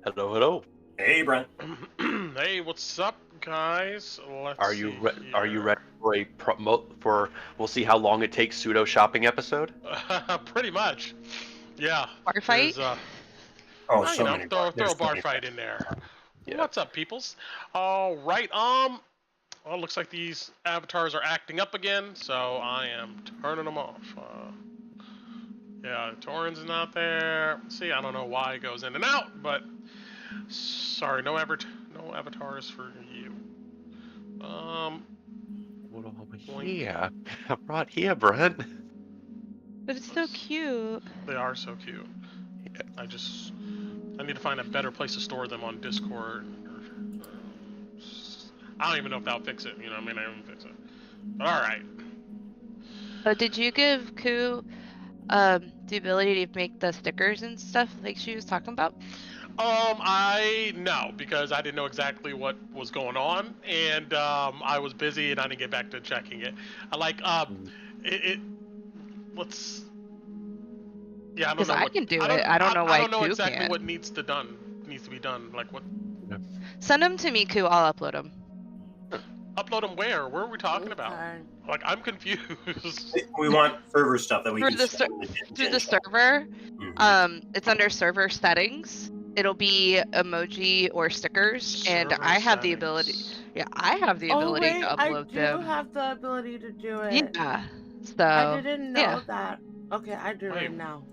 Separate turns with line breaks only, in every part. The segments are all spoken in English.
Hello, hello.
Hey, Brent.
Hey, what's up, guys?
Are you ready for a for we'll see how long it takes pseudo shopping episode?
Pretty much. Yeah.
Bar fight?
There's,
Oh,
well,
so
you know,
many.
throw
There's
a bar
so
fight in there.
Yeah.
What's up, peoples? All right. Well, it looks like these avatars are acting up again, so I am turning them off. Yeah, Torrens is not there. See, I don't know why it goes in and out, but sorry, no avatars for you.
What over here? Right here, Brent.
But it's so cute.
They are so cute.
Yeah.
I need to find a better place to store them on Discord. I don't even know if that'll fix it. You know what I mean? I don't fix it. But all right.
Did you give Koo the ability to make the stickers and stuff like she was talking about?
No, because I didn't know exactly what was going on, and I was busy and I didn't get back to checking it. Let's. Yeah, I don't know.
I can do it. I don't know why
I don't know
Koo
exactly
can't.
what needs to be done. Like what?
Send them to me, Koo. I'll upload them.
Upload them where? Where are we talking about? Like I'm confused.
We want server stuff that we
Through
can
the
send
through the server.
Mhm.
It's under server settings. It'll be emoji or stickers, and
Server
I have the
settings.
able Yeah, I have the ability to upload them.
I do have the ability to do it.
Yeah. So.
I didn't know
yeah.
that. Okay, I do
Wait.
it now.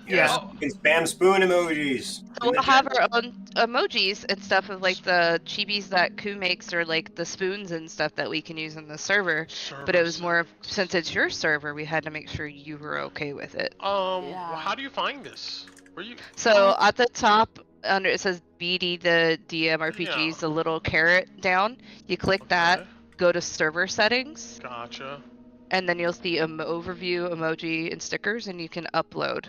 Yes,
Yeah.
you can spam spoon emojis.
So we'll have our own emojis and stuff of like the chibis that Koo makes or like the spoons and stuff that we can use in the server. But it was more of, since it's your server, we had to make sure you were okay with it.
Well,
Yeah.
how do you find this? Where you?
So at the top, under it says BD the DMRPGs,
Yeah.
the little carrot down. You click that, go to server settings,
Gotcha.
and then you'll see overview, emoji, and stickers, and you can upload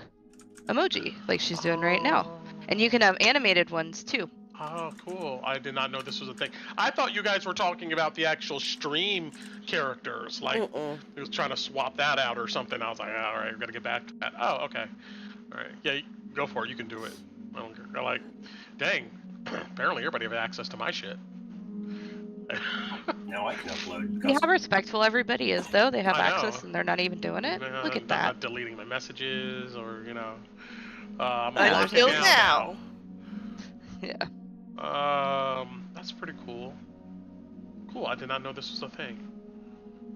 emoji like she's doing right now. And you can have animated ones too.
Oh, cool. I did not know this was a thing. I thought you guys were talking about the actual stream characters. Like, he was trying to swap that out or something. I was like, all right, we got to get back to that. Oh, okay. All right. Yeah, go for it. You can do it. I don't care. Like, dang. Apparently everybody has access to my shit.
Now I can upload.
See how respectful everybody is, though? They have
I know.
access and they're not even doing it? Look at
I'm
that.
not deleting my messages or, you know. I'm
I
locking
feel
down
now. Yeah.
That's pretty cool. Cool, I did not know this was a thing.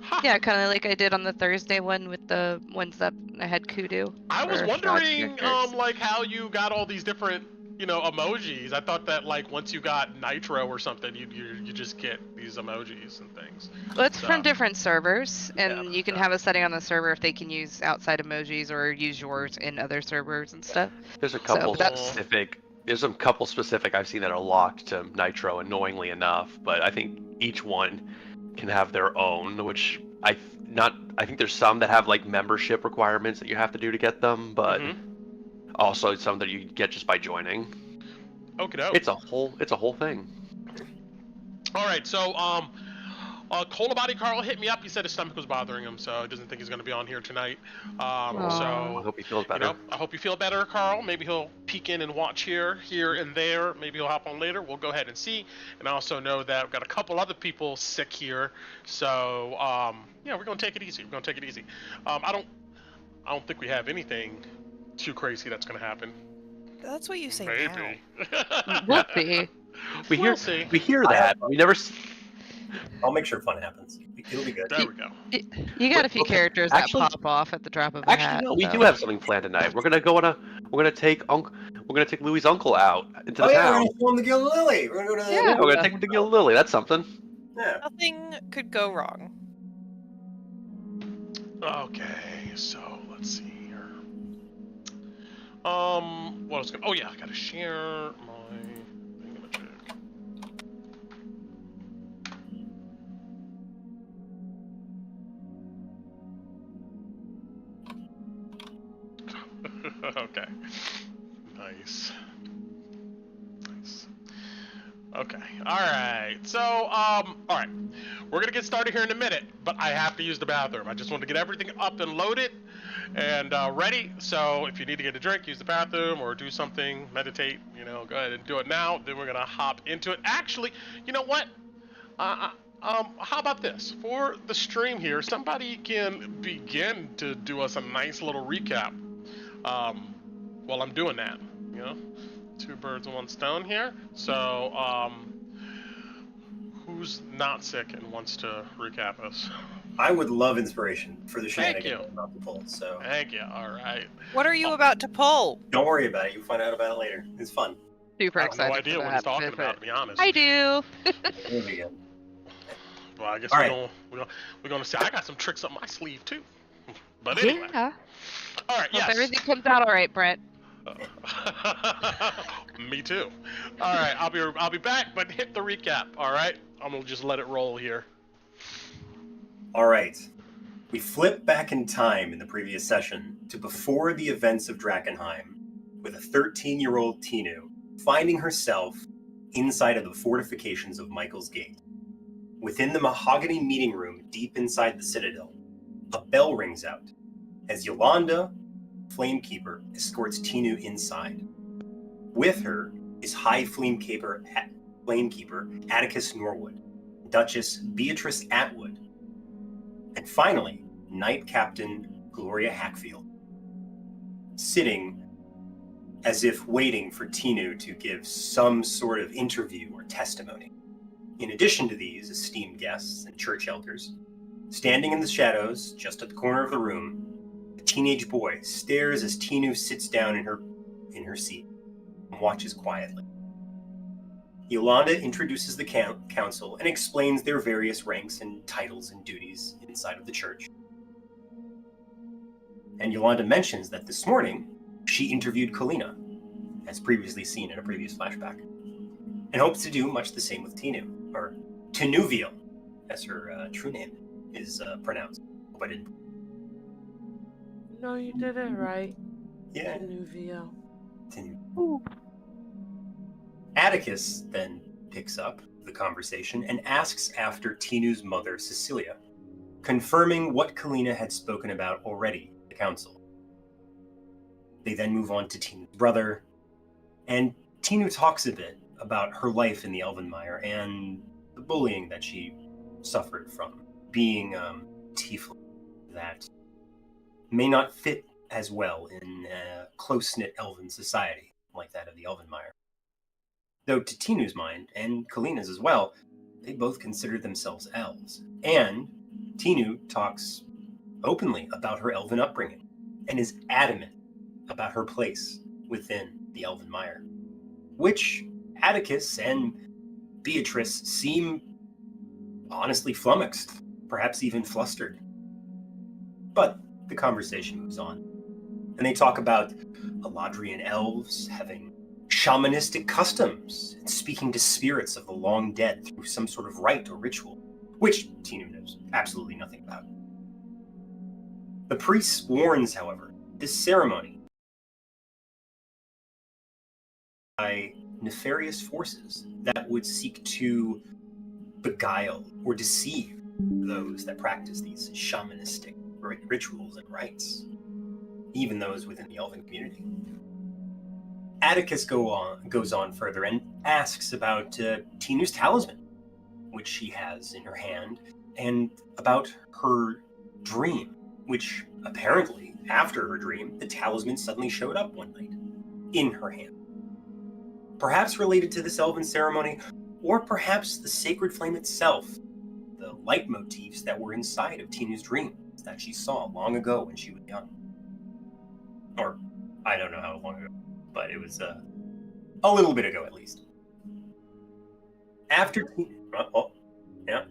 Ha!
Yeah, kind of like I did on the Thursday one with the ones that I had Kudu.
I was
for
wondering,
fraud characters.
like how you got all these different, you know, emojis. I thought that like once you got Nitro or something, you just get these emojis and things.
Well, it's
So-
from different servers, and
Yeah,
you can have a setting on the server if they can use outside emojis or use yours in other servers and stuff.
There's a couple
but that's-
specific. There's a couple specific I've seen that are locked to Nitro, annoyingly enough. But I think each one can have their own, which I think there's some that have like membership requirements that you have to do to get them, but also some that you get just by joining.
Okay, doke.
It's a whole thing.
All right, so Cola Body Carl hit me up. He said his stomach was bothering him, so he doesn't think he's going to be on here tonight.
I
So
hope he feels
you
better.
know, I hope you feel better, Carl. Maybe he'll peek in and watch here and there. Maybe he'll hop on later. We'll go ahead and see. And I also know that we've got a couple other people sick here, so yeah, we're gonna take it easy. I don't think we have anything too crazy that's gonna happen.
That's what you say
Maybe.
We'll see.
We'll see.
We hear that. We never.
I'll make sure fun happens. It'll be good.
There we go.
You got a few
Okay,
characters
actually-
that pop off at the drop of a hat.
Actually, no. We
so-
do have something planned tonight. We're gonna take Louie's uncle out into the
Oh yeah,
town.
we're gonna film the Gil Lily. We're gonna go to the.
Yeah.
We're gonna take him to Gil Lily. That's something.
Yeah.
Nothing could go wrong.
Okay, so let's see here. What else? Oh yeah, I gotta share my thingamajig. Okay. Nice. Okay. Alright. So, alright. We're gonna get started here in a minute, but I have to use the bathroom. I just want to get everything up and loaded. and ready. So if you need to get a drink, use the bathroom, or do something, meditate, go ahead and do it now. Then we're gonna hop into it. Actually, you know what? How about this? For the stream here, somebody can begin to do us a nice little recap. While I'm doing that, two birds with one stone here. So, who's not sick and wants to recap us?
I would love inspiration for the
Thank
shenanigans
you.
about the pull. So
Thank you. All right.
What are you about to pull?
don't worry about it. You'll find out about it later. It's fun.
Super
I have
excited
no idea
for
what
that.
he's talking
but-
about, to be honest.
I do.
Here we go.
Well, I guess
All
we're gonna see. I got some tricks up my sleeve too. But anyway.
Yeah.
All right.
Hope
Yes.
everything comes out all right, Brent.
Me too. All right. I'll be back, but hit the recap. All right. I'm gonna just let it roll here.
All right. We flip back in time in the previous session to before the events of Drakkenheim, with a 13-year-old Tinu finding herself inside of the fortifications of Michael's Gate. Within the mahogany meeting room deep inside the Citadel, a bell rings out as Yolanda, Flamekeeper, escorts Tinu inside. With her is High Flamekeeper Atticus Norwood, Duchess Beatrice Atwood, and finally, Knight Captain Gloria Hackfield, sitting as if waiting for Tinu to give some sort of interview or testimony. In addition to these esteemed guests and church elders, standing in the shadows just at the corner of the room, a teenage boy stares as Tinu sits down in her seat and watches quietly. Yolanda introduces the council and explains their various ranks and titles and duties inside of the church. And Yolanda mentions that this morning she interviewed Kalina, as previously seen in a previous flashback, and hopes to do much the same with Tinu, or Tinuviel, as her true name is pronounced. Hope I didn't.
No, you did it right.
Yeah.
Nuvio.
Tinu. Atticus then picks up the conversation and asks after Tinu's mother, Cecilia, confirming what Kalina had spoken about already at the council. They then move on to Tinu's brother, and Tinu talks a bit about her life in the Elvenmire and the bullying that she suffered from being tiefling that may not fit as well in a close-knit elven society like that of the Elvenmire. Though to Tinu's mind, and Kalina's as well, they both consider themselves elves. And Tinu talks openly about her elven upbringing and is adamant about her place within the Elvenmire, which Atticus and Beatrice seem honestly flummoxed, perhaps even flustered. But the conversation moves on, and they talk about Eladrian elves having shamanistic customs and speaking to spirits of the long dead through some sort of rite or ritual, which Tinu knows absolutely nothing about. The priest warns, however, this ceremony by nefarious forces that would seek to beguile or deceive those that practice these shamanistic rituals and rites, even those within the elven community. Atticus goes on further and asks about Tinu's talisman, which she has in her hand, and about her dream, which apparently, after her dream, the talisman suddenly showed up one night in her hand. Perhaps related to this elven ceremony, or perhaps the sacred flame itself, the leitmotifs that were inside of Tinu's dream that she saw long ago when she was young. Or, I don't know how long ago, but it was a little bit ago at least. After Tinu... yeah.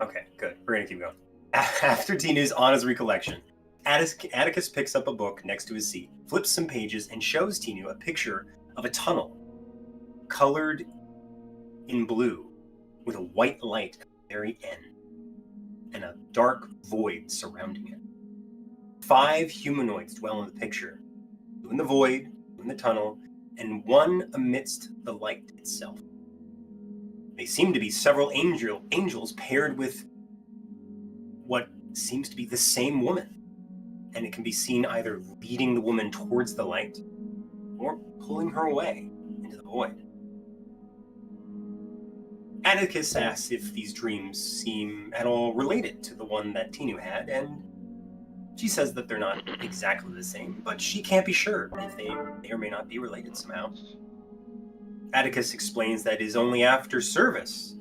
Okay, good. We're going to keep going. After Tinu's honest recollection, Atticus picks up a book next to his seat, flips some pages, and shows Tinu a picture of a tunnel colored in blue with a white light at the very end and a dark void surrounding it. 5 humanoids dwell in the picture, 2 in the void, 2 in the tunnel, and 1 amidst the light itself. They seem to be several angels paired with what seems to be the same woman, and it can be seen either leading the woman towards the light or pulling her away into the void. Atticus asks if these dreams seem at all related to the one that Tinu had, and she says that they're not exactly the same, but she can't be sure if they may or may not be related somehow. Atticus explains that it is only after service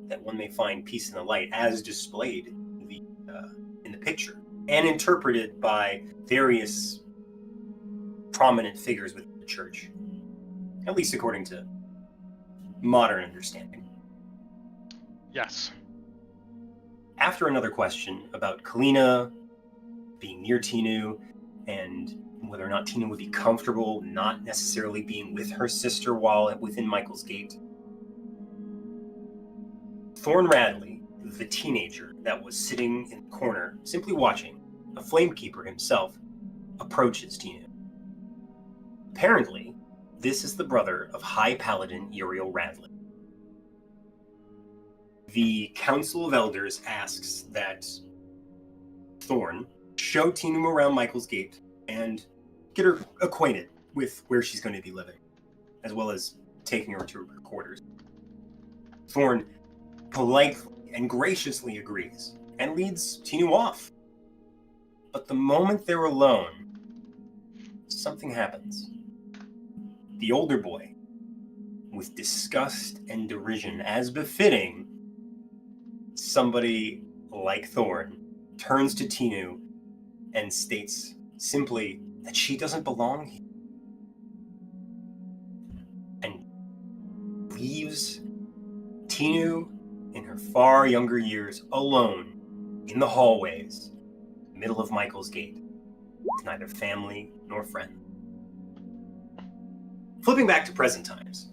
that one may find peace in the light, as displayed in the picture, and interpreted by various prominent figures within the church, at least according to modern understanding.
Yes.
After another question about Kalina being near Tinu and whether or not Tinu would be comfortable not necessarily being with her sister while within Michael's Gate, Thorn Radley, the teenager that was sitting in the corner simply watching, a flamekeeper himself, approaches Tinu. Apparently, this is the brother of High Paladin Uriel Radley. The Council of Elders asks that Thorn show Tinu around Michael's Gate and get her acquainted with where she's going to be living, as well as taking her to her quarters. Thorn politely and graciously agrees and leads Tinu off. But the moment they're alone, something happens. The older boy, with disgust and derision as befitting somebody like Thorn, turns to Tinu and states simply that she doesn't belong here, and leaves Tinu in her far younger years alone in the hallways, middle of Michael's Gate, with neither family nor friend. Flipping back to present times,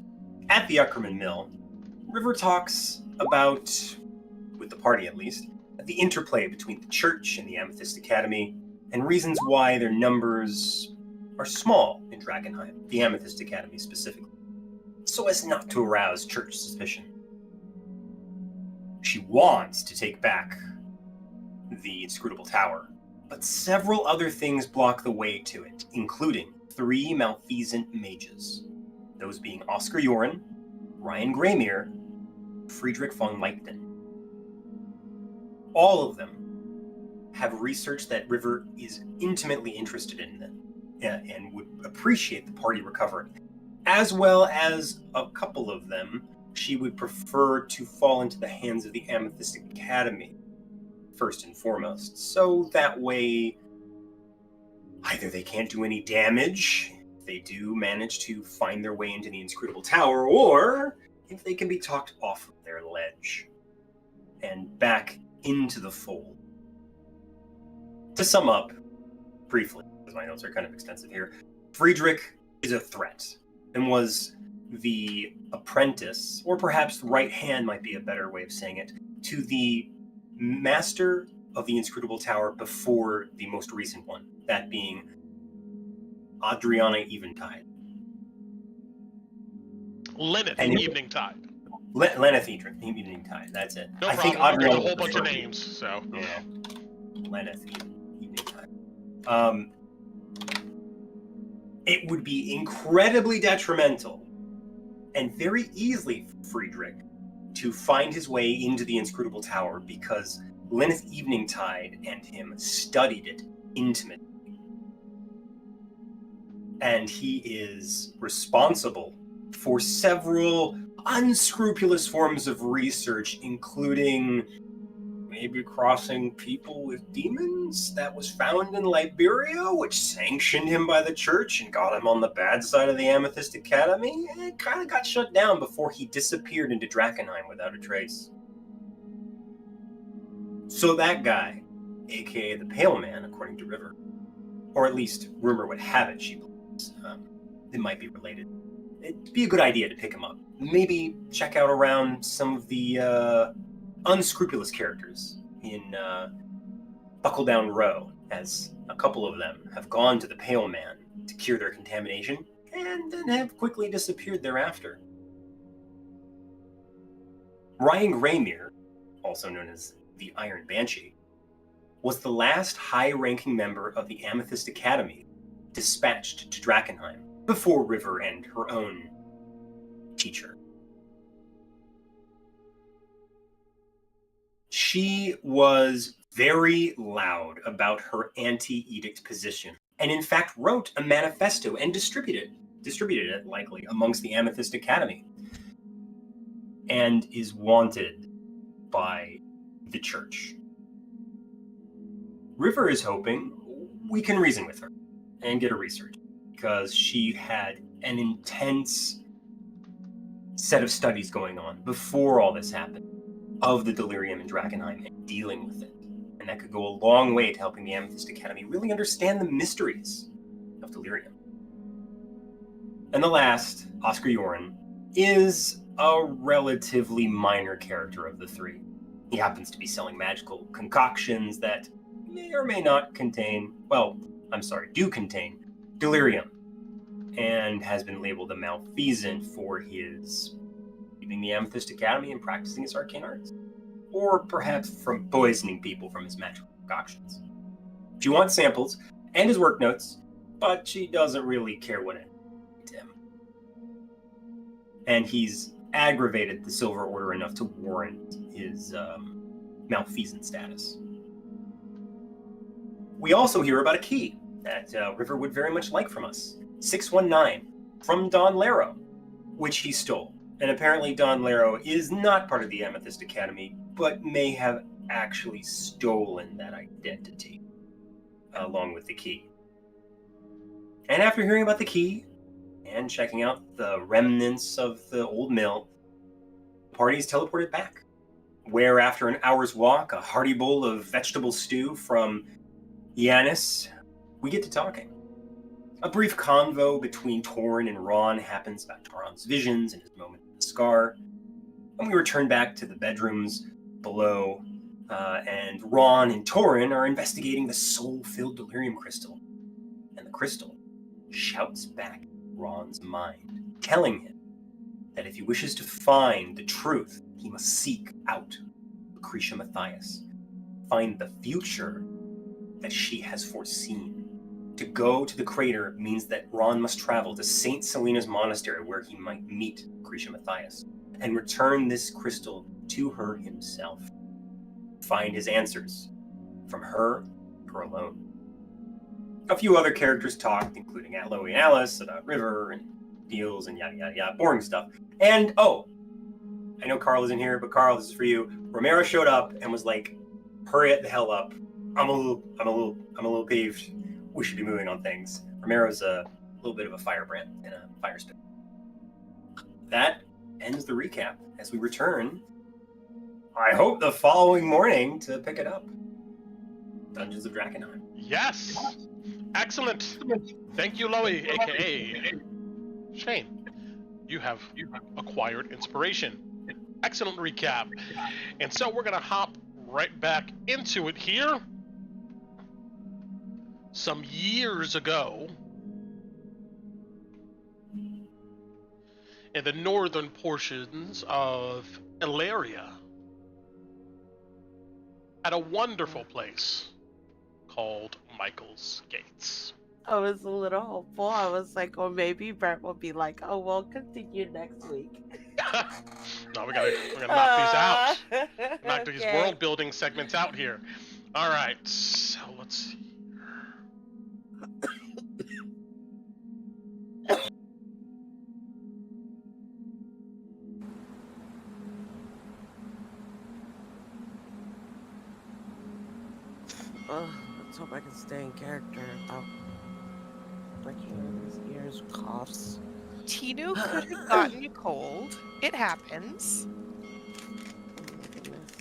at the Uckerman Mill, River talks about, with the party at least, the interplay between the church and the Amethyst Academy, and reasons why their numbers are small in Drakkenheim, the Amethyst Academy specifically, so as not to arouse church suspicion. She wants to take back the Inscrutable Tower, but several other things block the way to it, including 3 malfeasant mages, those being Oscar Joran, Ryan Greymere, Friedrich von Leichten. All of them have research that River is intimately interested in them and would appreciate the party recovering, as well as a couple of them she would prefer to fall into the hands of the Amethyst Academy, first and foremost. So that way, either they can't do any damage, if they do manage to find their way into the Inscrutable Tower, or if they can be talked off of their ledge and back into the fold. To sum up, briefly, because my notes are kind of extensive here, Friedrich is a threat and was the apprentice, or perhaps right hand might be a better way of saying it, to the master of the Inscrutable Tower before the most recent one, that being Adriana Eventide.
Lenneth Eventide.
Lenneth Eventide, that's it.
No
I
problem.
think Adriana
There's a whole bunch of names, so.
Yeah. Lenneth Eventide. It would be incredibly detrimental and very easily for Friedrich to find his way into the Inscrutable Tower because Lenneth Eventide and him studied it intimately. And he is responsible for several unscrupulous forms of research, including maybe crossing people with demons that was found in Liberia, which sanctioned him by the church and got him on the bad side of the Amethyst Academy, and it kind of got shut down before he disappeared into Drakkenheim without a trace. So that guy, aka the Pale Man, according to River, or at least rumor would have it she believes, they might be related. It'd be a good idea to pick him up. Maybe check out around some of the unscrupulous characters in Buckle Down Row, as a couple of them have gone to the Pale Man to cure their contamination, and then have quickly disappeared thereafter. Ryan Greymere, also known as the Iron Banshee, was the last high-ranking member of the Amethyst Academy dispatched to Drakkenheim before River and her own teacher. She was very loud about her anti-edict position, and in fact wrote a manifesto and distributed it likely amongst the Amethyst Academy, and is wanted by the church. River is hoping we can reason with her and get her research, because she had an intense set of studies going on before all this happened of the delirium in Drakkenheim and dealing with it. And that could go a long way to helping the Amethyst Academy really understand the mysteries of delirium. And the last, Oscar Yoren, is a relatively minor character of the three. He happens to be selling magical concoctions that may or may not contain, do contain delirium, and has been labeled a malfeasant for his leaving the Amethyst Academy and practicing his arcane arts, or perhaps from poisoning people from his magical concoctions. She wants samples and his work notes, but she doesn't really care what it is. And he's aggravated the Silver Order enough to warrant his malfeasant status. We also hear about a key that River would very much like from us. 619, from Don Laro, which he stole. And apparently Don Laro is not part of the Amethyst Academy, but may have actually stolen that identity, along with the key. And after hearing about the key, and checking out the remnants of the old mill, the party is teleported back, where after an hour's walk, a hearty bowl of vegetable stew from Yanis, we get to talking. A brief convo between Torin and Ron happens about Toron's visions and his moment in the scar. And we return back to the bedrooms below, and Ron and Torin are investigating the soul-filled delirium crystal. And the crystal shouts back Ron's mind, telling him that if he wishes to find the truth, he must seek out Lucretia Matthias, find the future that she has foreseen. To go to the crater means that Ron must travel to St. Selena's monastery, where he might meet Lucretia Matthias and return this crystal to her himself. Find his answers from her alone. A few other characters talked, including Aloe and Alice, about River and deals and yada yada yada, boring stuff. And I know Carl isn't here, but Carl, this is for you. Romero showed up and was like, "Hurry it the hell up! I'm a little peeved. We should be moving on things." Romero's a little bit of a firebrand and a fire spit. That ends the recap. As we return, I hope the following morning to pick it up. Dungeons of Drakkenheim.
Yes! Excellent! Thank you, Loey, aka Shane. You have acquired inspiration. Excellent recap. And so we're gonna hop right back into it here. Some years ago, in the northern portions of Ilaria, at a wonderful place called Michael's Gates.
I was a little hopeful. I was like, oh, maybe Brett will be like, oh, we'll continue next week.
No, we're gonna knock these out. Knock these world building segments out here. All right, so let's see.
Let's hope I can stay in character without breaking his ears, coughs.
Tinu could have gotten a cold. It happens.
Oh my goodness.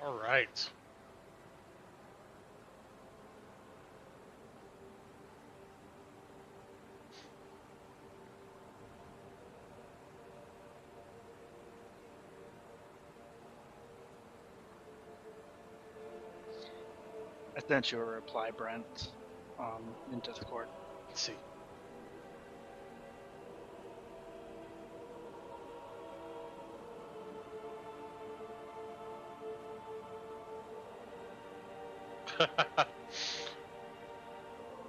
All right.
sent you a reply, Brent, in Discord.
Let's see.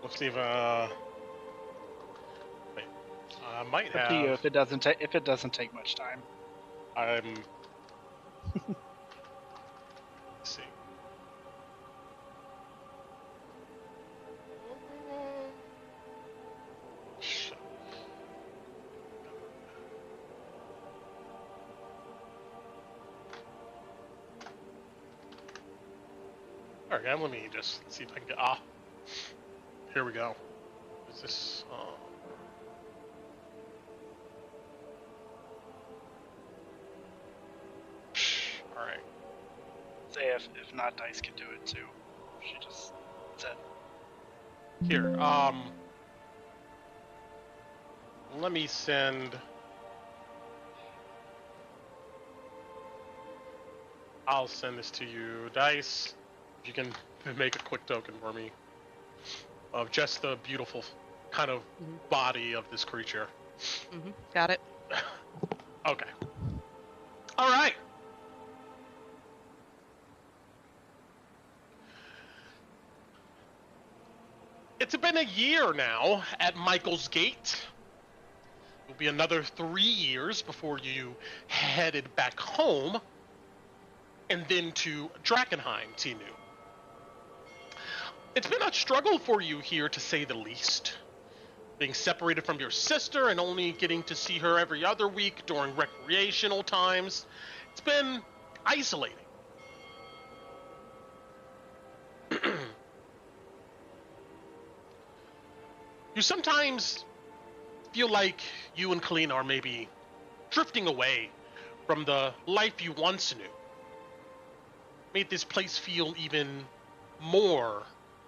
Let's see if wait. I might
Up to you
have.
if it doesn't take much time.
I'm. Let's see. Shit. Alright, let me just see if I can get. Here we go. Is this. Alright.
Say if not, Dice can do it too. She just said.
Here, let me send. I'll send this to you, Dice. If you can make a quick token for me of just the beautiful kind of body of this creature.
Got it.
Okay. All right. It's been a year now at Michael's Gate. It'll be another 3 years before you headed back home and then to Drakkenheim, Tinu. It's been a struggle for you here, to say the least. Being separated from your sister and only getting to see her every other week during recreational times. It's been isolating. You sometimes feel like you and Kalina are maybe drifting away from the life you once knew. Made this place feel even more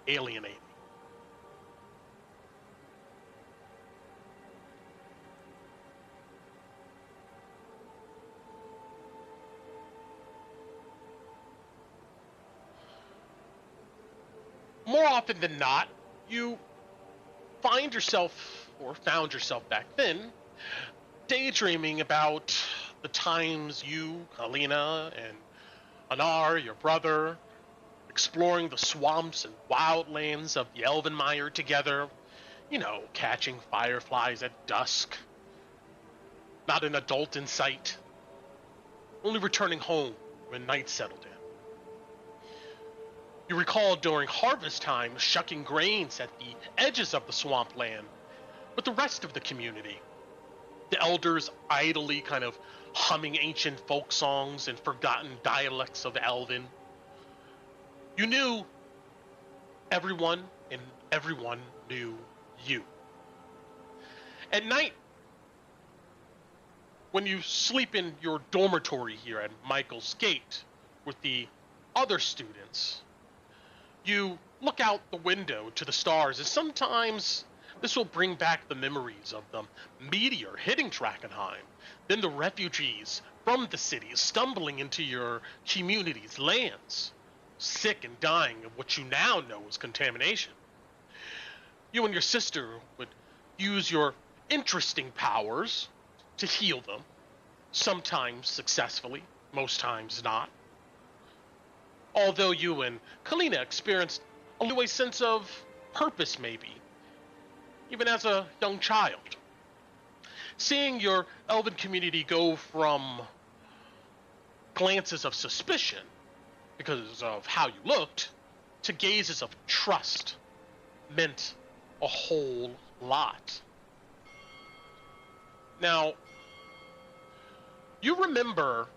alienating. More often than not, you find yourself, or found yourself back then, daydreaming about the times you, Kalina, and Anar, your brother, exploring the swamps and wildlands of the Elvenmire together, you know, catching fireflies at dusk. Not an adult in sight. Only returning home when night settled in. You recall during harvest time shucking grains at the edges of the swampland with the rest of the community. The elders idly kind of humming ancient folk songs and forgotten dialects of Elven. You knew everyone, and everyone knew you. At night, when you sleep in your dormitory here at Michael's Gate with the other students, you look out the window to the stars, and sometimes this will bring back the memories of the meteor hitting Drakkenheim, then the refugees from the cities stumbling into your community's lands, sick and dying of what you now know is contamination. You and your sister would use your interesting powers to heal them, sometimes successfully, most times not. Although you and Kalina experienced a new sense of purpose, maybe, even as a young child. Seeing your elven community go from glances of suspicion because of how you looked to gazes of trust meant a whole lot. Now, you remember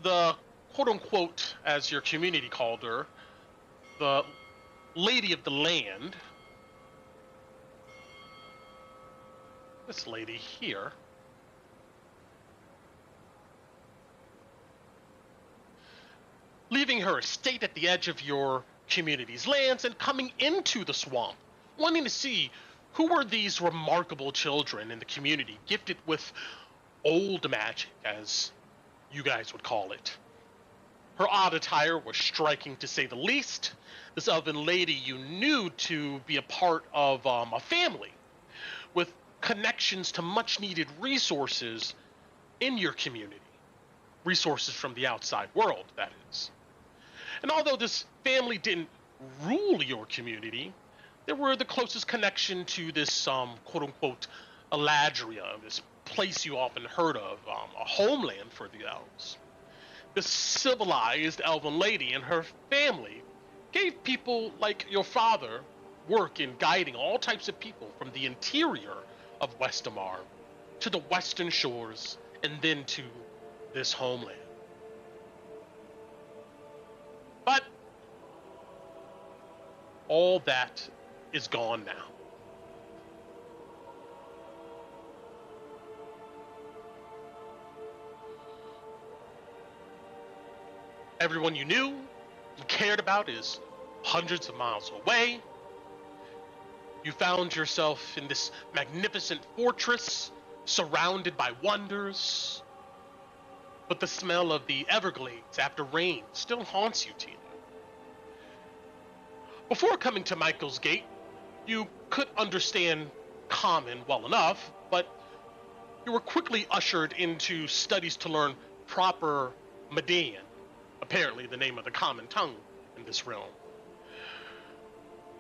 the quote-unquote, as your community called her, the Lady of the Land. This lady here. Leaving her estate at the edge of your community's lands and coming into the swamp, wanting to see who were these remarkable children in the community, gifted with old magic, as you guys would call it. Her odd attire was striking to say the least. This elven lady you knew to be a part of a family with connections to much needed resources in your community. Resources from the outside world, that is. And although this family didn't rule your community, they were the closest connection to this quote-unquote Eladria, this place you often heard of, a homeland for the elves. This civilized elven lady and her family gave people like your father work in guiding all types of people from the interior of Westamar to the western shores and then to this homeland. But all that is gone now. Everyone you knew and cared about is hundreds of miles away. You found yourself in this magnificent fortress, surrounded by wonders. But the smell of the Everglades after rain still haunts you, Tina. Before coming to Michael's Gate, you could understand Common well enough, but you were quickly ushered into studies to learn proper Median, apparently the name of the common tongue in this realm.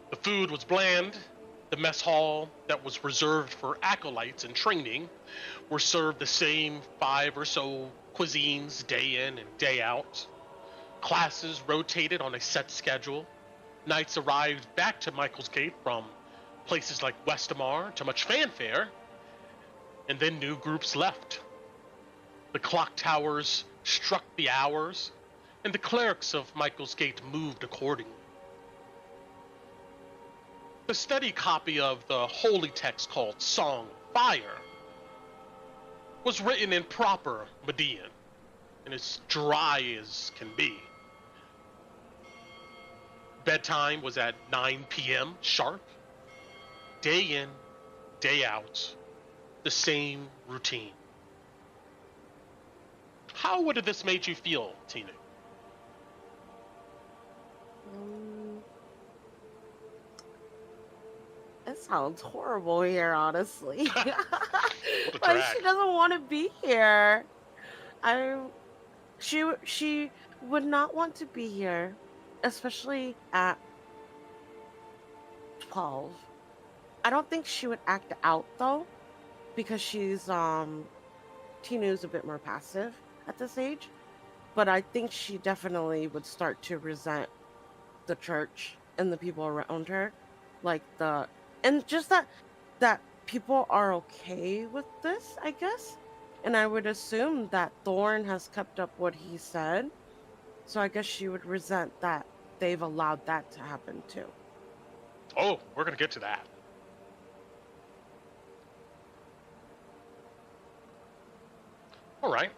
The food was bland. The mess hall that was reserved for acolytes in training were served the same 5 or so cuisines day in and day out. Classes rotated on a set schedule. Knights arrived back to Michael's Gate from places like Westamar to much fanfare, and then new groups left. The clock towers struck the hours, and the clerics of Michael's Gate moved accordingly. The study copy of the holy text called Song of Fire was written in proper Median, and as dry as can be. Bedtime was at 9 p.m. sharp. Day in, day out, the same routine. How would have this made you feel, Tina?
It sounds horrible here, honestly.
What a
Like
drag.
she doesn't want to be here. She would not want to be here, especially at 12. I don't think she would act out though, because she's Tinu's a bit more passive at this age. But I think she definitely would start to resent the church and the people around her, and just that people are okay with this, I guess. And I would assume that Thorn has kept up what he said, so I guess she would resent that they've allowed that to happen too.
Oh, we're gonna get to that. All right.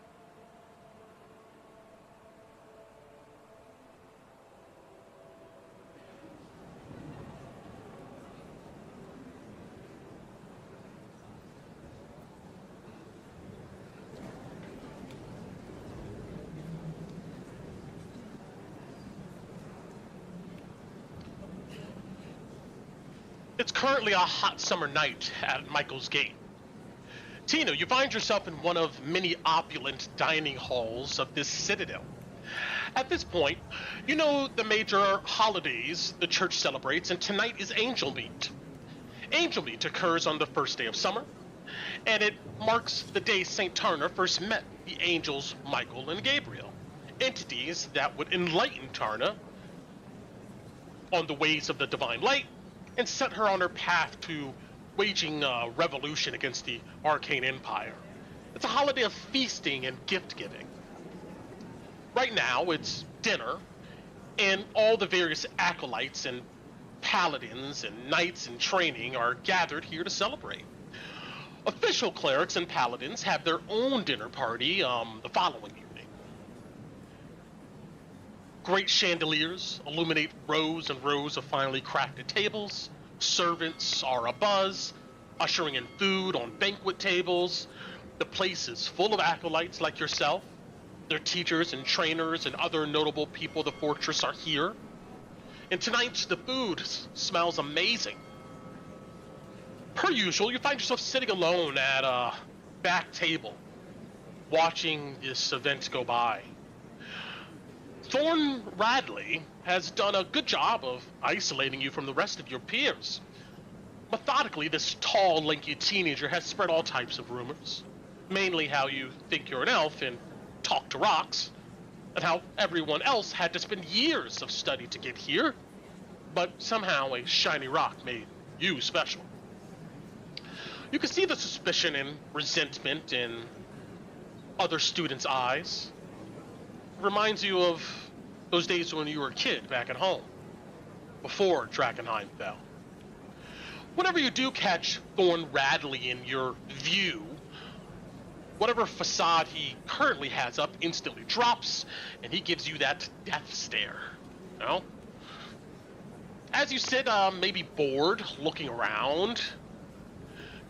It's currently a hot summer night at Michael's Gate. Tina, you find yourself in one of many opulent dining halls of this citadel. At this point, you know the major holidays the church celebrates, and tonight is Angel Meet. Angel Meet occurs on the first day of summer, and it marks the day St. Turner first met the angels Michael and Gabriel, entities that would enlighten Tarna on the ways of the divine light and set her on her path to waging a revolution against the arcane empire. It's a holiday of feasting and gift-giving. Right now, it's dinner, and all the various acolytes and paladins and knights in training are gathered here to celebrate. Official clerics and paladins have their own dinner party the following evening. Great chandeliers illuminate rows and rows of finely crafted tables. Servants are abuzz, ushering in food on banquet tables. The place is full of acolytes like yourself, Their teachers and trainers and other notable people of the fortress are here. And tonight, the food smells amazing. Per usual, you find yourself sitting alone at a back table, watching this event go by. Thorn Radley has done a good job of isolating you from the rest of your peers. Methodically, this tall, lanky teenager has spread all types of rumors. Mainly how you think you're an elf and talk to rocks, and how everyone else had to spend years of study to get here, but somehow a shiny rock made you special. You can see the suspicion and resentment in other students' eyes. Reminds you of those days when you were a kid back at home, before Drakkenheim fell. Whenever you do catch Thorn Radley in your view, whatever facade he currently has up instantly drops, and he gives you that death stare, you know? As you sit, maybe bored, looking around,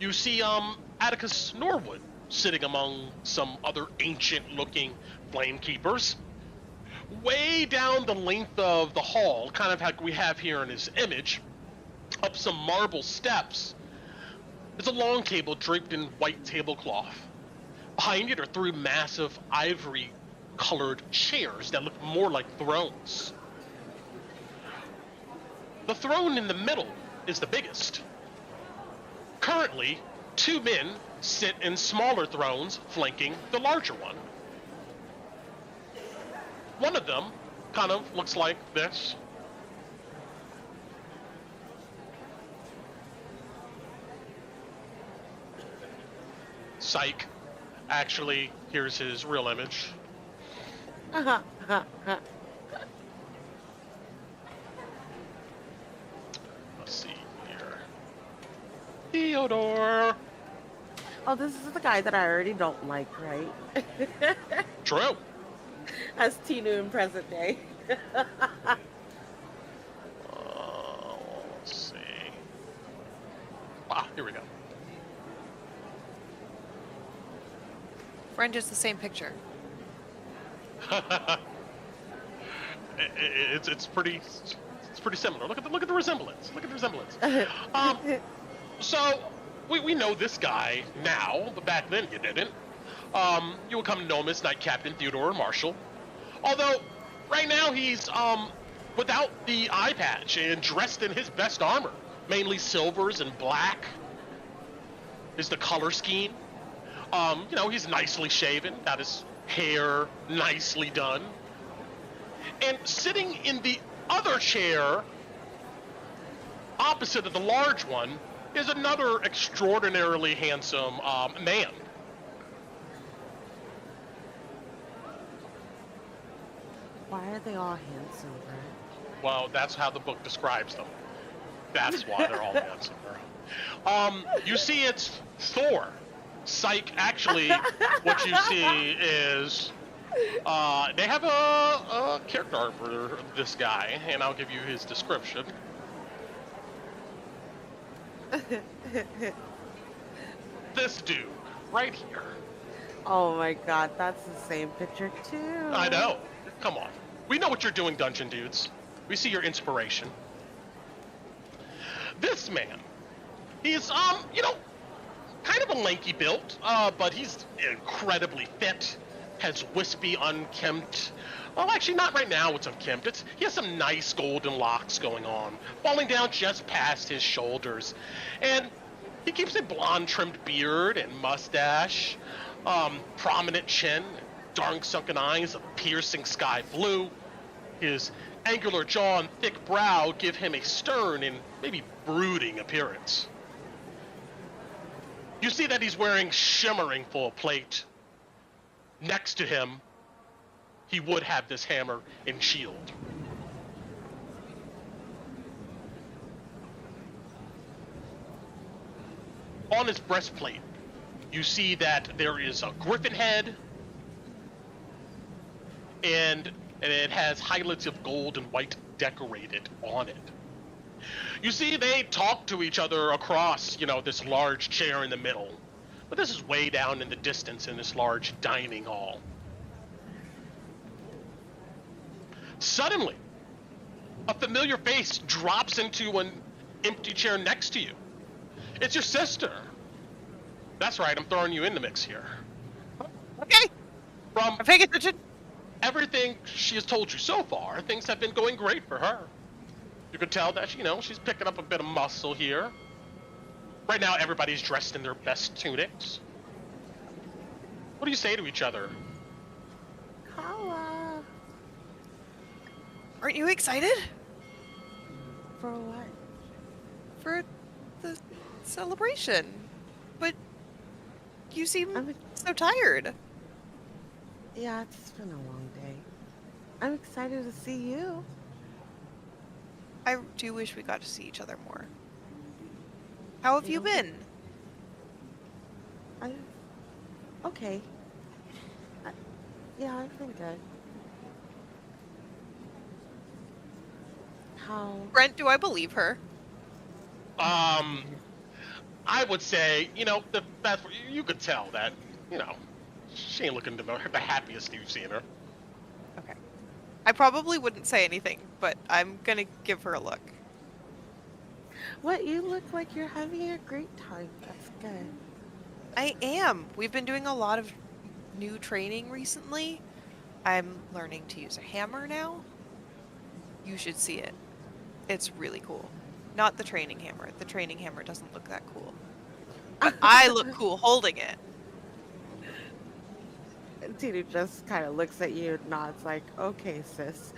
you see, Atticus Norwood sitting among some other ancient-looking flamekeepers. Way down the length of the hall, kind of like we have here in his image, up some marble steps, there's a long table draped in white tablecloth. Behind it are three massive ivory-colored chairs that look more like thrones. The throne in the middle is the biggest. Currently, two men sit in smaller thrones flanking the larger one. One of them kind of looks like this. Psych. Actually, here's his real image. Let's see here. Theodore!
Oh, this is the guy that I already don't like, right?
True.
As Tinu in present day.
Let's see. Ah, here we go.
Friend is the same picture.
It's pretty similar. Look at the resemblance. Look at the resemblance. So we know this guy now, but back then you didn't. You would come to know him as Knight Captain Theodore Marshall. Although right now he's without the eye patch and dressed in his best armor, mainly silvers and black is the color scheme. You know, he's nicely shaven, got his hair nicely done. And sitting in the other chair, opposite of the large one, is another extraordinarily handsome man.
Why are they all handsome, Brett?
Well, that's how the book describes them. That's why they're all handsome. You see, it's Thor. Psych, actually, what you see is they have a character art for this guy, and I'll give you his description. This dude, right here.
Oh my god, that's the same picture too.
I know. Come on. We know what you're doing, Dungeon Dudes. We see your inspiration. This man, he's, you know, kind of a lanky build, but he's incredibly fit, has wispy, unkempt, well, actually not right now it's unkempt, he has some nice golden locks going on, falling down just past his shoulders, and he keeps a blonde trimmed beard and mustache, prominent chin, dark sunken eyes of piercing sky blue. His angular jaw and thick brow give him a stern and maybe brooding appearance. You see that he's wearing shimmering full plate. Next to him, he would have this hammer and shield. On his breastplate, you see that there is a griffin head, and it has highlights of gold and white decorated on it. You see, they talk to each other across, you know, this large chair in the middle. But this is way down in the distance in this large dining hall. Suddenly, a familiar face drops into an empty chair next to you. It's your sister. That's right, I'm throwing you in the mix here.
Okay,
From
I'm paying attention.
everything she has told you so far, things have been going great for her. You can tell that, she's picking up a bit of muscle here. Right now, everybody's dressed in their best tunics. What do you say to each other?
Kala.
Aren't you excited
For what?
for the celebration? But you seem
I'm
so tired.
Yeah, it's been a long day. I'm excited to see you.
I do wish we got to see each other more. How have you been?
Okay. Yeah, I've been good. How?
Brent, do I believe her?
I would say, the best, you could tell that, she ain't looking the happiest you've seen her.
Okay. I probably wouldn't say anything, but I'm gonna give her a look.
What? You look like you're having a great time. That's good.
I am. We've been doing a lot of new training recently. I'm learning to use a hammer now. You should see it. It's really cool. Not the training hammer. The training hammer doesn't look that cool. But I look cool holding it.
Tina just kind of looks at you and nods like, okay, sis.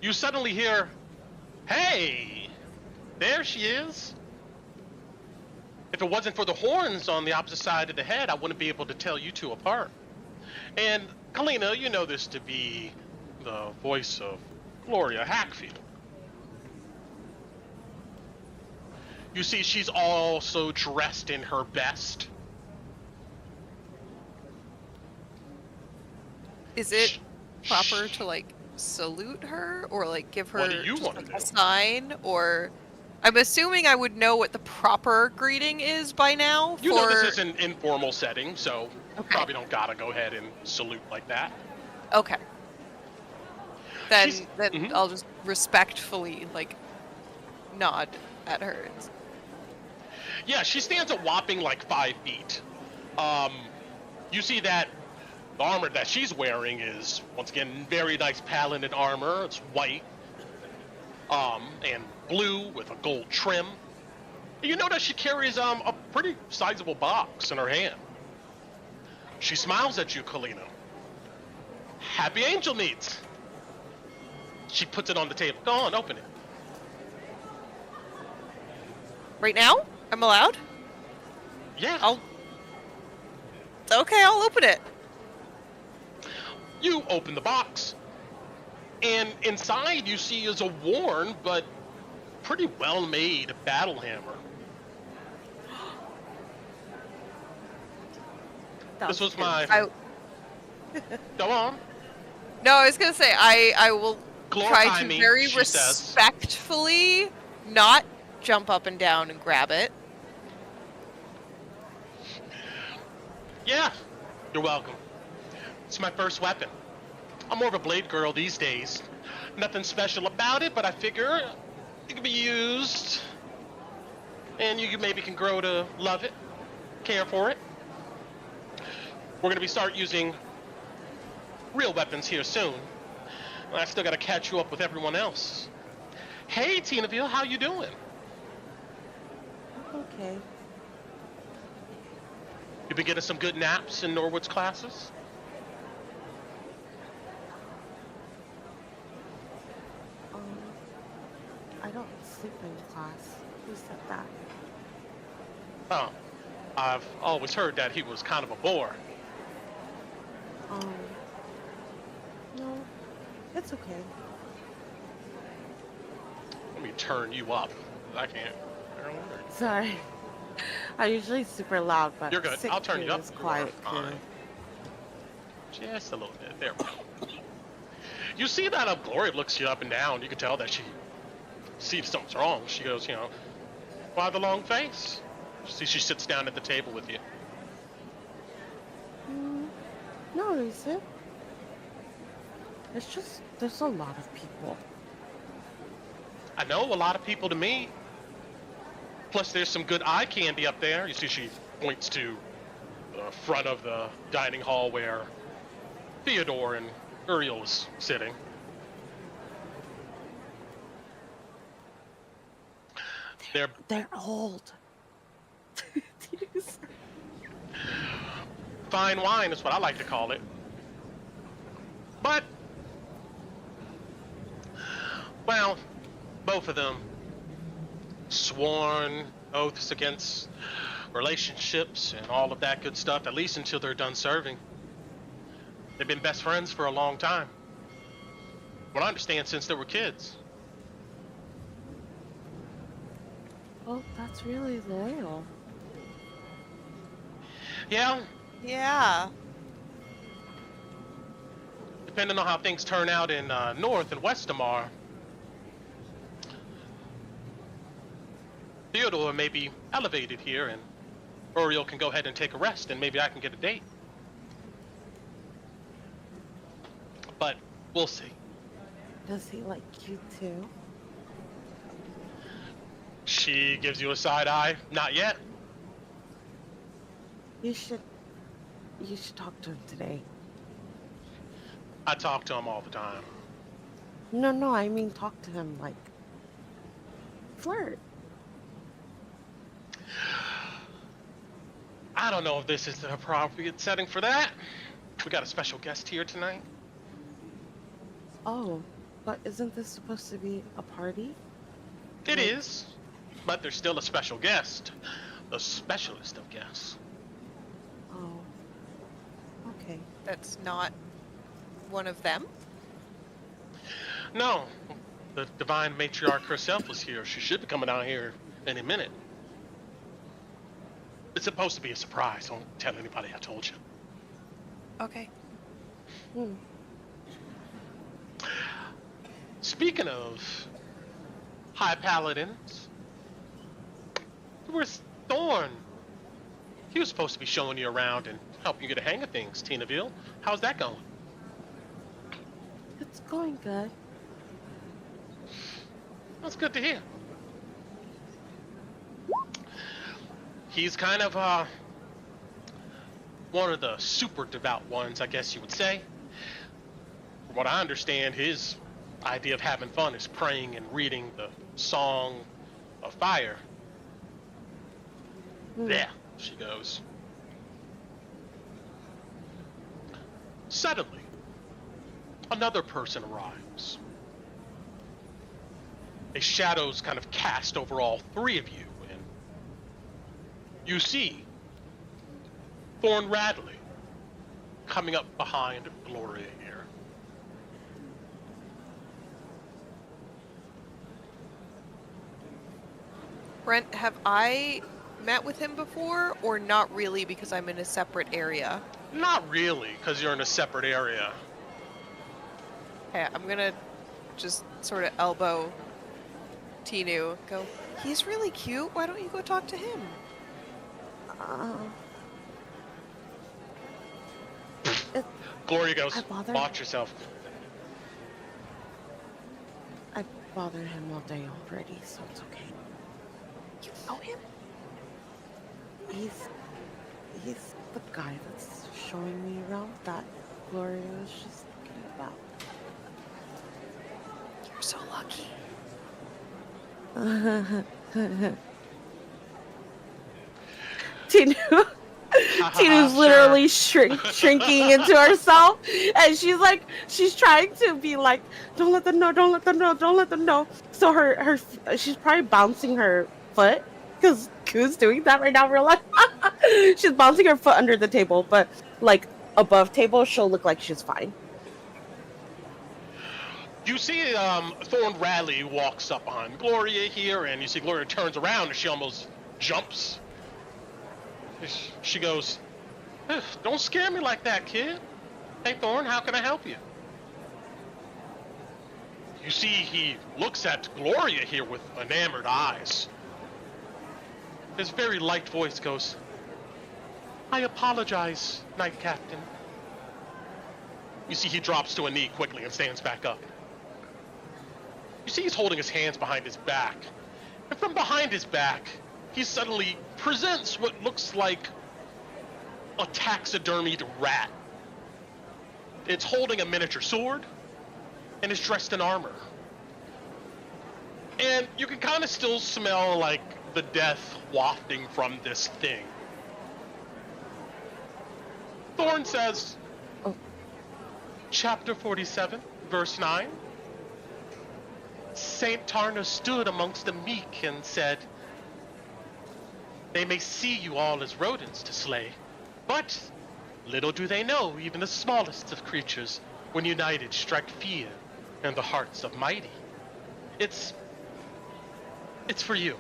You suddenly hear, hey, there she is. If it wasn't for the horns on the opposite side of the head, I wouldn't be able to tell you two apart. And Kalina, you know this to be the voice of Gloria Hackfield. You see, she's also dressed in her best.
Is it proper to salute her or give her
What do you want to
a
do?
sign? Or I'm assuming I would know what the proper greeting is by now.
You know this is an informal setting, so
Okay.
probably don't gotta go ahead and salute like that.
Okay. Then
Mhm.
I'll just respectfully nod at her.
Yeah, she stands a whopping 5 feet. You see that the armor that she's wearing is, once again, very nice paladin armor. It's white, and blue with a gold trim. You notice she carries a pretty sizable box in her hand. She smiles at you, Kalina. Happy angel meets. She puts it on the table. Go on, open it.
Right now? I'm allowed?
Yeah.
Okay, I'll open it.
You open the box, and inside you see is a worn but pretty well-made battle hammer. This was my... Go on.
No, I was gonna say I will
Glorify
try to
me,
very
she says.
respectfully not jump up and down and grab it.
Yeah, you're welcome. It's my first weapon. I'm more of a blade girl these days. Nothing special about it, but I figure it can be used, and you maybe can grow to love it, care for it. We're gonna start using real weapons here soon. I still gotta catch you up with everyone else. Hey, Tinaville, how you doing?
Okay.
You been getting some good naps in Norwood's classes?
I don't sleep in class. Who said that?
Oh, I've always heard that he was kind of a bore.
No, it's okay.
Let me turn you up. I can't.
Sorry. I'm usually super loud, but
You're good. I'll turn you up.
Is
You
quiet
are fine.
too.
Just a little bit. There we go. You see that Gloria looks you up and down. You can tell that she sees something's wrong. She goes, why the long face? See, she sits down at the table with you.
No, worries it. It's just, there's a lot of people.
I know a lot of people to meet. Plus, there's some good eye candy up there. You see, she points to the front of the dining hall where Theodore and Uriel is sitting.
They're old.
Fine wine is what I like to call it. But, well, both of them sworn oaths against relationships and all of that good stuff, at least until they're done serving. They've been best friends for a long time. What I understand, since they were kids.
Oh, that's really loyal.
Yeah,
Yeah.
depending on how things turn out in North and West Damar, Theodore may be elevated here, and Uriel can go ahead and take a rest, and maybe I can get a date. But we'll see.
Does he like you too?
She gives you a side eye. Not yet.
You should talk to him today.
I talk to him all the time.
No, I mean talk to him like flirt.
I don't know if this is the appropriate setting for that. We got a special guest here tonight.
Oh, but isn't this supposed to be a party?
It is, but there's still a special guest. The specialist of guests.
Oh. Okay.
That's not one of them?
No, the divine matriarch herself was here. She should be coming out here any minute. It's supposed to be a surprise. Don't tell anybody I told you.
Okay.
Hmm.
Speaking of high paladins, where's Thorn? He was supposed to be showing you around and helping you get a hang of things, Tinaville. How's that going?
It's going good.
That's good to hear. He's kind of one of the super devout ones, I guess you would say. From what I understand, his idea of having fun is praying and reading the Song of Fire. There she goes. Suddenly, another person arrives. A shadow's kind of cast over all three of you, and you see Thorn Radley coming up behind Gloria here.
Brent, have I met with him before, or not really because I'm in a separate area?
Not really, because you're in a separate area.
Okay, I'm gonna just sort of elbow Tinu. Go, he's really cute. Why don't you go talk to him?
Gloria goes,
I bother-
watch yourself.
I bothered him all day already, so it's okay.
You know him?
He's the guy that's showing me around that Gloria was just talking about.
You're so lucky.
Tinu's literally shrinking into herself, and she's trying to be like, don't let them know, don't let them know, don't let them know. So she's probably bouncing her foot, because Ku's doing that right now, real life. She's bouncing her foot under the table, but like above table, she'll look like she's fine.
You see Thorn Radley walks up behind Gloria here, and you see Gloria turns around and she almost jumps. She goes, don't scare me like that, kid. Hey, Thorn, how can I help you? You see he looks at Gloria here with enamored eyes. His very light voice goes, I apologize, Knight Captain. You see he drops to a knee quickly and stands back up. You see he's holding his hands behind his back. And from behind his back, he suddenly presents what looks like a taxidermied rat. It's holding a miniature sword and is dressed in armor. And you can kind of still smell like the death wafting from this thing. Thorn says, Chapter 47, verse 9. Saint Tarna stood amongst the meek and said, they may see you all as rodents to slay, but little do they know even the smallest of creatures, when united, strike fear in the hearts of mighty. It's for you.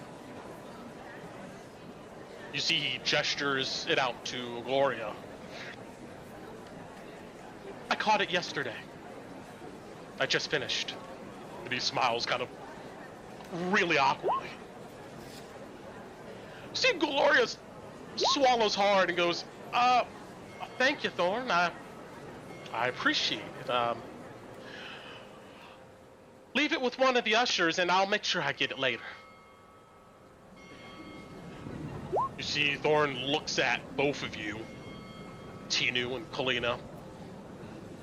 You see he gestures it out to Gloria. I caught it yesterday. I just finished. And he smiles kind of really awkwardly. See, Gloria swallows hard and goes, thank you, Thorn. I appreciate it. Leave it with one of the ushers and I'll make sure I get it later. You see, Thorn looks at both of you, Tinu and Kalina.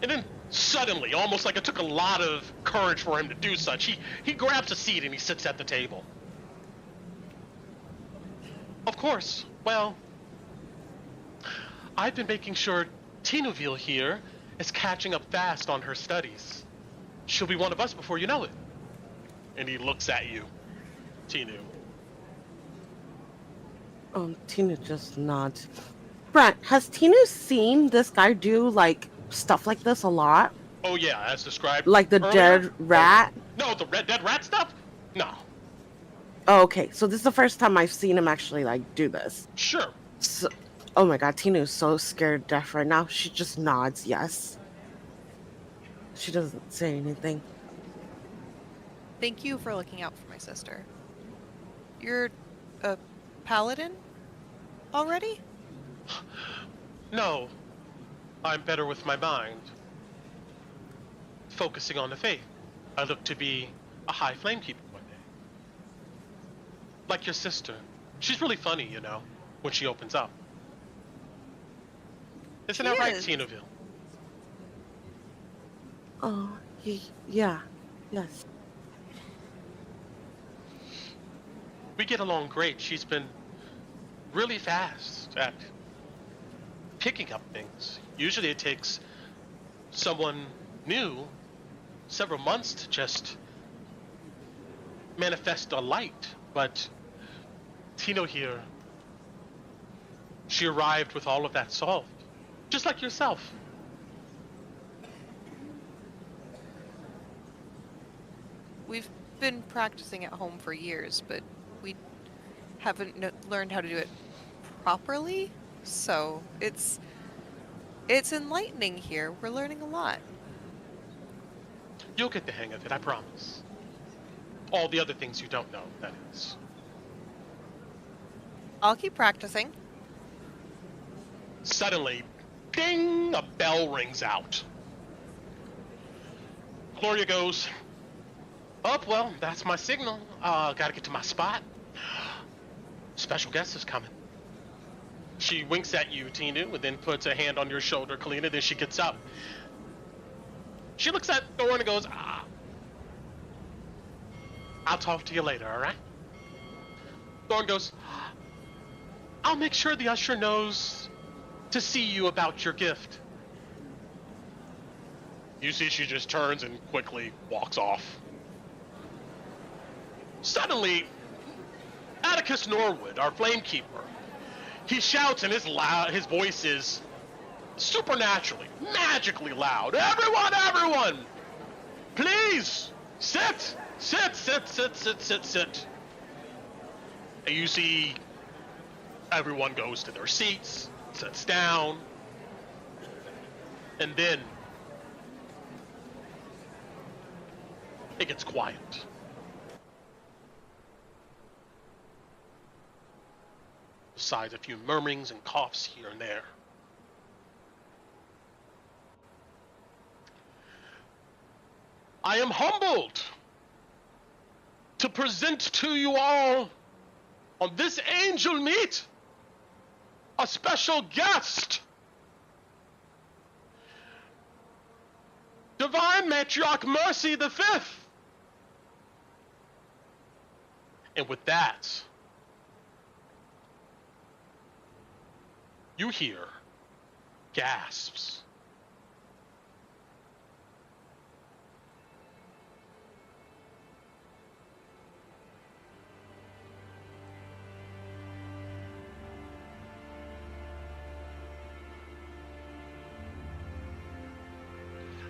And then suddenly, almost like it took a lot of courage for him to do such, he grabs a seat and he sits at the table. Of course, well, I've been making sure Tinuville here is catching up fast on her studies. She'll be one of us before you know it. And he looks at you, Tinu.
Tina just nods. Brent, has Tina seen this guy do, like, stuff like this a lot?
Oh yeah, as described
like the
earlier?
dead rat?
No, the dead rat stuff? No.
Oh, okay. So this is the first time I've seen him actually, like, do this.
Sure.
So, oh my god, Tina's so scared deaf right now. She just nods yes. She doesn't say anything.
Thank you for looking out for my sister. You're a paladin already?
No. I'm better with my mind. Focusing on the faith. I look to be a high flamekeeper one day. Like your sister. She's really funny, you know, when she opens up. Isn't that right, Tinuville?
Oh, yeah. Yes.
We get along great. She's been really fast at picking up things. Usually it takes someone new several months to just manifest a light, but Tino here, she arrived with all of that solved, just like yourself.
We've been practicing at home for years, but we haven't learned how to do it properly, so it's enlightening here. We're learning a lot.
You'll get the hang of it, I promise. All the other things you don't know, that is.
I'll keep practicing.
Suddenly, ding! A bell rings out. Gloria goes, oh, well, that's my signal. Gotta get to my spot. Special guest is coming. She winks at you, Tinu, and then puts a hand on your shoulder, Kalina. Then she gets up. She looks at Thorn and goes, I'll talk to you later, all right? Thorn goes, I'll make sure the usher knows to see you about your gift. You see she just turns and quickly walks off. Suddenly, Atticus Norwood, our flamekeeper, he shouts, and his voice is supernaturally, magically loud. Everyone, please, sit. And you see everyone goes to their seats, sits down, and then it gets quiet. Besides a few murmurings and coughs here and there. I am humbled to present to you all on this angel meet a special guest. Divine Matriarch Mercy the Fifth. And with that, you hear gasps.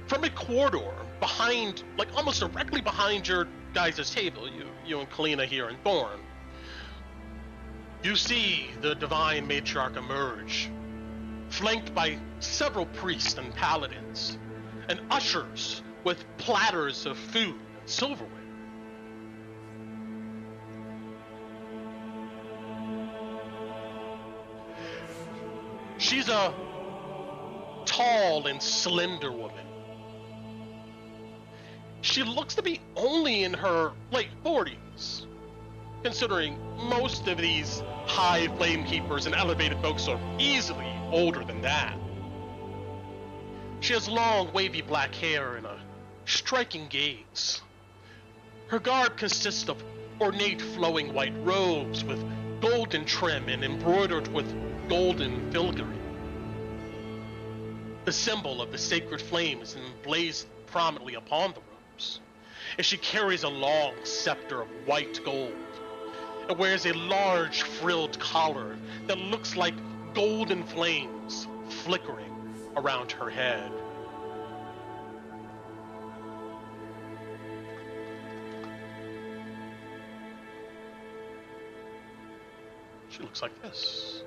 From a corridor behind, like almost directly behind your guys' table, you and Kalina here and Thorn, you see the Divine Matriarch emerge, flanked by several priests and paladins, and ushers with platters of food and silverware. She's a tall and slender woman. She looks to be only in her late 40s, considering most of these high flame keepers and elevated folks are easily older than that. She has long, wavy black hair and a striking gaze. Her garb consists of ornate flowing white robes with golden trim and embroidered with golden filigree. The symbol of the sacred flame is emblazoned prominently upon the robes, and she carries a long scepter of white gold and wears a large frilled collar that looks like golden flames flickering around her head. She looks like this.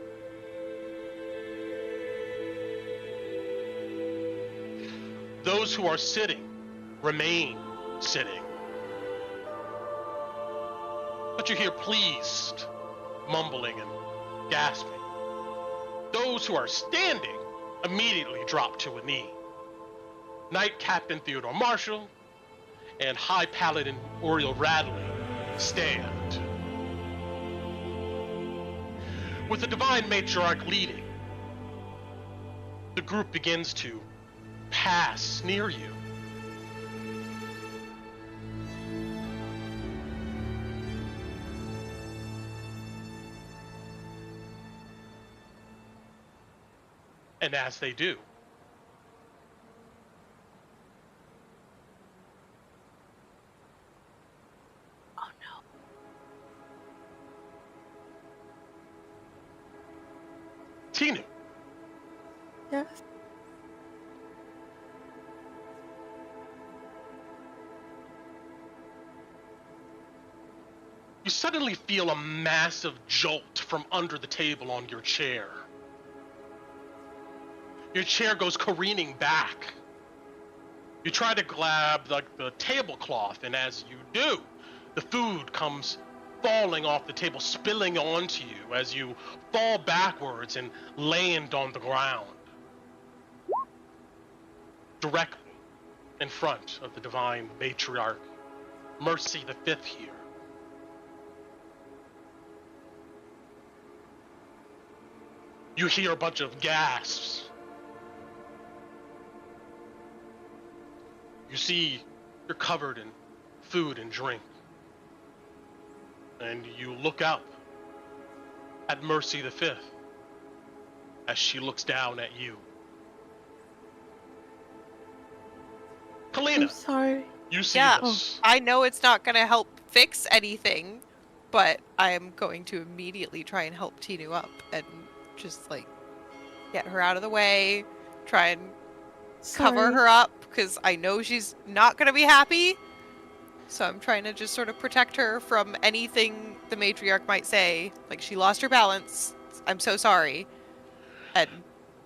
Those who are sitting remain sitting. But you hear pleased mumbling and gasping. Those who are standing immediately drop to a knee. Knight Captain Theodore Marshall and High Paladin Oriel Radley stand. With the Divine Matriarch leading, the group begins to pass near you. And as they do,
Oh no.
Tinu,
Yes.
you suddenly feel a massive jolt from under the table on your chair. Your chair goes careening back. You try to grab the tablecloth, and as you do, the food comes falling off the table, spilling onto you as you fall backwards and land on the ground. Directly in front of the Divine Matriarch, Mercy the Fifth here. You hear a bunch of gasps. You see you're covered in food and drink. And you look up at Mercy the Fifth as she looks down at you. Kalina,
I'm sorry.
you see
Yeah,
this.
I know it's not going to help fix anything, but I'm going to immediately try and help Tinu up and just like get her out of the way, try and cover
Sorry.
her up because I know she's not going to be happy. So I'm trying to just sort of protect her from anything the matriarch might say. Like, she lost her balance. I'm so sorry. And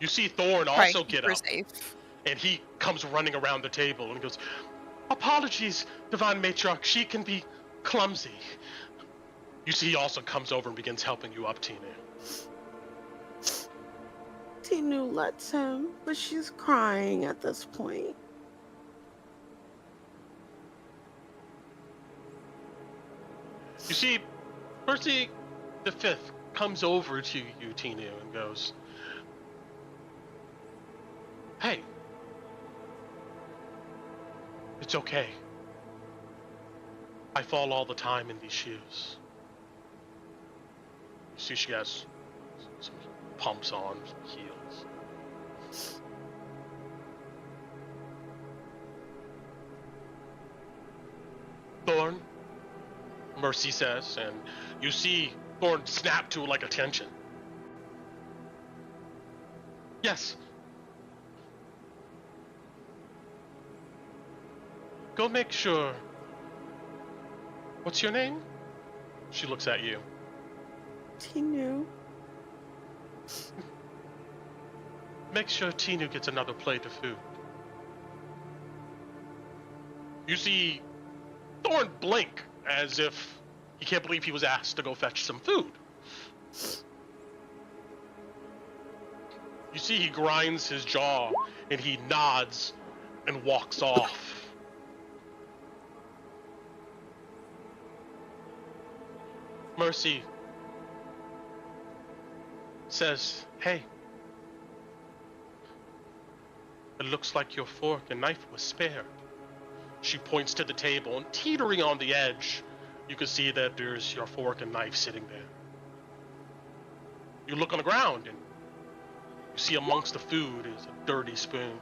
You see Thorn
try and
also
keep
get
her
up,
safe.
and he comes running around the table and goes, "Apologies, Divine Matriarch, she can be clumsy." You see he also comes over and begins helping you up, Tina.
Tinu lets him, but she's crying at this point.
You see, Percy the Fifth comes over to you, Tinu, and goes, "Hey, it's okay. I fall all the time in these shoes." You see she has some pumps on, some heels. Thorn, Mercy says, and you see Thorn snap to like attention. Yes. Go make sure. What's your name? She looks at you.
Tinu.
Make sure Tinu gets another plate of food. You see Thorn blink as if he can't believe he was asked to go fetch some food. You see he grinds his jaw and he nods and walks off. Mercy says, "Hey, it looks like your fork and knife was spared." She points to the table, and teetering on the edge, you can see that there's your fork and knife sitting there. You look on the ground, and you see amongst the food is a dirty spoon.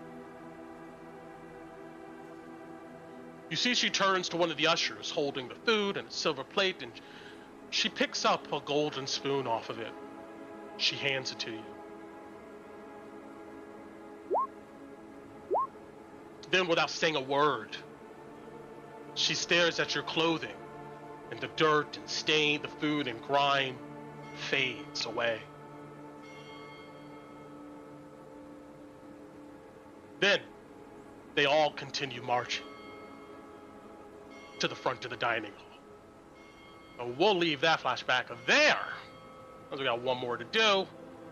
You see she turns to one of the ushers holding the food and a silver plate, and she picks up a golden spoon off of it. She hands it to you. Then, without saying a word, she stares at your clothing, and the dirt and stain, the food and grime fades away. Then, they all continue marching to the front of the dining hall. And we'll leave that flashback there, because we got one more to do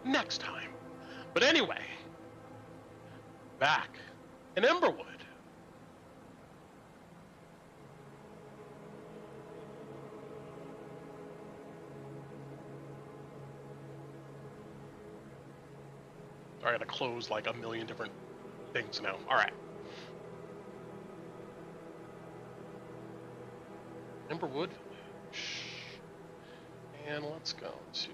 next time. But anyway, back in Emberwood. I gotta close like a million different things now. All right. Emberwood Village. And let's go to...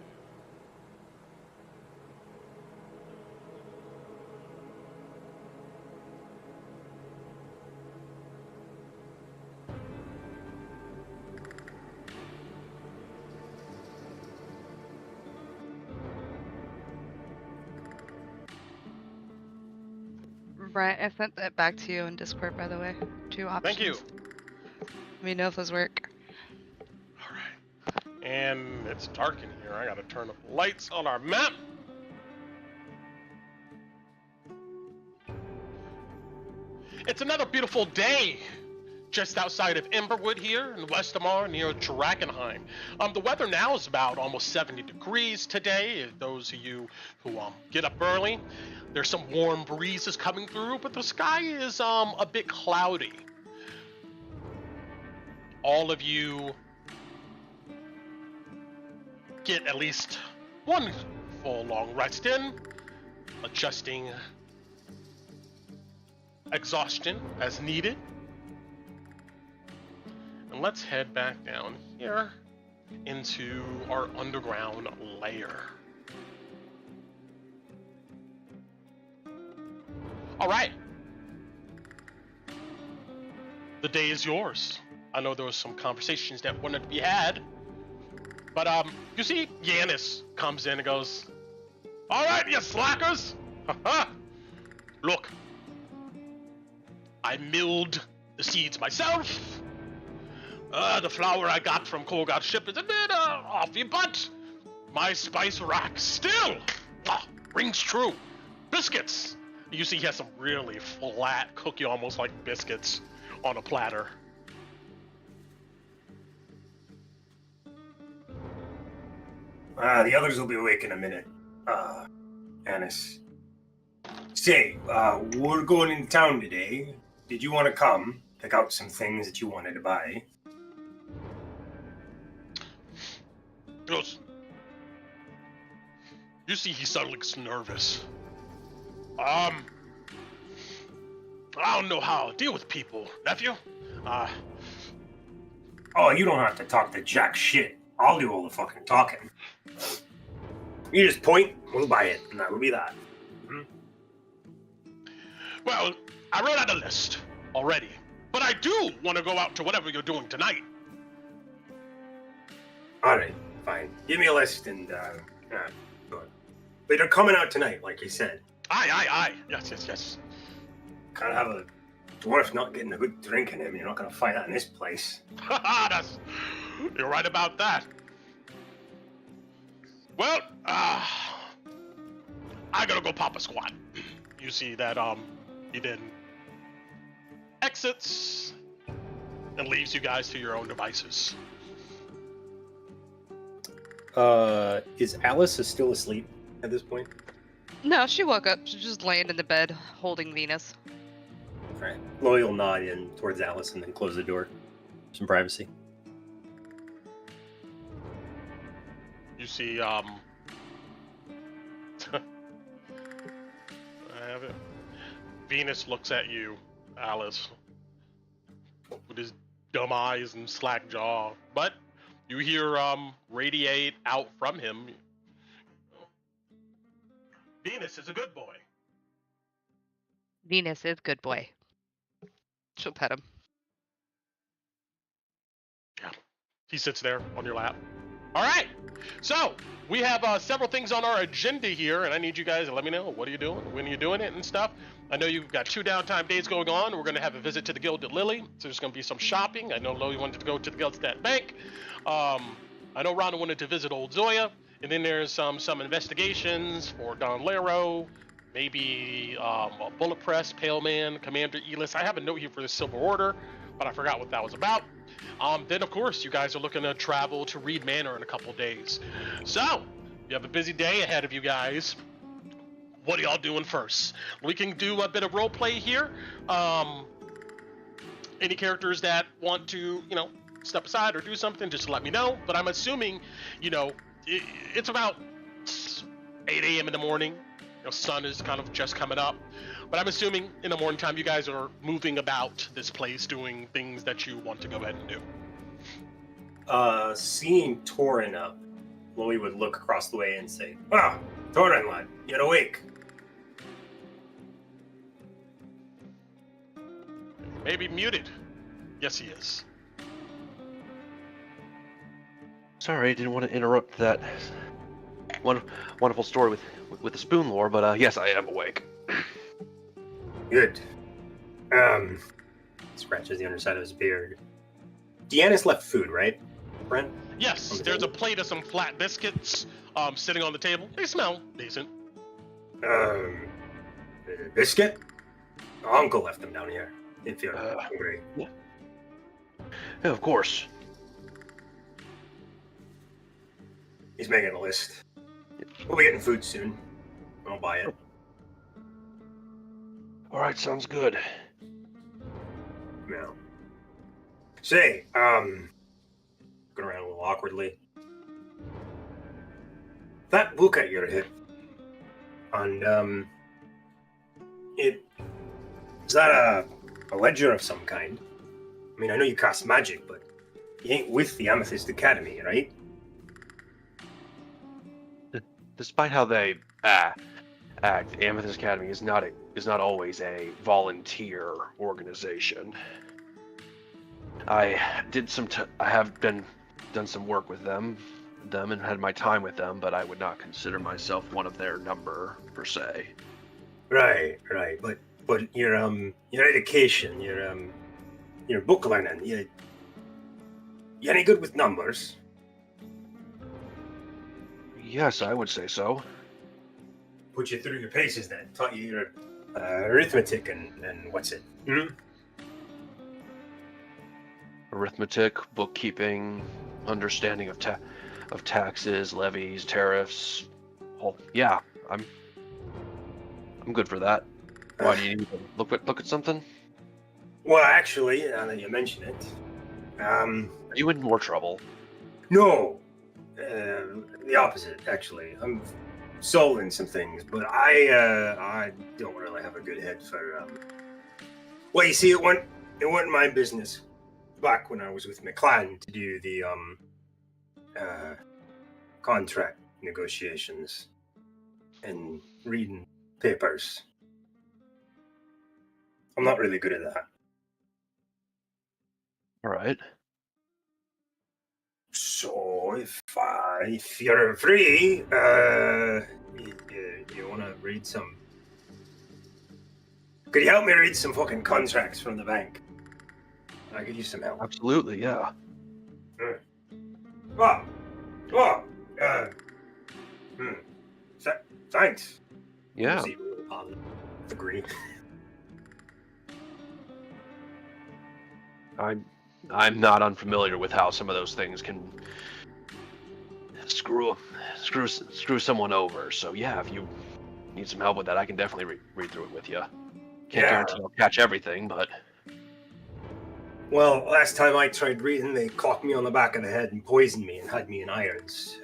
Right, I sent that back to you in Discord, by the way. 2 options.
Thank you.
Let me know if those work.
All right. And it's dark in here. I gotta turn up the lights on our map. It's another beautiful day just outside of Emberwood here in Westamar near Drakkenheim. The weather now is about almost 70 degrees today. Those of you who get up early, there's some warm breezes coming through, but the sky is a bit cloudy. All of you get at least one full long rest in, adjusting exhaustion as needed. And let's head back down here into our underground lair. All right. The day is yours. I know there was some conversations that wanted to be had, but you see Yanis comes in and goes, "All right, you slackers. Look, I milled the seeds myself. The flour I got from Kolgar's ship is a bit offy, but my spice rack still rings true. Biscuits." You see he has some really flat cookie, almost like biscuits, on a platter.
The others will be awake in a minute. Anis. Say, we're going into town today. Did you want to come? Pick out some things that you wanted to buy.
goes, you see he suddenly looks nervous. I don't know how to deal with people, nephew.
Oh, you don't have to talk to jack shit. I'll do all the fucking talking. You just point, we'll buy it, and that will be that.
Well, I wrote out a list already, but I do want to go out to whatever you're doing tonight.
Alright, fine. Give me a list and, go on. But you're coming out tonight, like you said.
Aye. Yes.
Can't have a dwarf not getting a good drink in him. You're not gonna find that in this place.
You're right about that. Well, I gotta go pop a squat. You see that, he then exits and leaves you guys to your own devices.
Is Alice still asleep at this point?
No, she woke up. She's just laying in the bed, holding Venus.
Alright. Loy will nod in towards Alice and then close the door. Some privacy.
You see, I have it. Venus looks at you, Alice, with his dumb eyes and slack jaw. But you hear radiate out from him. Venus is a good boy.
Venus is good boy. She'll pet him.
Yeah. He sits there on your lap. All right. So we have several things on our agenda here, and I need you guys to let me know, what are you doing, when are you doing it and stuff. I know you've got 2 downtime days going on. We're going to have a visit to the Guild at Lily, so there's going to be some shopping. I know Loie wanted to go to the Guildstead Bank. I know Rhonda wanted to visit Old Zoya, and then there's some investigations for Don Lero, maybe Bullet Press, Pale Man, Commander Elis. I have a note here for the Silver Order, but I forgot what that was about. Then, of course, you guys are looking to travel to Reed Manor in a couple days. So, you have a busy day ahead of you guys. What are y'all doing first? We can do a bit of role play here. Any characters that want to, step aside or do something, just let me know. But I'm assuming, it's about 8 a.m. in the morning. Sun is kind of just coming up. But I'm assuming in the morning time you guys are moving about this place, doing things that you want to go ahead and do.
Seeing Torin up, Loie would look across the way and say, "Ah, Torin, lad, get awake."
Maybe muted. Yes, he is.
Sorry, didn't want to interrupt that wonderful story with the spoon lore, but yes, I am awake.
Good. Scratches the underside of his beard. Deanna's left food, right, Brent?
Yes, there's a plate of some flat biscuits sitting on the table. They smell decent.
Biscuit? Uncle left them down here, if you're hungry.
Yeah, of course.
He's making a list. We'll be getting food soon. I'll buy it.
All right, sounds good.
Yeah. Say, going around a little awkwardly. That book at your hip, and is that a ledger of some kind? I mean, I know you cast magic, but you ain't with the Amethyst Academy, right?
Despite how they act, the Amethyst Academy is not always a volunteer organization. I have done some work with them and had my time with them, but I would not consider myself one of their number per se.
Right. But your education, your book learning, you any good with numbers?
Yes, I would say so.
Put you through your paces then. Taught you your arithmetic and what's it?
Arithmetic, bookkeeping, understanding of taxes, levies, tariffs. Oh, yeah, I'm good for that. Why do you need to look at something?
Well, actually, now that you mention it,
Are you in more trouble?
no, The opposite, actually. I'm solving some things, but I don't really have a good head for. Well, you see, it wasn't my business back when I was with McLaren to do the contract negotiations and reading papers. I'm not really good at that.
All right.
So if you're free, you want to read some? Could you help me read some fucking contracts from the bank? I could use some help.
Absolutely, yeah.
Thanks.
Yeah.
Agree.
I'm not unfamiliar with how some of those things can screw someone over. So yeah, if you need some help with that, I can definitely read through it with you. Can't guarantee I'll catch everything, but.
Well, last time I tried reading, they clocked me on the back of the head and poisoned me and had me in irons.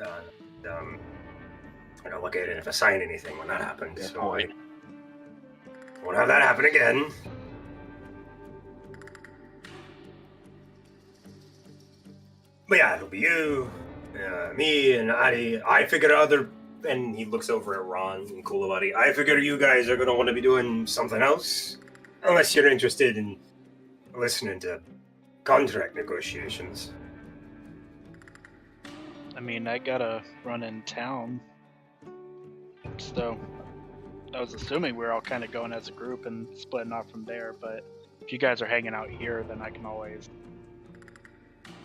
I don't look at it if I sign anything when that happened.
Good
so
point.
I won't have that happen again. But yeah, it'll be you, me, and Adi. I figure and he looks over at Ron and Coolabody. I figure you guys are going to want to be doing something else. Unless you're interested in listening to contract negotiations.
I mean, I gotta run in town. So, I was assuming we were all kind of going as a group and splitting off from there, but if you guys are hanging out here, then I can always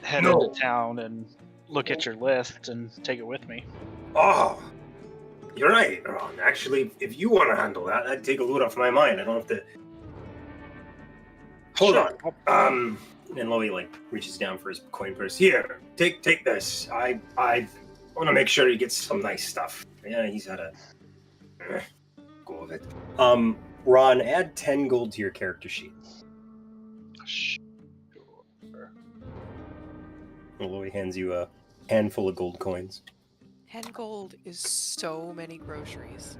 head into town and look at your list and take it with me.
Oh, you're right, Ron. Actually, if you want to handle that, that'd take a load off my mind. I don't have to... Hold on. And Loey, reaches down for his coin purse. Here, take this. I want to make sure he gets some nice stuff. Yeah, he's had a... go with it. Ron, add 10 gold to your character sheet.
Sure.
Loey hands you a handful of gold coins.
10 gold is so many groceries.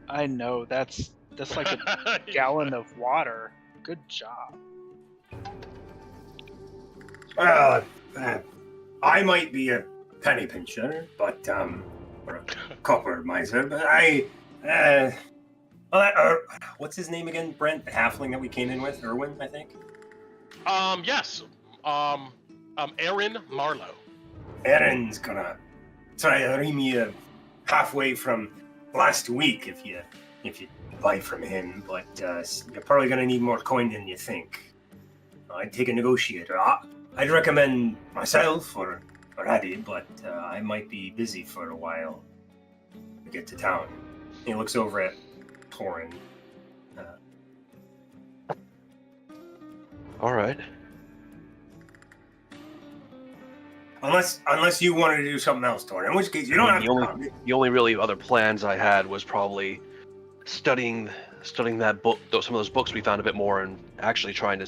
I know, that's like a gallon of water. Good job.
Well, I might be a penny pincher, but or a copper miser, but what's his name again? Brent, the halfling that we came in with, Erwin, I think.
Yes. Aaron Marlowe.
Aaron's gonna try to ream you halfway from last week if you buy from him, but you're probably gonna need more coin than you think. I'd take a negotiator. I'd recommend myself or Addy, but I might be busy for a while to get to town. He looks over at Torin.
All right.
Unless you wanted to do something else, Torin. In which case, you don't have to come.
The only really other plans I had was probably studying that book, some of those books we found a bit more, and actually trying to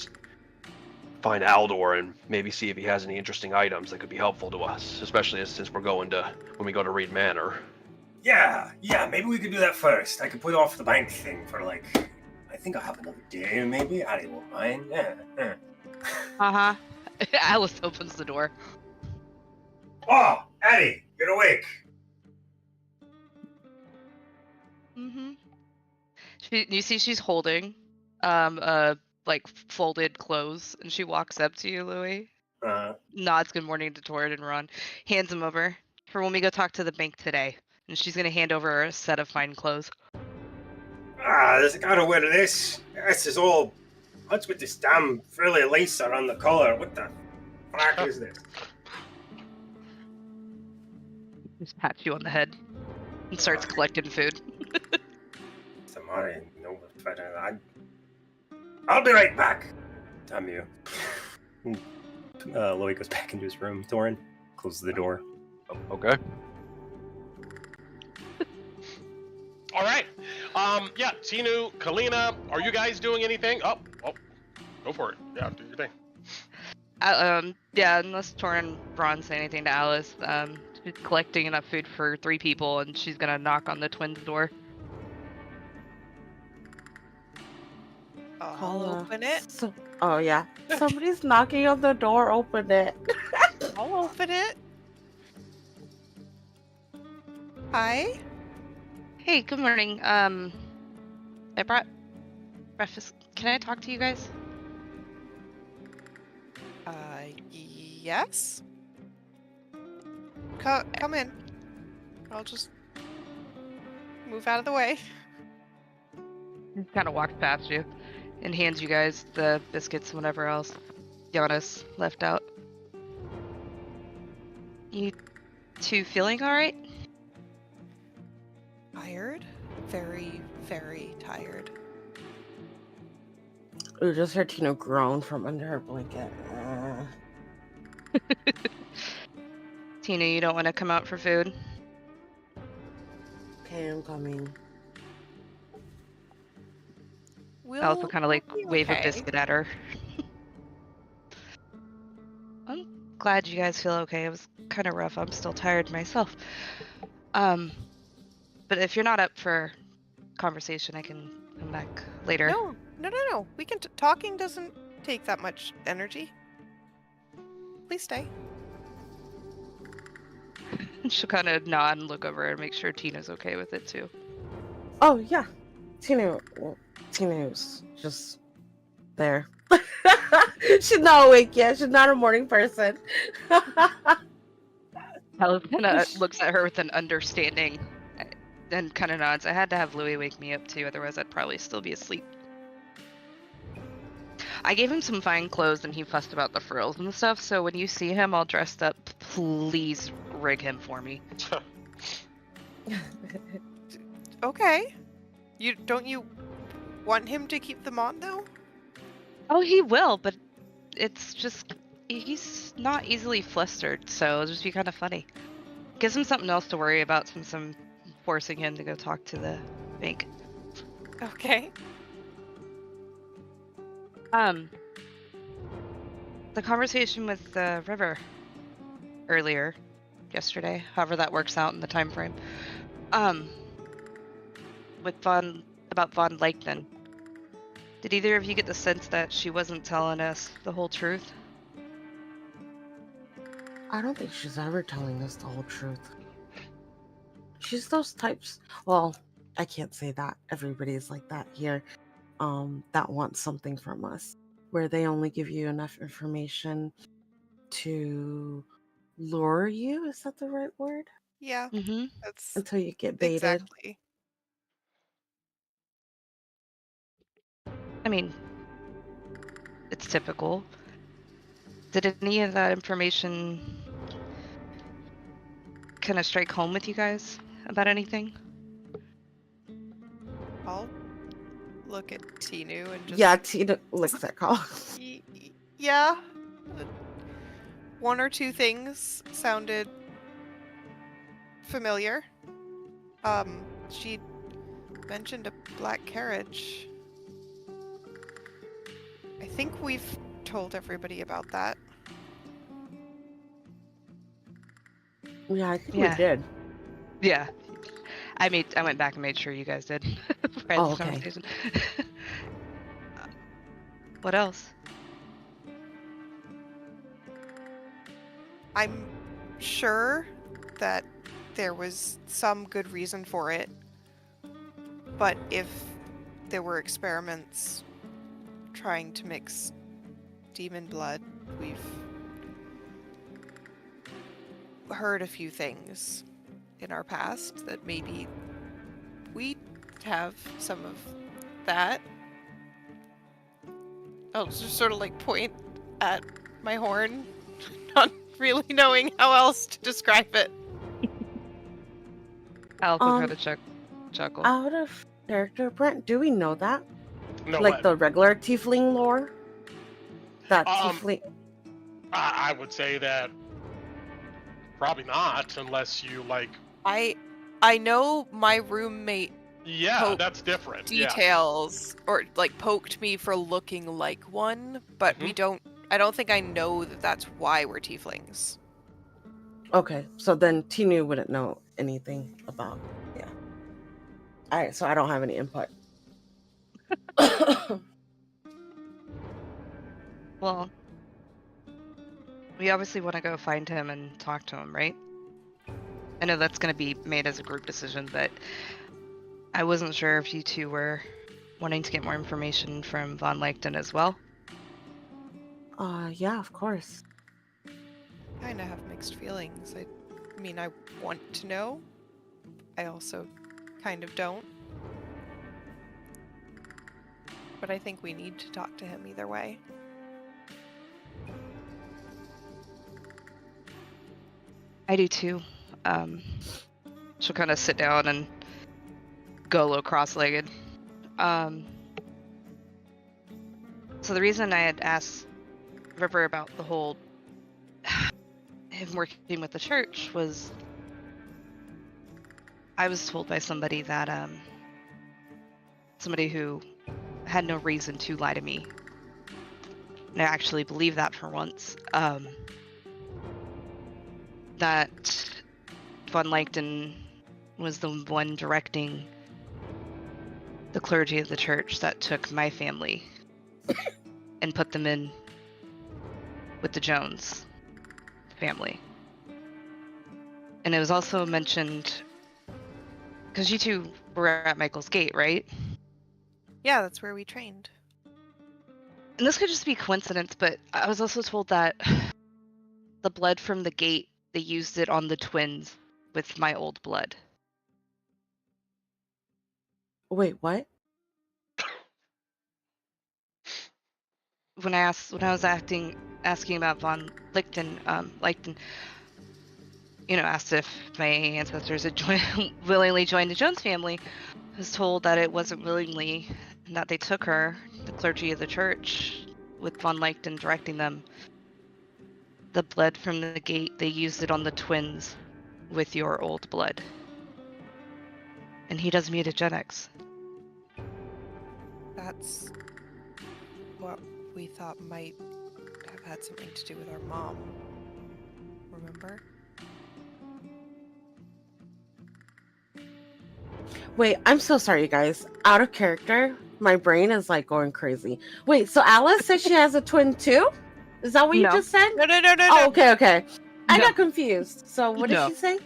find Aldor and maybe see if he has any interesting items that could be helpful to us, especially since we're going to when we go to Reed Manor.
Yeah, maybe we could do that first. I could put off the bank thing for I think I'll have another day, maybe. Addie won't mind. Yeah.
Uh-huh. Alice opens the door.
Oh, Addie, you're awake.
Mm-hmm. You see she's holding folded clothes, and she walks up to you, Louis. Nods good morning to Torin and Ron, hands them over for when we go talk to the bank today, and she's gonna hand over a set of fine clothes.
There's a gotta wear this. This is all. What's with this damn frilly lace around the collar? What the fuck is this?
Just pats you on the head and starts collecting food.
I'll be right back. Damn you. Loey goes back into his room. Torin closes the door.
Okay.
All right. Yeah, Tinu, Kalina, are you guys doing anything? Oh, go for it. Yeah, do your thing.
Yeah, unless Torin and Braun say anything to Alice, she's collecting enough food for 3 people, and she's gonna knock on the twins' door.
I'll open it.
Oh yeah, somebody's knocking on the door. Open it.
I'll open it. Hi.
Hey, good morning. I brought breakfast. Can I talk to you guys?
Yes. Come in. I'll just move out of the way.
He kind of walks past you and hands you guys the biscuits and whatever else Giannis left out. You 2 feeling all right?
Tired. Very, very tired.
We just heard Tina groan from under her blanket.
Tina, you don't want to come out for food?
Okay, I'm coming.
Alice will kind of like
We'll be
wave a
okay.
biscuit at her. I'm glad you guys feel okay. It was kind of rough. I'm still tired myself. But if you're not up for conversation, I can come back later.
No. We can. Talking doesn't take that much energy. Please stay.
She'll kind of nod and look over and make sure Tina's okay with it too.
Oh yeah, Tina's just there. She's not awake yet. She's not a morning person.
Alice kind of looks at her with an understanding and kind of nods. I had to have Louis wake me up too, otherwise I'd probably still be asleep. I gave him some fine clothes and he fussed about the frills and stuff, so when you see him all dressed up, please rig him for me.
Okay. Don't you want him to keep them on though?
Oh, he will, but it's just he's not easily flustered, so it'll just be kind of funny. Gives him something else to worry about since I'm forcing him to go talk to the bank.
Okay.
The conversation with the River earlier, yesterday, however that works out in the time frame. With Von Leichtman. Did either of you get the sense that she wasn't telling us the whole truth?
I don't think she's ever telling us the whole truth. She's those types. Well, I can't say that. Everybody's like that here. That wants something from us, where they only give you enough information to lure you. Is that the right word?
Yeah.
Mm-hmm.
That's
Until you get baited.
exactly.
I mean, it's typical. Did any of that information kind of strike home with you guys about anything?
I'll look at Tinu and just...
Yeah, Tina looks at Carl.
Yeah. 1 or 2 things sounded familiar. She mentioned a black carriage. I think we've told everybody about that.
Yeah, I think we
Yeah.
did.
Yeah. I went back and made sure you guys did. For
Oh,
this
okay.
conversation. What else?
I'm sure that there was some good reason for it, but if there were experiments trying to mix demon blood, we've heard a few things in our past that maybe we have some of that. I'll just sort of like point at my horn, not really knowing how else to describe it.
Alice will try to chuckle.
Out of character, Brent, do we know that?
No,
Like
what?
the regular tiefling lore? That tiefling...
I would say that probably not, unless you like.
I know my roommate
Yeah, that's different.
details or like poked me for looking like one, but we don't I don't think I know that that's why we're tieflings.
Okay, so then Tinu wouldn't know anything about. Yeah. All right, so I don't have any input.
Well, we obviously want to go find him and talk to him, right? I know that's going to be made as a group decision, but I wasn't sure if you two were wanting to get more information from Von Leichten as well.
Yeah, of course.
Kind of have mixed feelings. I mean, I want to know. I also kind of don't. But I think we need to talk to him either way.
I do too. She'll kind of sit down and go a little cross-legged. So the reason I had asked River about the whole him working with the church was I was told by somebody that somebody who had no reason to lie to me, and I actually believe that for once, that Von Leichten was the one directing the clergy of the church that took my family and put them in with the Jones family. And it was also mentioned, because you two were at Michael's Gate, right?
Yeah, that's where we trained.
And this could just be coincidence, but I was also told that the blood from the gate, they used it on the twins with my old blood.
Wait, what?
When I was asking about Von Leichten, asked if my ancestors had willingly joined the Jones family, I was told that it wasn't willingly, and that they took her, the clergy of the church, with Von Leichten directing them. The blood from the gate, they used it on the twins with your old blood. And he does mutagenics.
That's what we thought might have had something to do with our mom. Remember?
Wait, I'm so sorry, you guys. Out of character, my brain is like going crazy. Wait, so Alice says she has a twin too? Is that what you
No.
just said?
No.
Oh, okay. I
No.
got confused. So what did
No.
she say?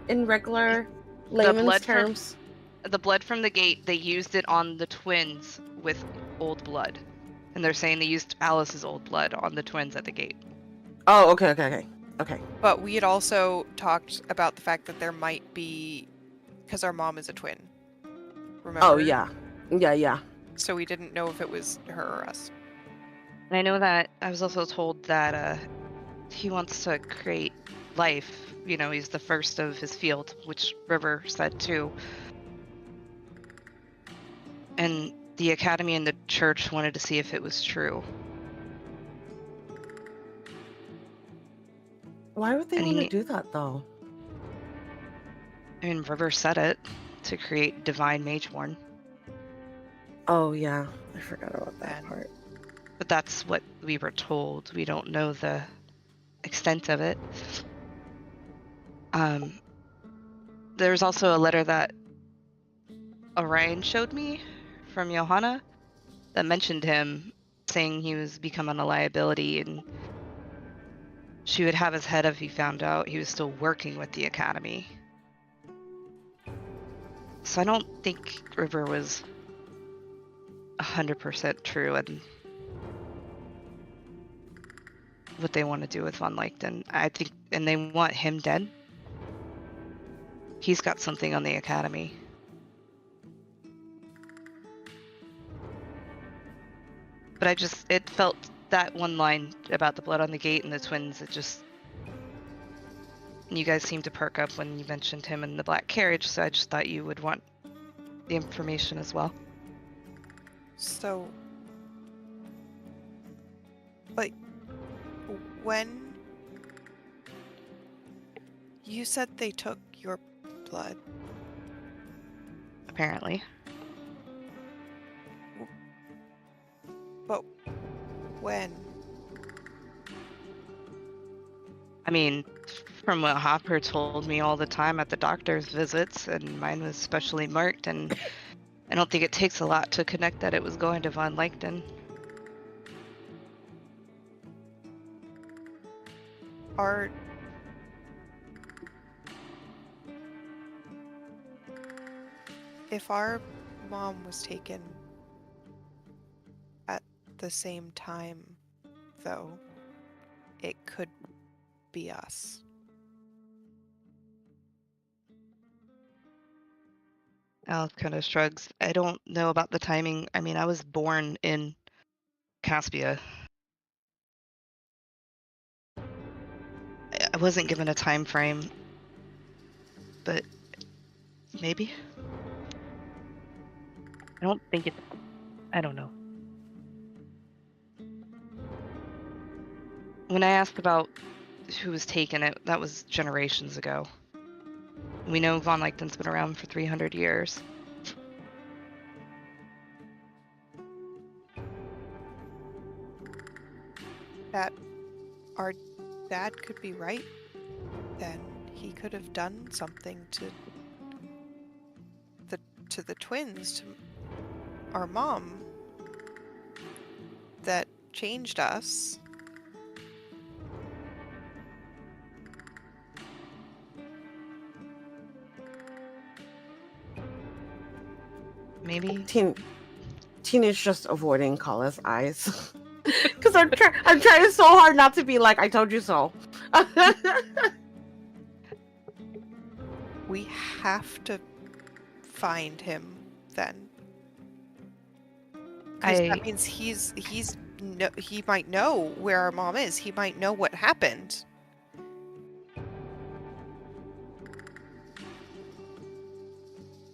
In regular layman's
blood
terms?
The blood from the gate, they used it on the twins with old blood. And they're saying they used Alice's old blood on the twins at the gate.
Oh, okay.
But we had also talked about the fact that there might be, because our mom is a twin. Remember?
Oh, yeah. Yeah.
So we didn't know if it was her or us.
And I know that I was also told that he wants to create life. He's the first of his field, which River said too. And the academy and the church wanted to see if it was true.
Why would they
And
want to do that, though?
I mean, River said it, to create divine Mageborn.
Oh, yeah. I forgot about that part.
But that's what we were told. We don't know the extent of it. There's also a letter that Orion showed me from Johanna that mentioned him, saying he was becoming a liability, and she would have his head if he found out he was still working with the academy. So I don't think River was 100% true and what they want to do with Von Leichten. I think, and they want him dead. He's got something on the academy. But it felt that one line about the blood on the gate and the twins, you guys seemed to perk up when you mentioned him in the black carriage, so I just thought you would want the information as well.
So, like, when you said they took your blood,
Apparently.
but when?
I mean, from what Hopper told me all the time at the doctor's visits, and mine was specially marked, and I don't think it takes a lot to connect that it was going to Von Leichten.
If our mom was taken at the same time, though, it could be us.
Al kind of shrugs. I don't know about the timing. I mean, I was born in Caspia. I wasn't given a time frame, but maybe. I don't think it. I don't know. When I asked about who was taken, that was generations ago. We know Von Leichten's been around for 300 years.
That our dad could be right, then he could have done something to the twins, to our mom, that changed us.
Maybe.
Tina's just avoiding Kala's eyes. Because I'm trying so hard not to be like, I told you so.
We have to find him then. Because that means he might know where our mom is. He might know what happened.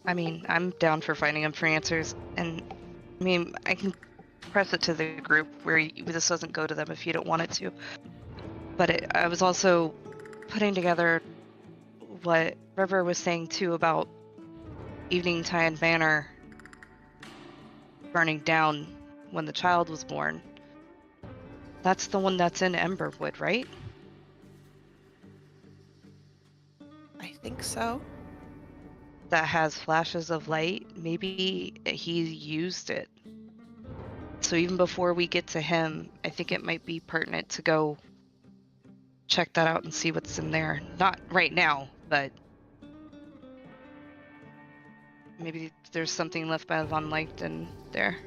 I mean, I'm down for finding him for answers, and I mean, I can press it to the group where this doesn't go to them if you don't want it to. But I was also putting together what River was saying too about Evening Tide Manor burning down when the child was born. That's the one that's in Emberwood, right?
I think so.
That has flashes of light. Maybe he used it. So even before we get to him, I think it might be pertinent to go check that out and see what's in there. Not right now, but maybe there's something left by Von Leichten there.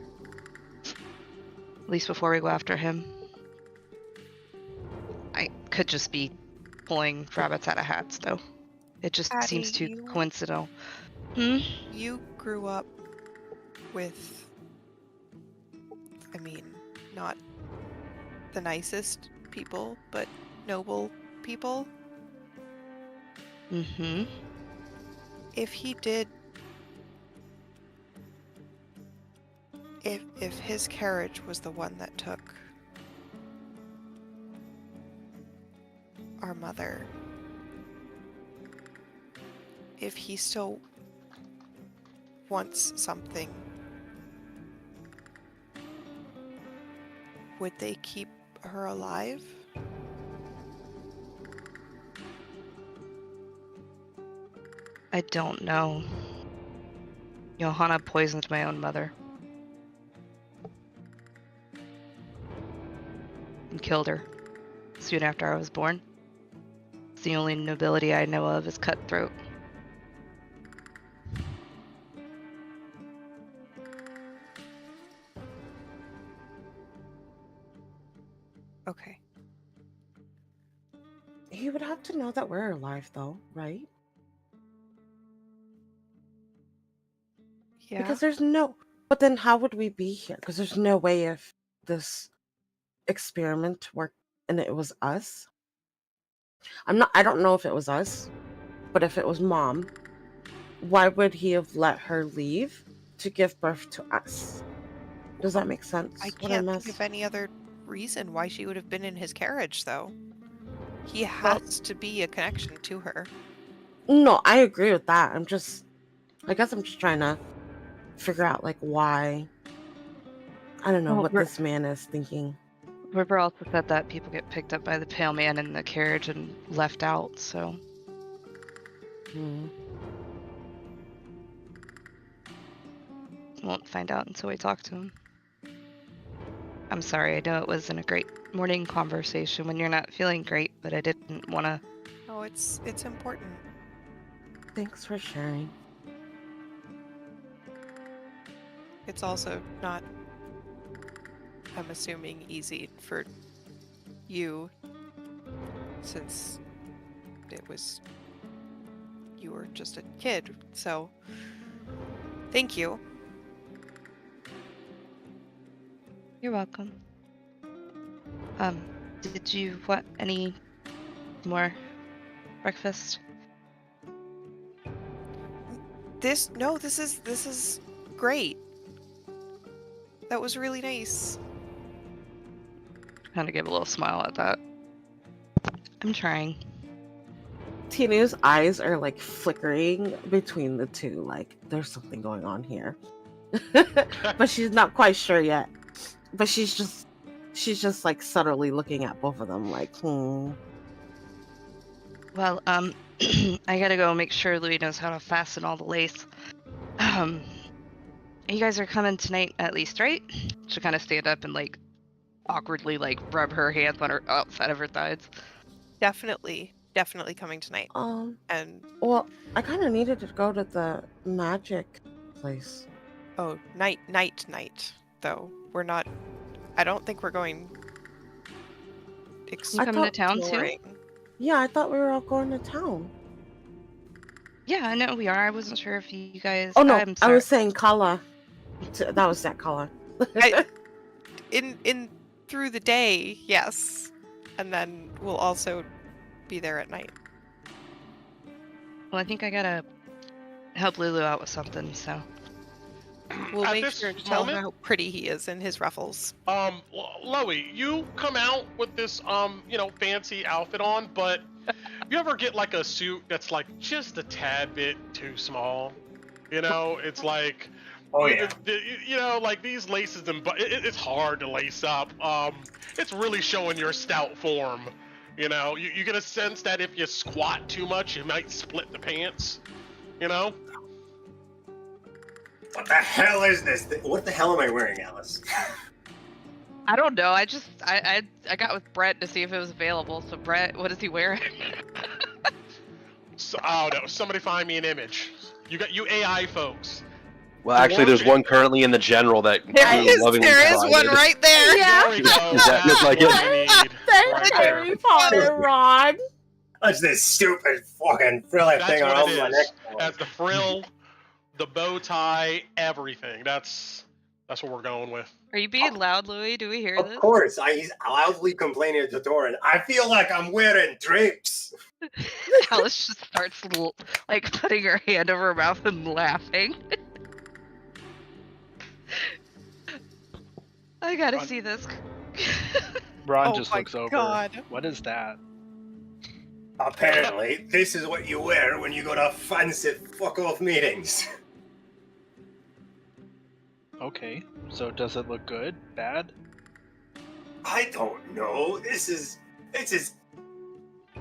At least before we go after him. I could just be pulling rabbits out of hats, though. It just
Addie,
seems too coincidental.
You grew up with, I mean, not the nicest people, but noble people.
Mm-hmm.
If he did, if his carriage was the one that took our mother, if he still wants something, would they keep her alive?
I don't know. Johanna poisoned my own mother. And killed her soon after I was born. It's the only nobility I know of is cutthroat.
Okay.
He would have to know that we're alive, though, right?
Yeah.
Because there's no... But then how would we be here? Because there's no way if this experiment worked and it was us. I don't know if it was us, but if it was Mom, why would he have let her leave to give birth to us? Does that make sense?
I can't think of any other reason why she would have been in his carriage, though. He has to be a connection to her.
No, I agree with that. I guess I'm just trying to figure out, like, why. I don't know what this man is thinking.
River also said that people get picked up by the pale man in the carriage and left out, so. Won't find out until we talk to him. I'm sorry, I know it wasn't a great morning conversation when you're not feeling great, but I didn't want to.
Oh, it's important.
Thanks for sharing.
It's also not, I'm assuming, easy for you, since you were just a kid, so thank you.
You're welcome. Did you want any more breakfast?
This is great. That was really nice.
Kind of give a little smile at that. I'm trying.
Tinu's eyes are like flickering between the two, like there's something going on here. But she's not quite sure yet. But she's just like subtly looking at both of them like,
Well, I gotta go make sure Louis knows how to fasten all the lace. You guys are coming tonight at least, right? She'll kind of stand up and like awkwardly like rub her hands on her outside of her thighs.
Definitely coming tonight. And
well, I kind of needed to go to the magic place.
oh, night though. We're not. I don't think we're going.
You coming to town too?
Yeah, I thought we were all going to town.
Yeah, I know we are. I wasn't sure if you guys.
Oh no,
I'm sorry.
I was saying Kala. That was that Kala.
in through the day, yes, and then we'll also be there at night.
Well, I think I gotta help Lulu out with something, so.
We'll
At
make
this
sure to tell
moment-
him how pretty he is in his ruffles.
Loey, you come out with this, fancy outfit on, but you ever get like a suit that's like just a tad bit too small? You know, it's like,
Oh yeah.
like these laces and it's hard to lace up. It's really showing your stout form. You know, you get a sense that if you squat too much, you might split the pants. You know.
What the hell is this? What the hell am I wearing, Alice?
I don't know. I got with Brett to see if it was available. So Brett, what is he wearing?
So, oh no! Somebody find me an image. You AI folks.
Well, actually, there's one currently in the general that lovingly
There is
provided.
one right there.
Yeah.
There we go.
Does that look like it?
What we need.
Thanks,
Right there.
Harry Potter, Ron.
That's this stupid fucking frilly
That's
thing
what
around
it
my
is.
neck.
That's the frill, the bow tie, everything. That's what we're going with.
Are you being loud, Louis? Do we hear
Of
this?
course, he's loudly complaining to Doran. I feel like I'm wearing drapes.
Alice just starts like putting her hand over her mouth and laughing. I gotta see this.
Ron
Oh
just
my
looks over.
God.
What is that?
Apparently, this is what you wear when you go to fancy fuck-off meetings.
Okay, so does it look good? Bad?
I don't know. This is...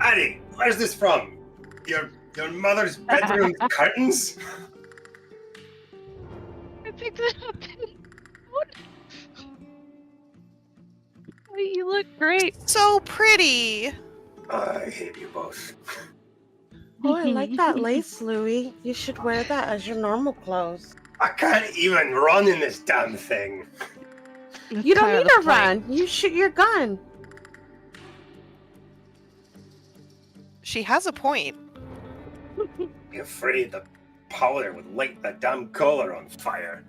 Addie, where's this from? Your mother's bedroom curtains?
I picked it up. You look great.
So pretty.
I hate you both.
Oh, I like that lace, Louis. You should wear that as your normal clothes.
I can't even run in this damn thing.
You don't need to run. You shoot your gun.
She has a point.
Be afraid the powder would light the damn collar on fire.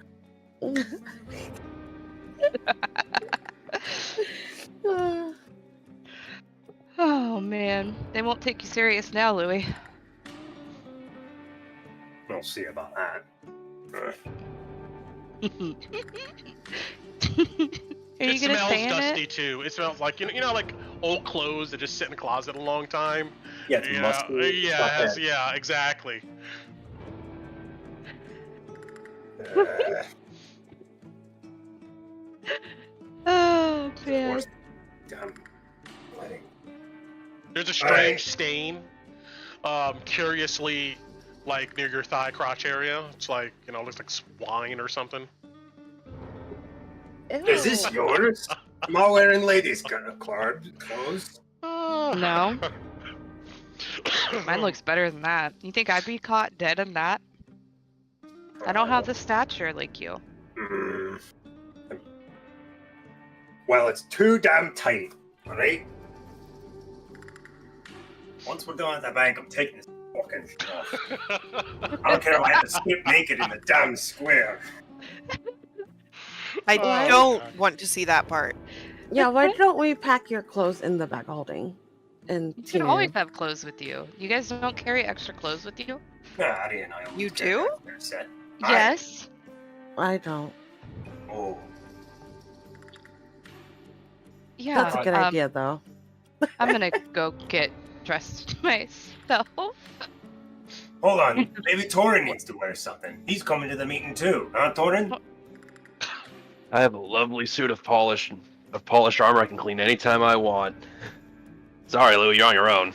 Oh man, they won't take you serious now, Louis.
We'll see about that.
Are
It
you gonna
smells
stay in
dusty
it?
too. It smells like like old clothes that just sit in a closet a long time.
Yeah, it's musty.
Yeah, exactly.
Oh man.
Damn wedding.
There's a strange stain, curiously, like near your thigh crotch area. It's like, looks like swine or something.
Ew.
Is this yours? I'm all wearing ladies' clothes.
No. Mine looks better than that. You think I'd be caught dead in that? I don't have the stature like you.
Well, it's too damn tight, alright? Once we're done at the bank, I'm taking this fucking shit off. I don't care if I have to skip naked in the damn square.
I don't want to see that part.
Yeah, why don't we pack your clothes in the bag holding? And
You should always have clothes with you. You guys don't carry extra clothes with you?
Nah, Addie and I always
You
carry
do?
their set.
Yes.
I don't.
Oh.
Yeah.
That's a good idea, though.
I'm gonna go get dressed myself.
Hold on, maybe Torin needs to wear something. He's coming to the meeting too, huh, Torin?
I have a lovely suit of polished armor I can clean anytime I want. Sorry, Lou, you're on your own.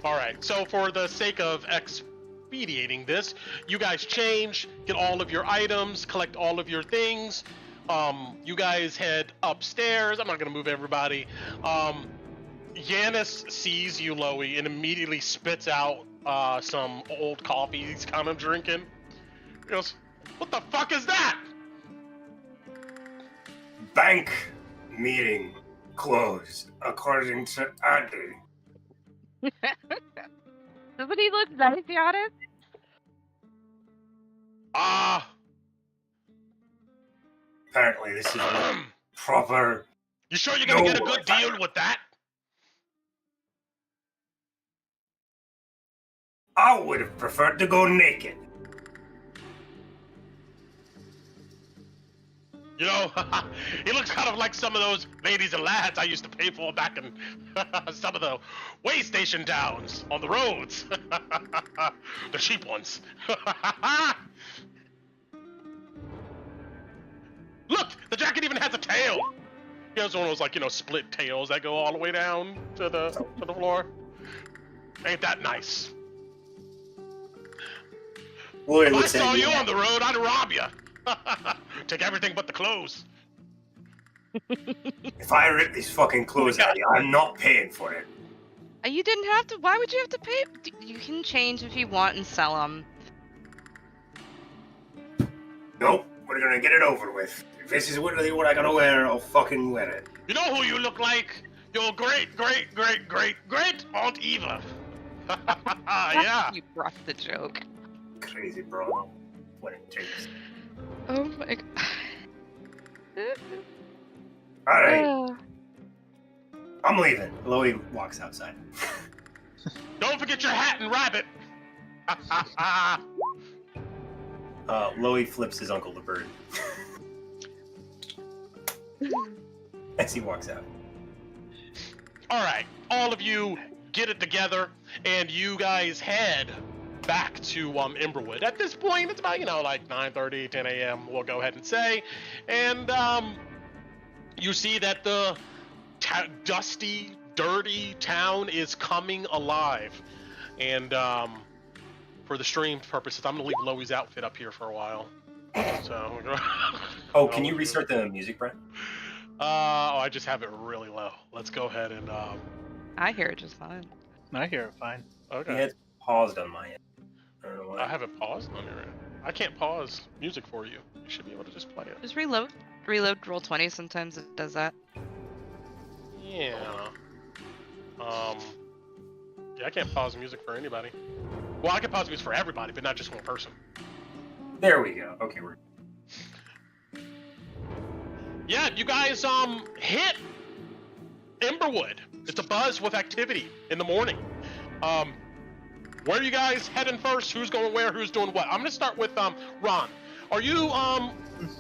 Alright, so for the sake of expediting this, you guys change, get all of your items, collect all of your things. You guys head upstairs. I'm not going to move everybody. Yanis sees you, Loey, and immediately spits out some old coffee he's kind of drinking. He goes, "What the fuck is that?"
Bank meeting closed, according to Addie.
Doesn't he look nice, Giannis?
Apparently this is proper...
You sure you're gonna get a good deal with that?
I would have preferred to go naked.
You know, he looks kind of like some of those ladies and lads I used to pay for back in some of the way station towns on the roads. The cheap ones. Look, the jacket even has a tail. He has one of those, like, split tails that go all the way down to the floor. Ain't that nice?
Boy,
If I saw you on the road, I'd rob you. Take everything but the clothes.
If I rip these fucking clothes out of you, I'm not paying for it.
You didn't have to. Why would you have to pay? You can change if you want and sell them.
Nope, we're gonna get it over with. If this is what I gotta wear, I'll fucking wear it.
You know who you look like? Your great Aunt Eva. Yeah.
You brought the joke.
Crazy bro. When it takes.
Oh my god.
Alright. I'm leaving. Loey walks outside.
Don't forget your hat and rabbit.
Loey flips his uncle the bird. As he walks out.
Alright, all of you get it together, and you guys head back to Emberwood. At this point, it's about, like 9:30, 10 a.m., we'll go ahead and say. And you see that the dusty, dirty town is coming alive. And for the stream purposes, I'm going to leave Loey's outfit up here for a while. So.
Oh, can you restart the music, Brent?
I just have it really low. Let's go ahead and.
I hear it just fine.
I hear it fine.
Okay.
Yeah, it's paused on my end. I don't know why.
I have it paused on your end. I can't pause music for you. You should be able to just play it.
Just reload. Reload Roll20. Sometimes it does that.
Yeah. Yeah, I can't pause music for anybody. Well, I can pause music for everybody, but not just one person.
There we go. Okay, we're.
Yeah, you guys hit Emberwood. It's a buzz with activity in the morning. Where are you guys heading first? Who's going where? Who's doing what? I'm gonna start with Ron. Are you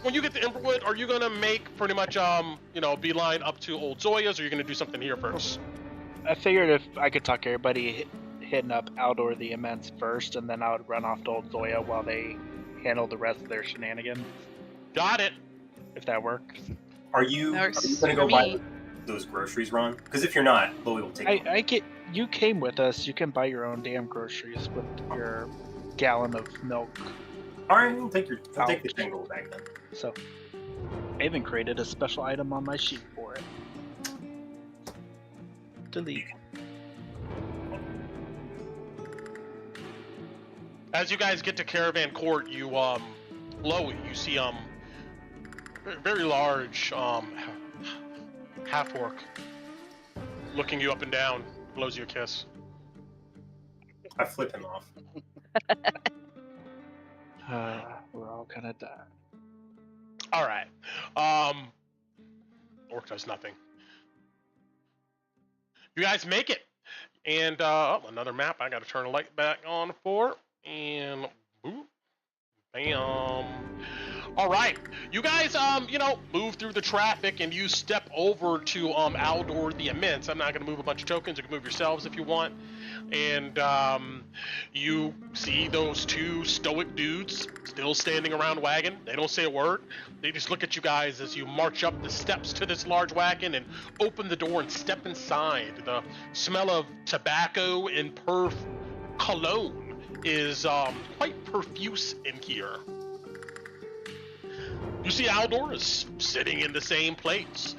when you get to Emberwood, are you gonna make pretty much beeline up to Old Zoya's, or are you gonna do something here first?
I figured if I could talk everybody hitting up Aldor the Immense first, and then I would run off to Old Zoya while they handle the rest of their shenanigans.
Got it.
If that works.
Are you going
Works
to go
for
buy
me.
those groceries, Ron? Because if you're not, Chloe will take them.
I get. You came with us. You can buy your own damn groceries with your gallon of milk.
All right, I'll take the jingle back then.
So, I even created a special item on my sheet for it. Delete.
As you guys get to Caravan Court, you Chloe, you see very large half orc looking you up and down, blows you a kiss.
I flip him off.
We're all gonna die.
All right. Orc does nothing. You guys make it, and another map. I got to turn the light back on for, and boop, bam. All right, you guys, move through the traffic, and you step over to Aldor the Immense. I'm not gonna move a bunch of tokens. You can move yourselves if you want. And you see those two stoic dudes still standing around wagon. They don't say a word. They just look at you guys as you march up the steps to this large wagon and open the door and step inside. The smell of tobacco and cologne is quite profuse in here. You see Aldor is sitting in the same place,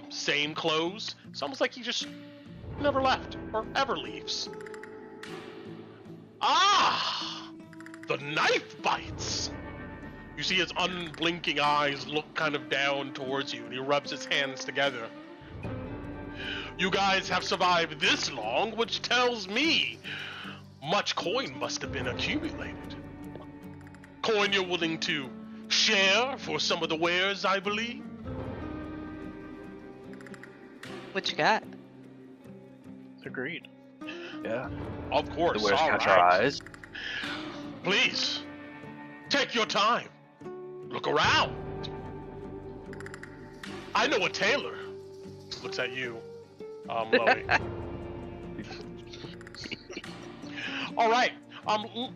same clothes. It's almost like he just never left or ever leaves. Ah, the Knifebites. You see his unblinking eyes look kind of down towards you, and he rubs his hands together. You guys have survived this long, which tells me much coin must have been accumulated. Coin you're willing to share for some of the wares, I believe?
What you got?
Agreed.
Yeah.
Of course.
The wares
All
catch
right.
our eyes.
Please, take your time. Look around. I know a tailor. Looks at you, Chloe. All right.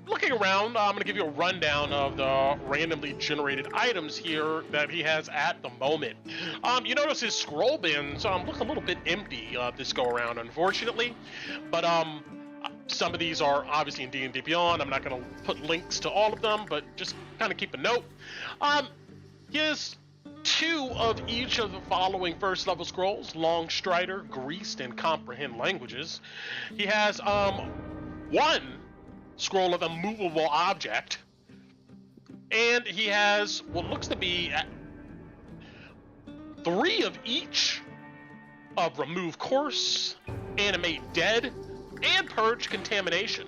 Looking around, I'm going to give you a rundown of the randomly generated items here that he has at the moment. You notice his scroll bins look a little bit empty this go around, unfortunately. But some of these are obviously in D&D Beyond. I'm not going to put links to all of them, but just kind of keep a note. He has 2 of each of the following first level scrolls: Long Strider, Greased, and Comprehend Languages. He has 1 scroll of immovable object, and he has what looks to be 3 of each of remove course, animate dead, and purge contamination.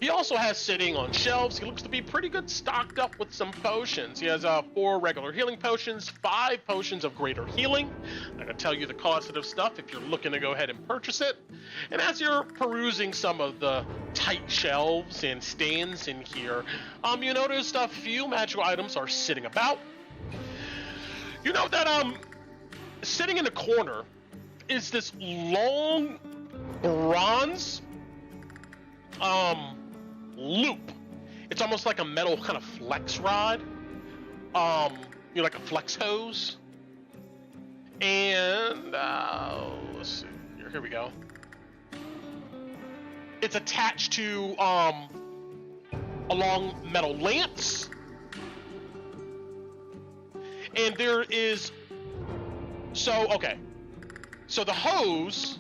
He also has sitting on shelves, he looks to be pretty good stocked up with some potions. He has 4 regular healing potions, 5 potions of greater healing. I'm going to tell you the cost of stuff if you're looking to go ahead and purchase it. And as you're perusing some of the tight shelves and stands in here, you notice a few magical items are sitting about. You know that sitting in the corner is this long bronze loop. It's almost like a metal kind of flex rod, like a flex hose. And let's see here we go. It's attached to a long metal lance, and there is so the hose.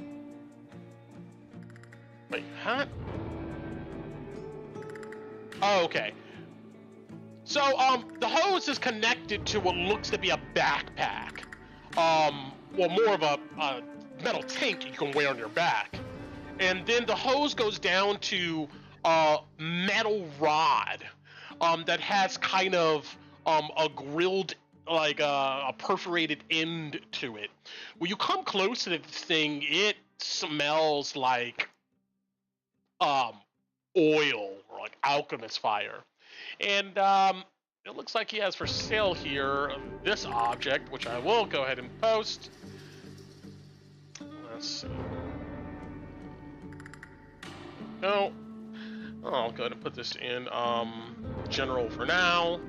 Wait, huh? Oh, okay. So, the hose is connected to what looks to be a backpack. More of a metal tank you can wear on your back. And then the hose goes down to a metal rod that has kind of a grilled, like a perforated end to it. When you come close to this thing, it smells like oil or like alchemist fire. And it looks like he has for sale here this object, which I will go ahead and post. Let's see. No. I'll go ahead and put this in general for now.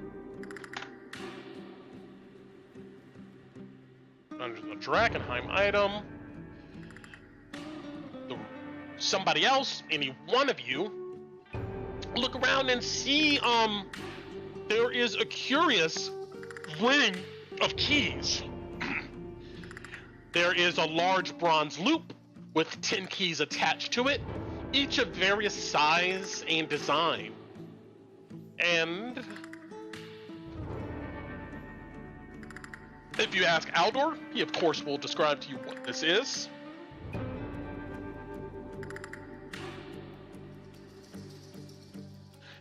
under the Drakkenheim item, somebody else, any one of you, look around and see there is a curious ring of keys. There is a large bronze loop with 10 keys attached to it, each of various size and design. And if you ask Aldor, he of course will describe to you what this is.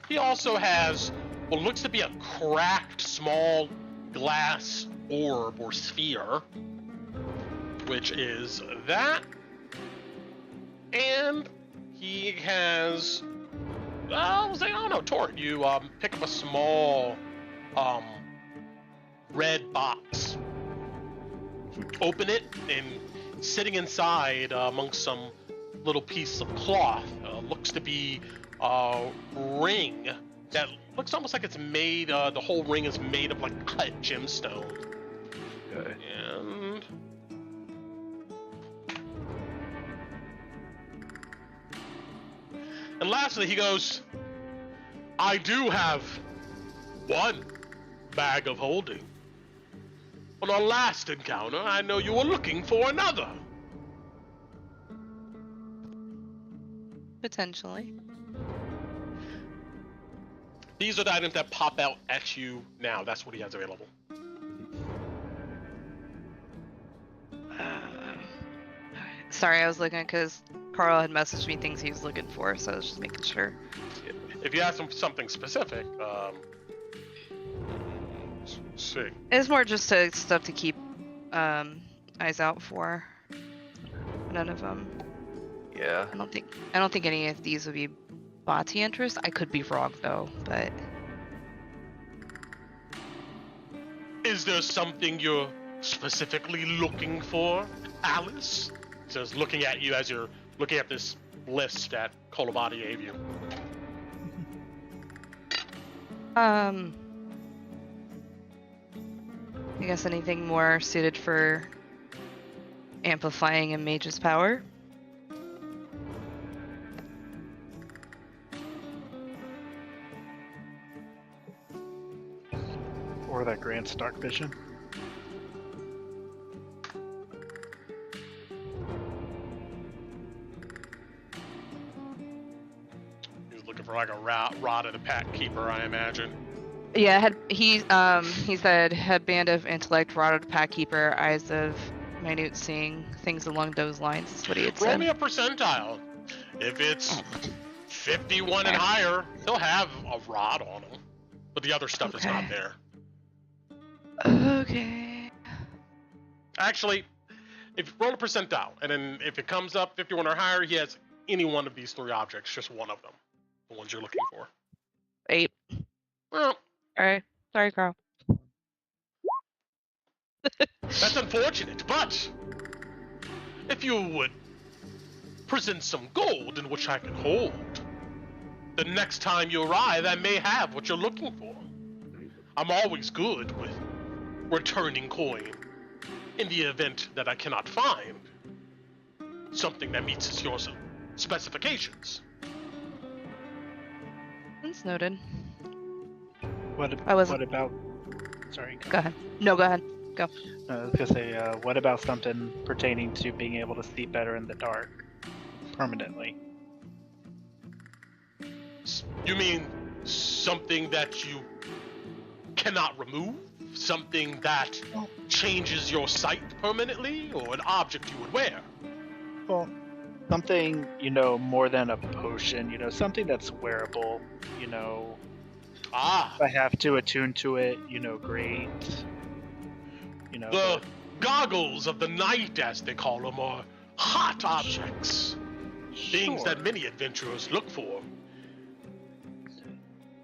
He also has what looks to be a cracked small glass orb or sphere, which is that. And he has, I don't know, Tort, you pick up a small red box. Open it, and sitting inside amongst some little piece of cloth looks to be a ring that looks almost like it's made, the whole ring is made of like cut gemstone.
Okay.
And lastly, he goes, I do have one bag of holding. On our last encounter, I know you were looking for another.
Potentially.
These are the items that pop out at you now. That's what he has available.
Sorry, I was looking because Carl had messaged me things he was looking for, so I was just making sure.
If you ask him something specific, let's see.
It's more just stuff to keep eyes out for. None of them.
Yeah.
I don't think any of these would be Bati interest. I could be wrong though, but.
Is there something you're specifically looking for, Alice? He says, looking at you as you're looking at this list that Kolobati gave you.
I guess anything more suited for amplifying a mage's power?
Or that Grand Stark vision.
He's looking for like a rod of the pack keeper, I imagine.
Yeah, he said headband of intellect, rod of pack keeper, eyes of minute seeing, things along those lines. Is what he had
Roll
said.
me a percentile. If it's 51 and higher, he'll have a rod on him. But the other stuff is not there.
Okay.
Actually, if you roll a percentile, and then if it comes up 51 or higher, he has any one of these three objects, just one of them. The ones you're looking for.
8.
Well,
Alright. Sorry, Carl.
that's unfortunate, but if you would present some gold in which I can hold, the next time you arrive, I may have what you're looking for. I'm always good with returning coin in the event that I cannot find something that meets your specifications.
That's noted.
What about? Sorry.
Go ahead. No, go ahead. Go.
I was gonna say, what about something pertaining to being able to see better in the dark, permanently?
You mean something that you cannot remove? Something that changes your sight permanently? Or an object you would wear?
Well, something, more than a potion, something that's wearable,
Ah,
if I have to attune to it, great.
the goggles of the night, as they call them, are hot objects. Things that many adventurers look for.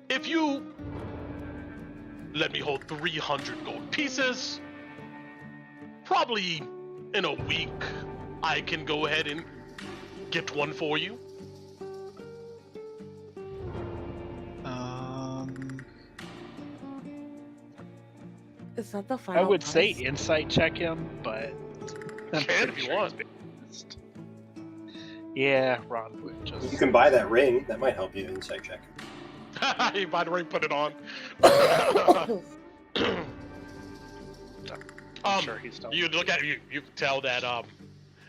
If you let me hold 300 gold pieces, probably in a week, I can go ahead and get one for you.
Is that the final
I would
price?
say insight check him, but I'm
Can
pretty
if you
sure
want.
he's biased. Yeah, Ron would just.
You can buy that ring. That might help you insight check.
You buy the ring, put it on.
I'm sure he's done.
You look at it, you can tell that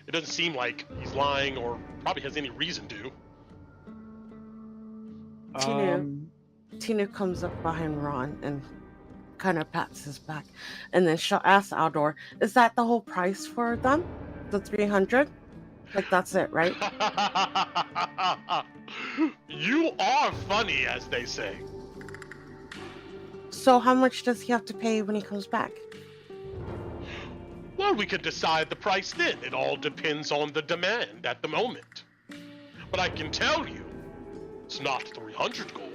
it doesn't seem like he's lying or probably has any reason to.
Tina comes up behind Ron and kind of pats his back, and then she'll ask Aldor, "Is that the whole price for them? The 300? Like that's it, right?"
You are funny, as they say.
So how much does he have to pay when he comes back?
Well, we could decide the price then. It all depends on the demand at the moment. But I can tell you, it's not 300 gold.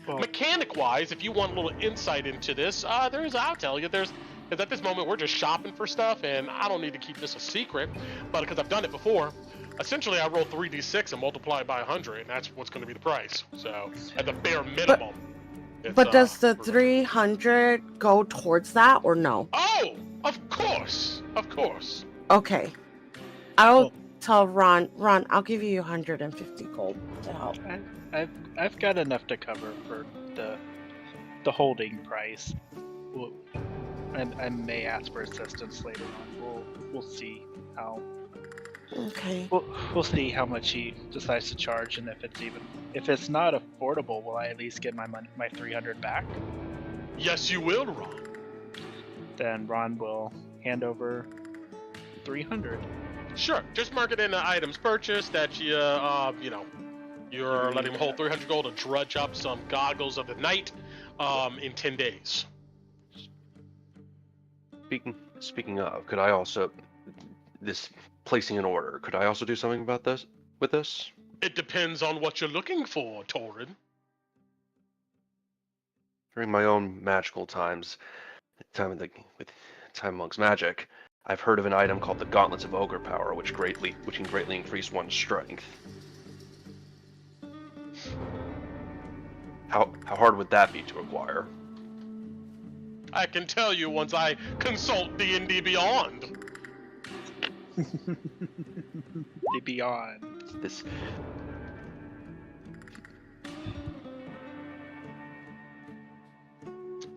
Well,
Mechanic-wise, if you want a little insight into this, I'll tell you, because at this moment we're just shopping for stuff, and I don't need to keep this a secret, but because I've done it before, essentially I roll 3d6 and multiply it by 100, and that's what's going to be the price. So, at the bare minimum.
But does the 300 go towards that or no?
Oh, of course.
Okay. I'll tell Ron, I'll give you 150 gold to help.
I've got enough to cover for the holding price. I may ask for assistance later on. We'll see how.
Okay.
We'll see how much he decides to charge, and if it's not affordable, will I at least get my 300 back?
Yes, you will, Ron.
Then Ron will hand over 300.
Sure, just mark it in the items purchased that you're letting him hold 300 gold to drudge up some goggles of the night in 10 days.
Speaking of, could I also placing an order? Could I also do something about this with this?
It depends on what you're looking for, Torin.
During my own magical times, time amongst magic, I've heard of an item called the Gauntlets of Ogre Power, which can greatly increase one's strength. How hard would that be to acquire?
I can tell you once I consult D&D Beyond.
The Beyond.
This.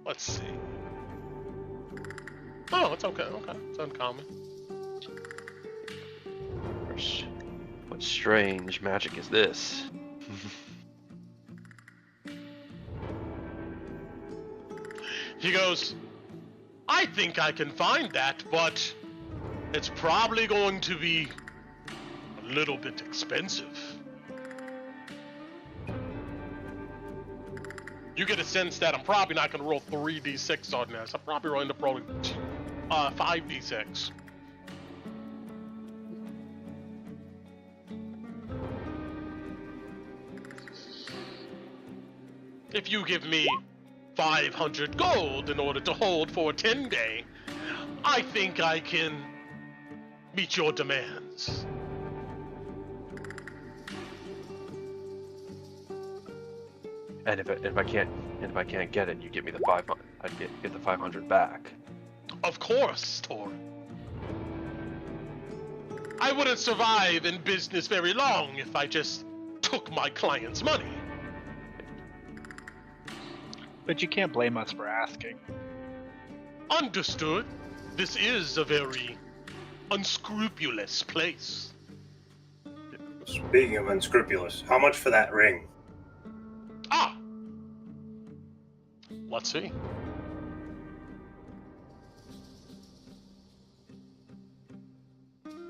Let's see. Oh, it's okay. It's uncommon.
What strange magic is this?
He goes, I think I can find that, but it's probably going to be a little bit expensive. You get a sense that I'm probably not going to roll 3d6 on this. I'm probably going to end up rolling 5d6. If you give me 500 gold in order to hold for a 10-day, I think I can meet your demands.
And if I can't get it, you give me the 500. I'd get the 500 back.
Of course, Tor. I wouldn't survive in business very long if I just took my client's money.
But you can't blame us for asking.
Understood. This is a very unscrupulous place.
Speaking of unscrupulous, how much for that ring?
Ah! Let's see.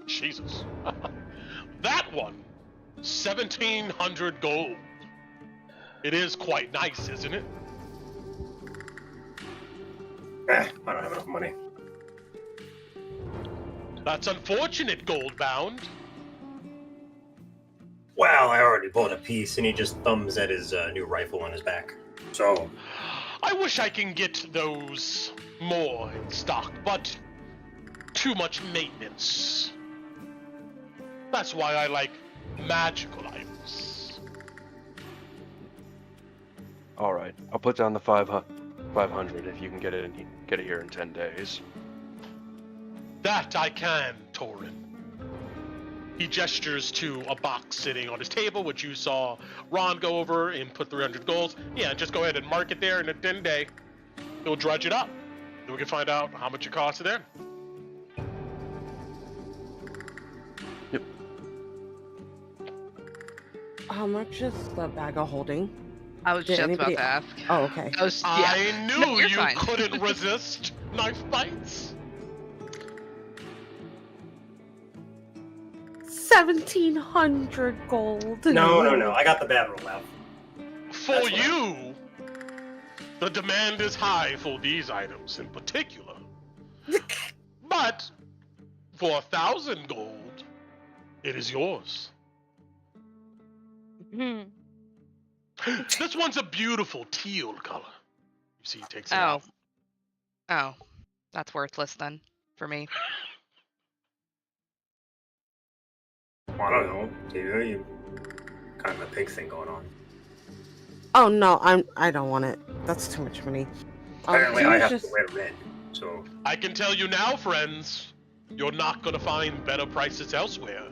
Jesus. That one, 1,700 gold. It is quite nice, isn't it?
I don't have enough money.
That's unfortunate, Goldbound.
Well, I already bought a piece, and he just thumbs at his new rifle on his back. So,
I wish I can get those more in stock, but too much maintenance. That's why I like magical items.
All right, I'll put down the 500. 500 if you can get it here in 10 days.
That I can, Torin. He gestures to a box sitting on his table, which you saw Ron go over and put 300 gold. Yeah, just go ahead and mark it there, and at 10 day, he'll drudge it up. Then we can find out how much it costs then.
Yep.
How much is the bag of holding?
I was
Did
just
anybody-
about to ask.
Oh, okay.
I knew
No, you're
you
fine.
couldn't resist Knifebites.
1,700 gold.
No. I got the bad roll out.
For
That's what
you, the demand is high for these items in particular. But for 1,000 gold, it is yours. This one's a beautiful teal color. You see, he takes it out.
Oh, that's worthless then for me.
I don't know. Dude, you kind of a pig thing going on.
Oh no, I don't want it. That's too much money.
Apparently,
can
I
you
have
just-
to wear red. So
I can tell you now, friends, you're not gonna find better prices elsewhere.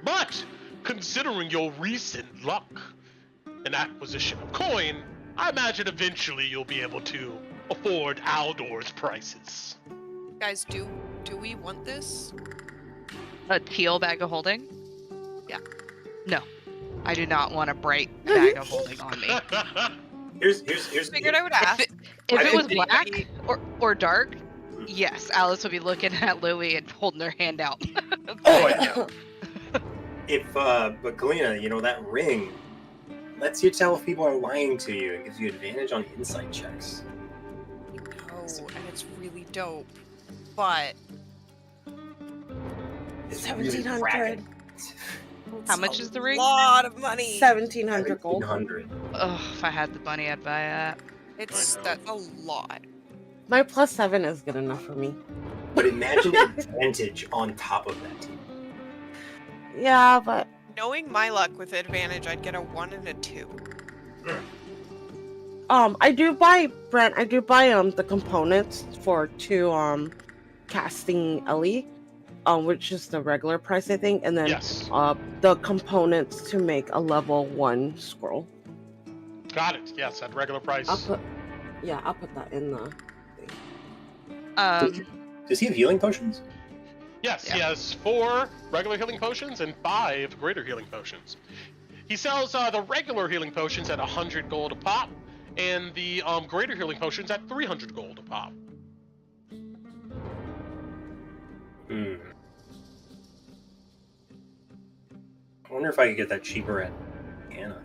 But considering your recent luck and acquisition of coin, I imagine eventually you'll be able to afford Aldor's prices.
Guys, do we want this?
A teal bag of holding?
Yeah.
No, I do not want a bright bag of holding on me.
here's
Figured I would ask.
If
I
it was
think
black or dark, yes, Alice would be looking at Louie and holding her hand out.
Oh yeah. But Kalina, you know that ring lets you tell if people are lying to you and gives you advantage on insight checks.
No, and it's really dope. But
It's
1,700.
bragging.
How much is the ring?
a lot of money.
1,700 gold.
1,700.
Ugh, if I had the money, I'd buy that.
That's a lot.
My +7 is good enough for me.
But imagine the advantage on top of that.
Yeah, but
Knowing my luck with advantage, I'd get a 1 and a 2.
I do buy Brent. I do buy the components for casting Ellie, which is the regular price I think, and then
Yes.
the components to make a level 1 scroll.
Got it. Yes, at regular price.
I'll put that in the thing.
Does he have healing potions?
Yes,
Yeah.
he has 4 regular healing potions and 5 greater healing potions. He sells the regular healing potions at 100 gold a pop, and the greater healing potions at 300 gold a pop.
I wonder if I could get that cheaper at Hannah.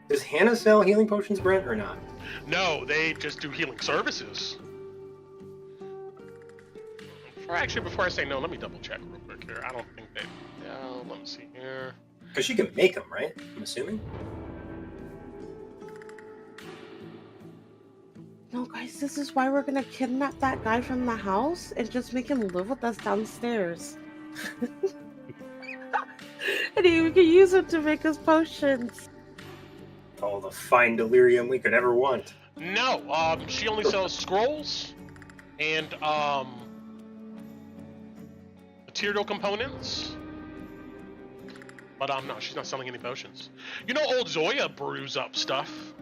Does Hannah sell healing potions, Brent, or not?
No, they just do healing services. Before I say no, let me double check real quick here. I don't think they. Let me see here.
Because she can make them, right? I'm assuming.
No, guys, this is why we're gonna kidnap that guy from the house and just make him live with us downstairs. And we can use him to make us potions.
All the fine delirium we could ever want.
No, she only sells scrolls and material components. But no, she's not selling any potions. You know, old Zoya brews up stuff.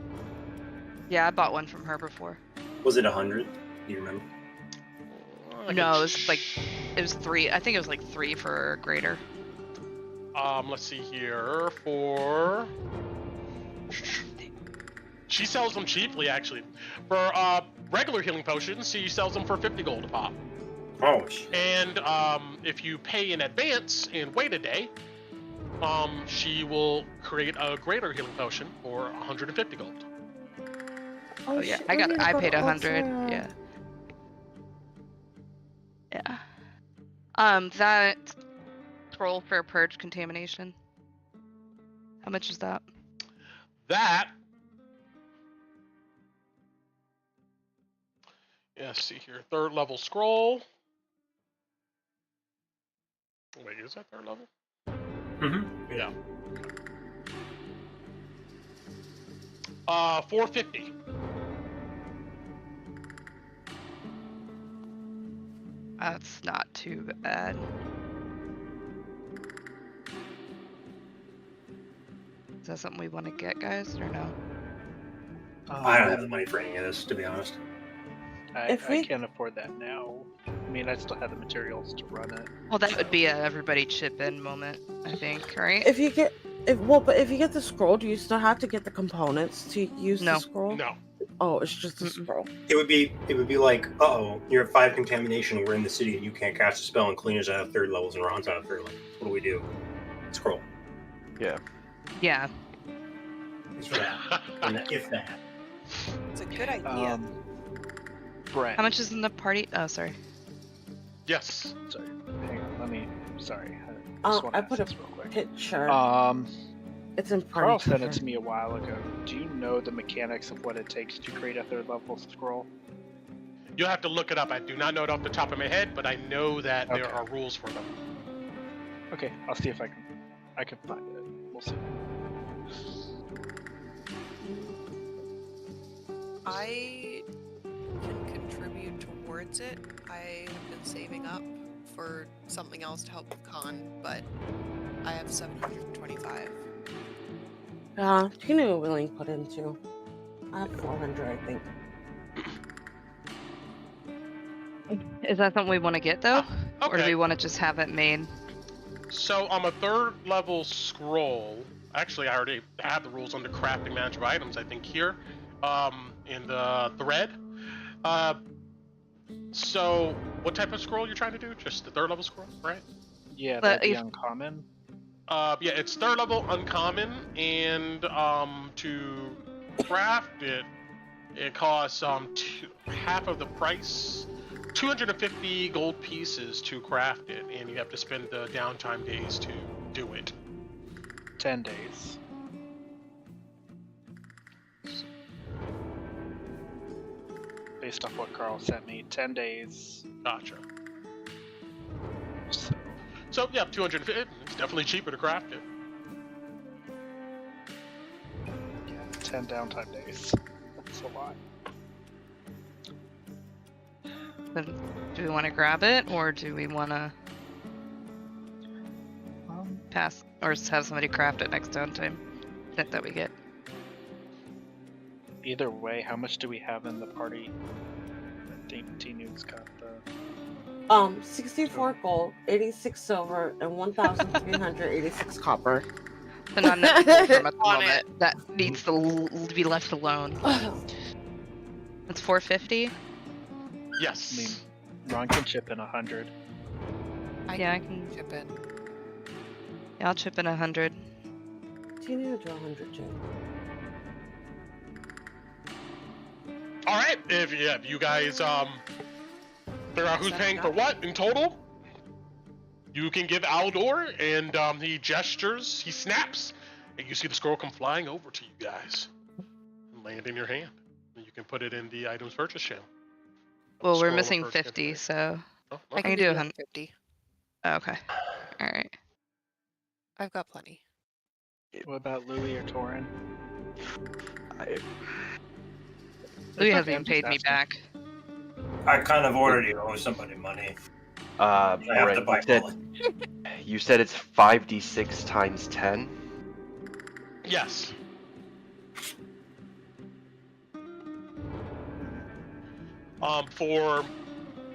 Yeah, I bought one from her before.
Was it 100? Do you remember?
No, it was like, it was 3. I think it was like 3 for greater.
Let's see here. For she sells them cheaply, actually. For regular healing potions, she sells them for 50 gold a pop.
Oh, shit.
And if you pay in advance and wait a day, she will create a greater healing potion for 150 gold.
Oh yeah,
shit,
I
we're gonna
I
go
paid
to
100.
Ultra.
Yeah. Yeah. That scroll for purge contamination. How much is that?
That. Yeah, see here. 3rd level scroll. Wait, is that 3rd level?
Mm-hmm.
Yeah. 450.
That's not too bad. Is that something we want to get, guys, or no?
I don't have the money for any of this, to be honest.
I can't afford that now. I mean, I still have the materials to run it.
Well, that would be a everybody chip in moment, I think, right?
If you get the scroll, do you still have to get the components to use
No.
the scroll?
No.
Oh, it's just a scroll.
It would be like, you're at 5 contamination, we're in the city, and you can't cast a spell, and Kalina's out of 3rd levels, and Ron's out of 3rd levels. What do we do? Scroll.
Yeah.
Yeah.
It's for that. If that.
It's a good idea.
Brent.
How much is in the party? Oh, sorry.
Yes.
Sorry. Hang on. Let me. Sorry. I just want
I
to
put
ask
a
this real quick.
picture. It's in party.
Carl sent it to me a while ago. Do you know the mechanics of what it takes to create a 3rd level scroll?
You'll have to look it up. I do not know it off the top of my head, but I know that there
Okay.
are rules for them.
Okay, I'll see if I can find it. We'll see.
I can contribute towards it. I have been saving up for something else to help with con, but I have 725.
Yeah, Tina willing put in too. I have 400, I think.
Is that something we want to get though, or do
Okay.
we want to just have it made?
So I'm a 3rd level scroll. Actually, I already have the rules under crafting management items, I think, here in the thread. So what type of scroll you're trying to do? Just the 3rd level scroll, right?
Yeah,
But
that'd be
if-
uncommon.
Yeah, it's 3rd level uncommon, and to craft it, it costs half of the price, 250 gold pieces to craft it, and you have to spend the downtime days to do it.
10 days. Based off what Carl sent me, 10 days.
Gotcha.
So,
So yeah, 250. It's definitely cheaper to craft it.
yeah, 10 downtime days. That's a lot.
Then do we want to grab it, or do we want to pass, or just have somebody craft it next downtime that we get?
Either way, how much do we have in the party? I think T-Nude's got the...
64 gold, 86 silver, and 1,386 copper.
The non-net from at the
On
moment that needs to be left alone. That's 450.
Yes.
I mean, Ron can chip in 100.
Yeah, I can.
Chip in.
Yeah, I'll chip in 100.
Tina to 100 too.
All right. If you guys figure out who's
Set
paying
it
for
up.
what in total, you can give Aldor, and he gestures, he snaps, and you see the scroll come flying over to you guys and land in your hand. And you can put it in the items purchase channel.
Well, we're
Scroll
missing
first
50,
category.
so
Oh,
I
okay.
can do
the
100.
50.
okay. All right.
I've got plenty.
What about Louis or Torin?
Louis
okay,
hasn't even
I'm just
paid me
asking.
back.
I kind of already owe somebody money. I have to
Brent,
buy
you said,
bullet.
you said it's 5d6 times 10?
Yes. For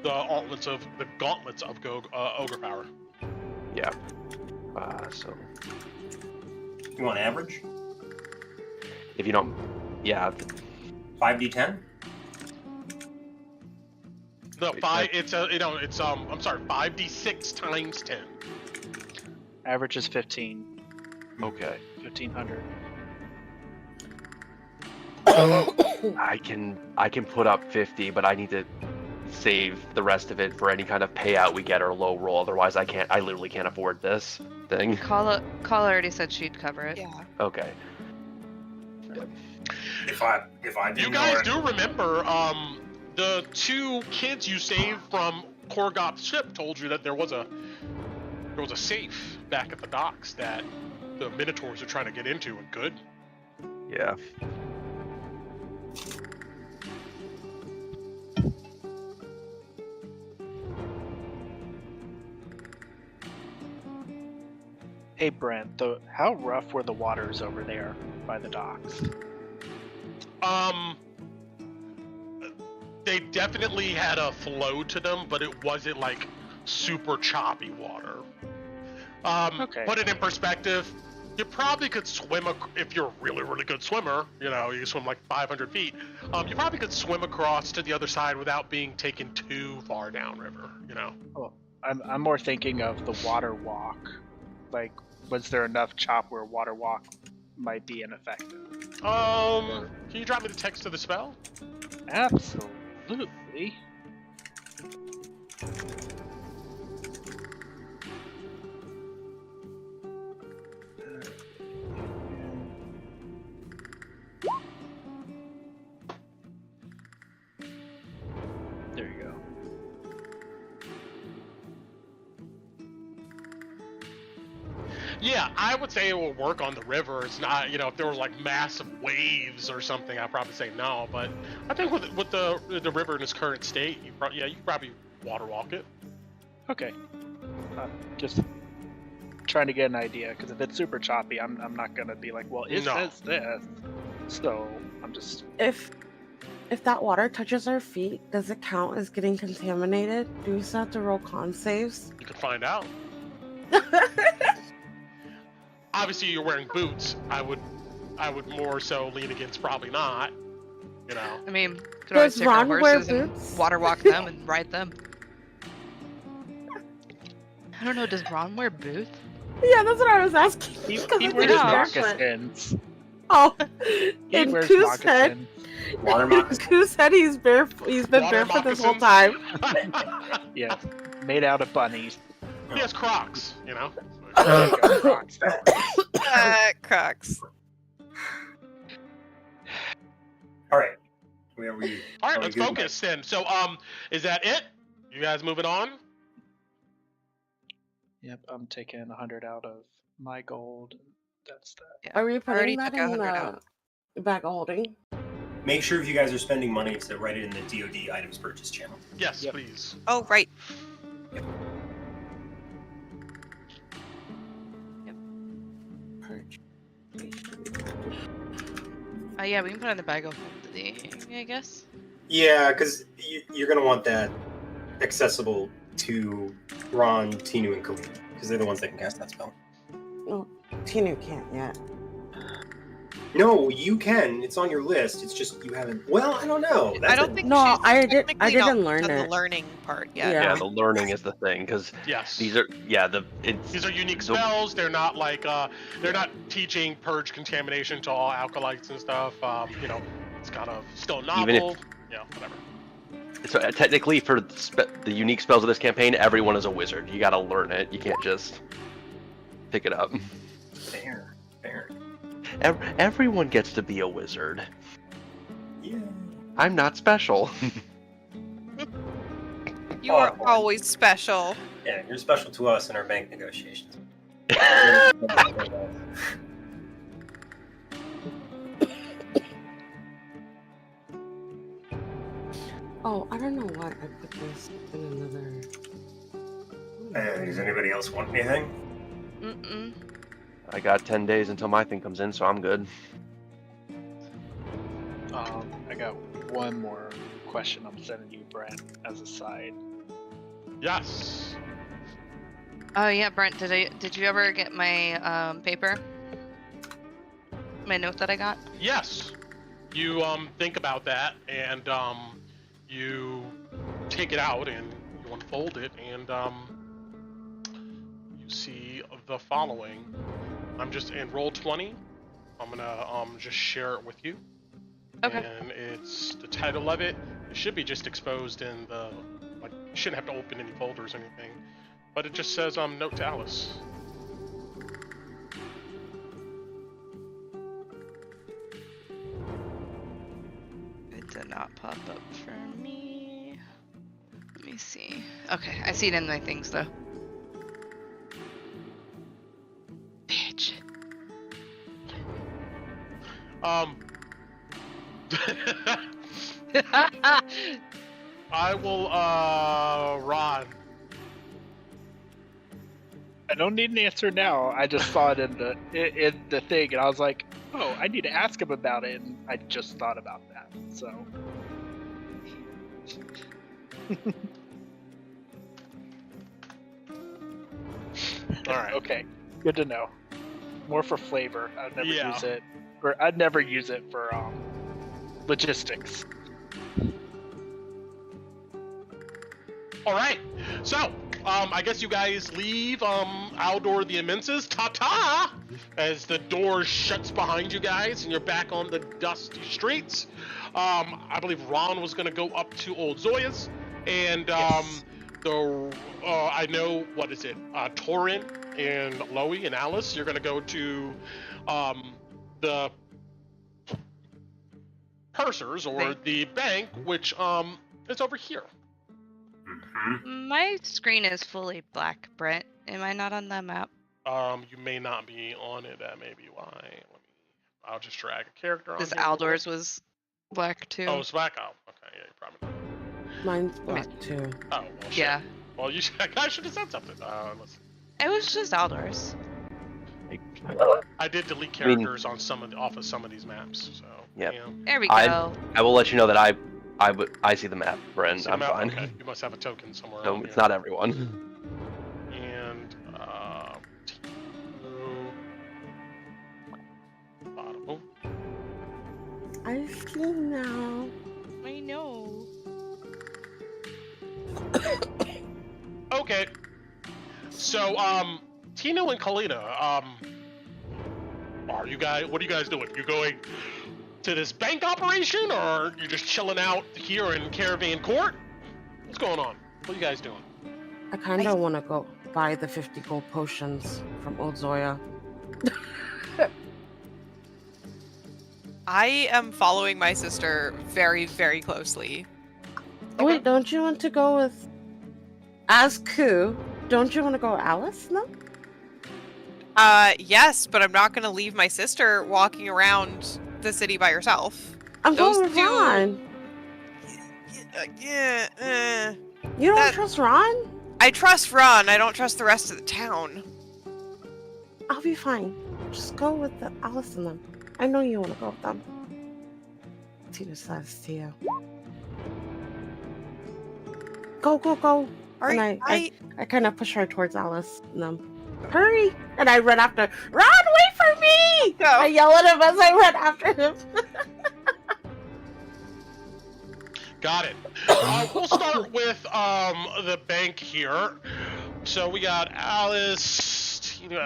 the gauntlets of ogre power.
Yeah. So
You want average?
if you don't, yeah,
5d10?
No,
Wait,
five.
that-
It's I'm sorry, 5d6 times 10.
Average is 15.
okay.
1,500.
I can put up 50, but I need to save the rest of it for any kind of payout we get or low roll. Otherwise, I literally can't afford this thing.
Kala already said she'd cover it.
Yeah.
Okay.
If I didn't
You guys
know
do remember the two kids you saved from Korgop's ship told you that there was a safe back at the docks that the Minotaurs are trying to get into and good.
Yeah.
Hey Brent, how rough were the waters over there by the docks?
They definitely had a flow to them, but it wasn't like super choppy water.
Okay.
Put it in perspective, you probably could swim, if you're a really, really good swimmer, you know, you swim like 500 feet, you probably could swim across to the other side without being taken too far downriver, you know?
Well, I'm more thinking of the water walk. Like, was there enough chop where water walk might be ineffective?
Can you drop me the text of the spell?
Absolutely. There you go.
Yeah, I would say it will work on the river. It's not, you know, if there was like massive waves or something, I'd probably say no. But I think with the river in its current state, you could probably water walk it.
Okay. Just trying to get an idea, because if it's super choppy, I'm not gonna be like, well, it says this. So I'm just.
If that water touches our feet, does it count as getting contaminated? Do we still have to roll con saves?
You could find out. Obviously, you're wearing boots. I would more so lean against probably not. You know.
I mean, could always
Does
take our
Ron wear
horses and
boots?
water walk them and ride them. I don't know. Does Ron wear boots?
Yeah, that's what I was asking.
He
'cause I
wears
think it's different.
moccasins.
Oh,
He
and
wears
Koo said,
moccasins.
Water moccasins.
Koo said he's been
Water
barefoot this whole time.
moccasins.
Yeah, made out of bunnies.
He has Crocs, you know.
There you go, Crocs.
Crocs.
All right.
All right, let's focus then. So, is that it? You guys moving on?
Yep, I'm taking 100 out of my gold. That's that.
Are we
Already
putting that
took
in
100 out.
the bag of holding?
Make sure if you guys are spending money to write it in the DoD items purchase channel.
Yes,
Yep.
please.
Oh, right.
Yeah, we can put it in the bag of holding, I guess.
Yeah, because you're going to want that accessible to Ron, Tinu, and Kalina, because they're the ones that can cast that spell.
No, Tinu can't yet.
No, you can. It's on your list. It's just you haven't. Well, I don't know.
I don't think
No,
she's
I
technically not
didn't learn
done
it.
the learning part yet.
Yeah.
Yeah, the learning is the thing, because
Yes.
these are
These are unique spells. They're not like they're not teaching purge contamination to all alkalites and stuff. You know, it's kind of still novel.
Even if-
yeah, whatever.
So technically, for the unique spells of this campaign, everyone is a wizard. You got to learn it. You can't just pick it up.
Fair.
Everyone gets to be a wizard.
Yeah.
I'm not special.
You are always special.
Yeah, you're special to us in our bank negotiations.
Oh, I don't know why I put this in another.
And does anybody else want anything?
Mm-mm.
I got 10 days until my thing comes in, so I'm good.
I got one more question I'm sending you, Brent, as a side.
Yes.
Oh yeah, Brent, did you ever get my paper? My note that I got?
Yes. You think about that and you take it out and you unfold it and you see the following. I'm just in roll 20. I'm gonna just share it with you.
Okay.
And it's the title of it. It should be just exposed in the like. You shouldn't have to open any folders or anything, but it just says note to Alice.
It did not pop up for me. Let me see. Okay, I see it in my things though. Bitch.
I will, Ron.
I don't need an answer now. I just saw it in the thing, and I was like, oh, I need to ask him about it, and I just thought about that. So.
All right.
Okay. Good to know. More for flavor. I'd never
Yeah.
use it. Or I'd never use it for logistics.
All right. So, I guess you guys leave Aldor the Immenses, ta-ta, as the door shuts behind you guys and you're back on the dusty streets. I believe Ron was going to go up to Old Zoya's, and
Yes.
I know, what is it, Torin and Loey and Alice, you're going to go to the pursers, or the bank, which is over here.
My screen is fully black, Brent. Am I not on the map?
You may not be on it. That may be why. I'll just drag a character on.
This
here real quick.
Aldor's was black too.
Oh, it's black. Oh, okay. Yeah, you probably not.
Mine's black too.
Oh, well, shit.
Yeah.
Well, you I should have said something. Let's see.
It was just Aldor's.
I did delete characters on off of some of these maps. So
Yep.
yeah.
There we go.
I will let you know that I see the map, Bren.
See
I'm
them out?
fine.
Okay. You must have a token somewhere.
No,
on
it's
here.
not everyone.
And bottom.
I see now.
I know.
Okay. So, Tino and Kalina, what are you guys doing? You going to this bank operation, or you just chilling out here in Caravan Court? What's going on? What are you guys doing?
I kind of want to go buy the 50 gold potions from Old Zoya.
I am following my sister very, very closely.
Wait, don't you want to go with... As Ku, don't you want to go with Alice, no?
Yes, but I'm not gonna leave my sister walking around the city by herself.
I'm
Those
going with
two-
Ron.
Yeah,
You don't
that-
trust Ron?
I trust Ron. I don't trust the rest of the town.
I'll be fine. Just go with the Alice and them. I know you want to go with them. Tina says to you. Go, go, go.
All
And
right,
I kind of push her towards Alice and them. Hurry! And I run after. Ron, wait for me!
Go.
I yell at him as I run after him.
Got it. We'll start with the bank here. So we got Alice. Tina,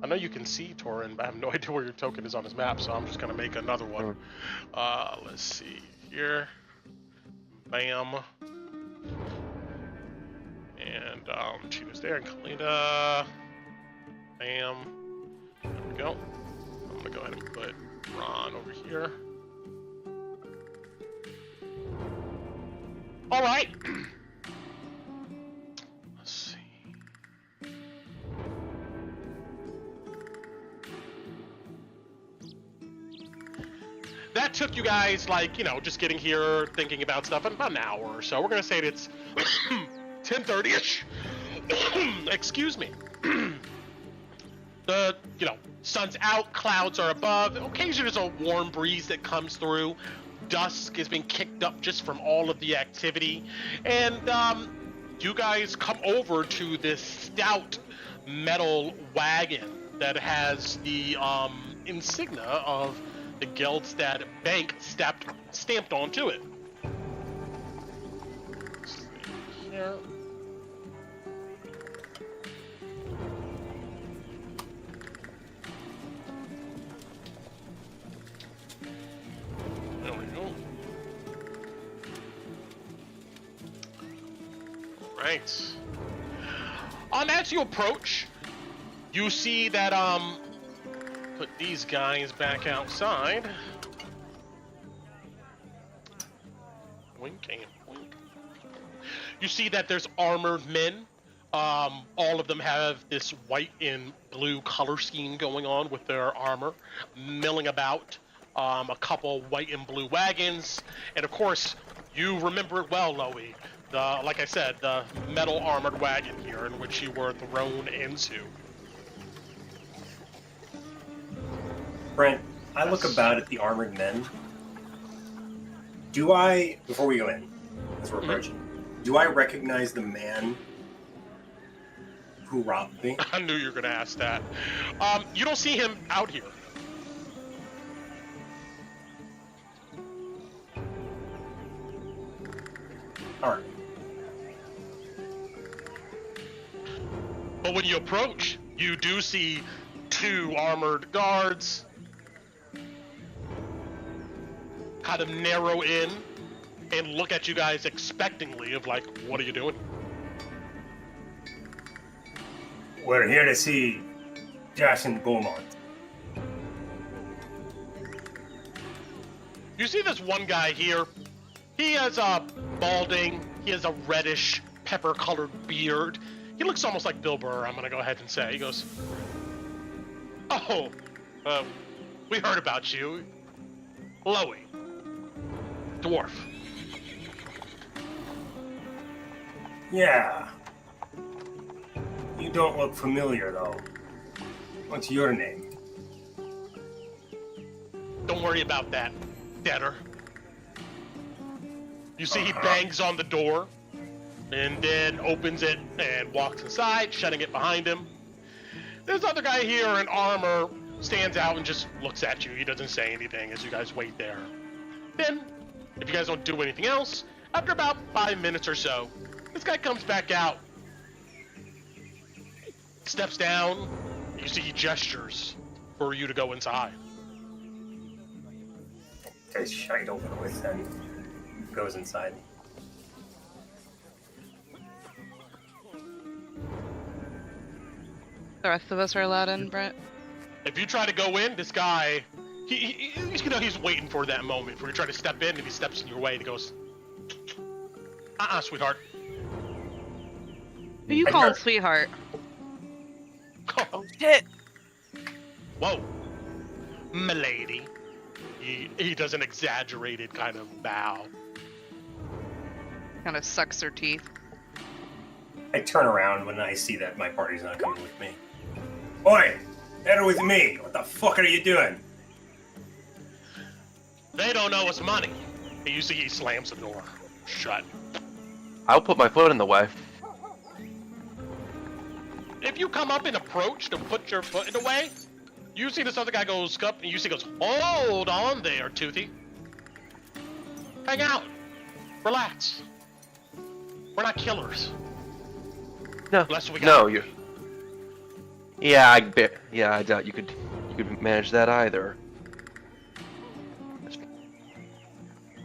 I know you can see Torin, but I have no idea where your token is on his map, so I'm just gonna make another one. Let's see here. Bam. And Tina's there, and Kalina. Bam. There we go. I'm gonna go ahead and put Ron over here. All right. Let's see. That took you guys, just getting here, thinking about stuff, in about an hour or so. We're gonna say it's 10:30ish. Excuse me. The sun's out, clouds are above. Occasionally, there's a warm breeze that comes through. Dusk has been kicked up just from all of the activity, and you guys come over to this stout metal wagon that has the insignia of the Geldstad Bank stamped onto it. Let's see here. There we go. Right. As you approach, you see that put these guys back outside. Wink and wink. You see that there's armored men. All of them have this white and blue color scheme going on with their armor, milling about. A couple white and blue wagons, and of course, you remember it well, Loey. like I said, the metal armored wagon here in which you were thrown into.
Brent, I
Yes.
look about at the armored men. Do I, before we go in, as we're approaching, do I recognize the man who robbed me?
I knew you were going to ask that. You don't see him out here.
All right.
But when you approach, you do see 2 armored guards kind of narrow in and look at you guys expectingly of like, what are you doing?
We're here to see Jason Beaumont.
You see this one guy here? He has a balding, he has a reddish pepper-colored beard. He looks almost like Bill Burr, I'm gonna go ahead and say. He goes, oh, we heard about you. Loey. Dwarf.
Yeah. You don't look familiar, though. What's your name?
Don't worry about that, Deader. You see he bangs on the door, and then opens it and walks inside, shutting it behind him. This other guy here in armor stands out and just looks at you. He doesn't say anything as you guys wait there. Then, if you guys don't do anything else, after about 5 minutes or so, this guy comes back out, steps down, you see he gestures for you to go inside.
Guy's shite over with and goes inside.
The rest of us are allowed in, Brent?
If you try to go in, this guy, he's waiting for that moment for you to try to step in, and he steps in your way and he goes, sweetheart.
Who you calling sweetheart?
Oh shit!
Whoa, milady. He does an exaggerated kind of bow.
Kind of sucks her teeth.
I turn around when I see that my party's not coming with me. Oi! Enter with me! What the fuck are you doing?
They don't owe us money. And you see he slams the door shut.
I'll put my foot in the way.
If you come up and approach to put your foot in the way, you see this other guy goes up, and you see he goes, hold on there, Toothy. Hang out. Relax. We're not killers.
No,
Unless we got
no, you. Yeah, I doubt you could manage that either.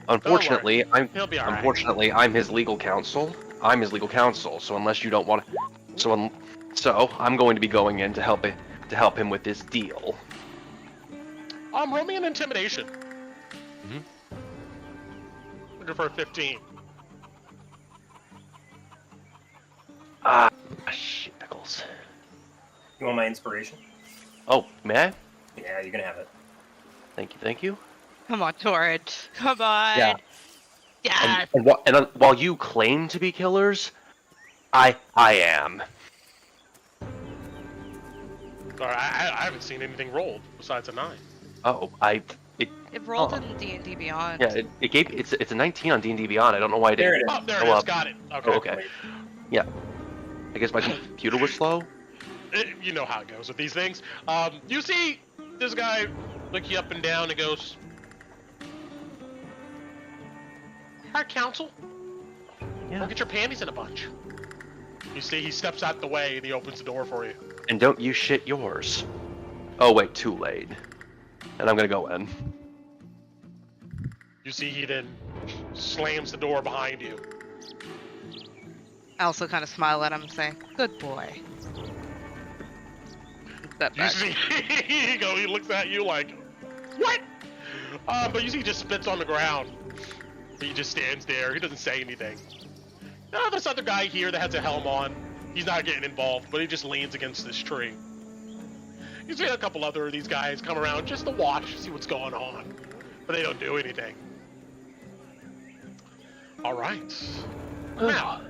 Unfortunately,
He'll be all right.
unfortunately I'm his legal counsel. I'm his legal counsel. So unless you don't want to, so I'm going to be going in to help him with this deal.
Roll me an intimidation.
Mm-hmm.
Looking for a 15.
Shit pickles.
You want my inspiration?
Oh, may I?
Yeah, you can have it.
Thank you.
Come on, Torrent. Come on.
Yeah.
Yes.
And while you claim to be killers, I am.
All right, I haven't seen anything rolled besides a 9.
Oh,
It rolled in D&D Beyond.
Yeah, it's a 19 on D&D Beyond. I don't know why it
There
didn't.
it is.
Oh, there it
go
is.
up.
Got it. Okay.
Oh, okay. Yeah. I guess my computer was slow.
You know how it goes with these things. You see this guy look you up and down and goes, "Hi, counsel.
Yeah.
Don't get your panties in a bunch." You see he steps out the way and he opens the door for you.
And don't you shit yours. Oh wait, too late. And I'm gonna go in.
You see he then slams the door behind you.
I also kind of smile at him, saying, "Good boy." Step
You
back.
see he looks at you like, "What?" But you see he just spits on the ground. He just stands there. He doesn't say anything. Now this other guy here that has a helm on, he's not getting involved, but he just leans against this tree. You see a couple other of these guys come around just to watch, see what's going on, but they don't do anything. All right. Now,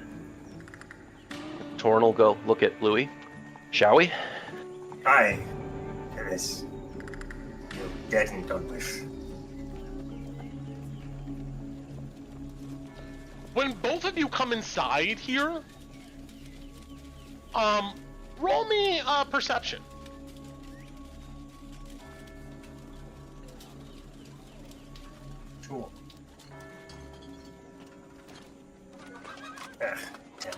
Torn will go look at Louis. Shall we?
Aye. There is. You're dead and done with.
when both of you come inside here, roll me perception.
Cool. Ugh, 10.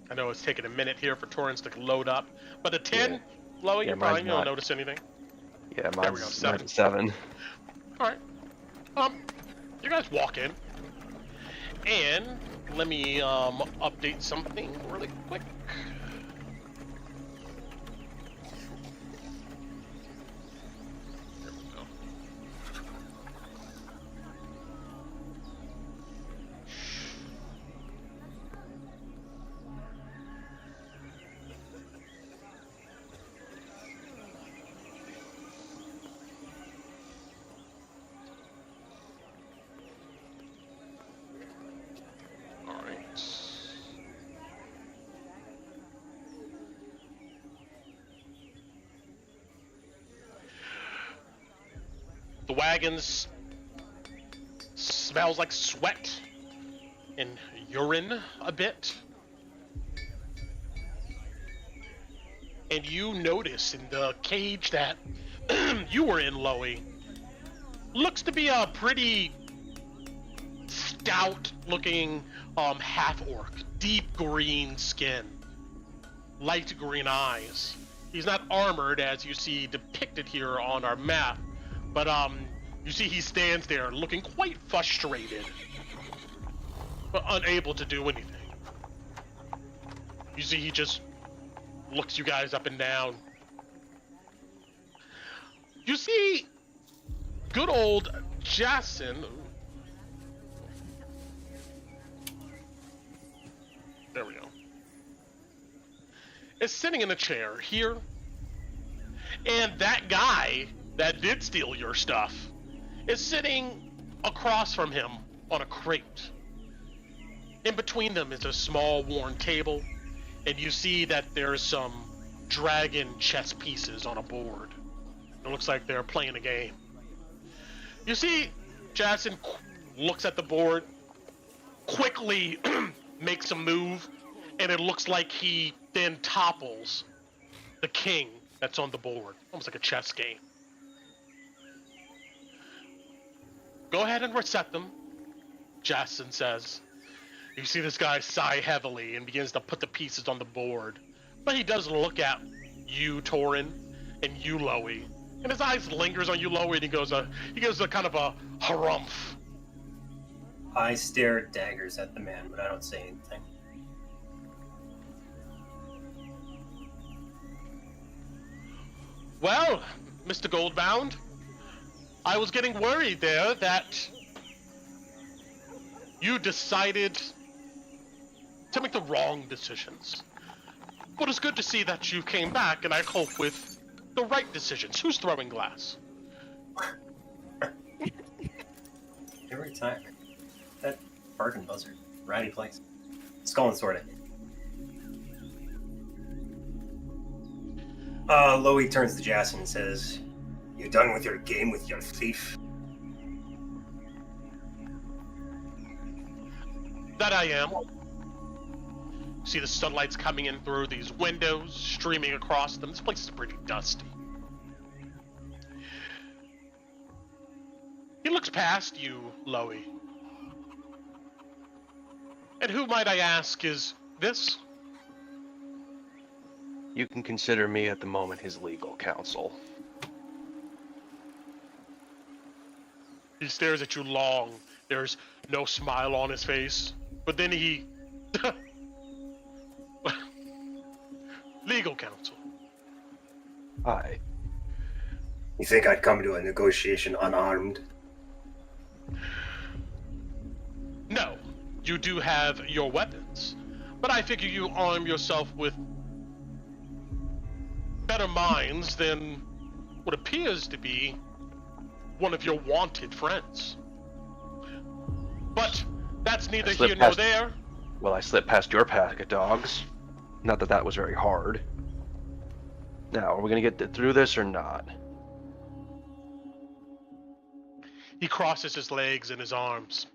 I know it's taking a minute here for Torrens to load up, but a 10,
Yeah.
Loey,
Yeah,
you're
mine's
fine. You don't
not.
notice anything.
Yeah,
There we go,
mine's
7.
7.
All right. You guys walk in, and let me update something really quick. There we go. All right. The wagons smells like sweat and urine a bit. And you notice in the cage that you were in, Loey, looks to be a pretty stout looking half-orc, deep green skin, light green eyes. He's not armored as you see depicted here on our map, but you see he stands there looking quite frustrated, but unable to do anything. You see he just looks you guys up and down. You see good old Jason. There we go. Is sitting in a chair here. And that guy that did steal your stuff is sitting across from him on a crate. In between them is a small worn table, and you see that there's some dragon chess pieces on a board. It looks like they're playing a game. You see, Jason looks at the board, quickly makes a move, and it looks like he then topples the king that's on the board, almost like a chess game. Go ahead and reset them, Jason says. You see this guy sigh heavily and begins to put the pieces on the board, but he does look at you, Torin, and you, Loey, and his eyes lingers on you, Loey, and he gives a kind of a harumph.
I stare daggers at the man, but I don't say anything.
Well, Mr. Goldbound, I was getting worried there that you decided to make the wrong decisions. But it's good to see that you came back, and I hope with the right decisions. Who's throwing glass?
Every time. That bargain buzzard. Ratty place. Skull and sword it. Loey turns to Jason and says, "You done with your game with your thief?"
That I am. See the sunlight's coming in through these windows, streaming across them. This place is pretty dusty. He looks past you, Loey. And who, might I ask, is this?
You can consider me at the moment his legal counsel.
He stares at you long. There's no smile on his face. But then he... Legal counsel.
Aye.
You think I'd come to a negotiation unarmed?
No, you do have your weapons. But I figure you arm yourself with better minds than what appears to be one of your wanted friends. But that's neither here nor there.
Well, I slipped past your pack of dogs. Not that that was very hard. Now, are we gonna get through this or not?
He crosses his legs and his arms.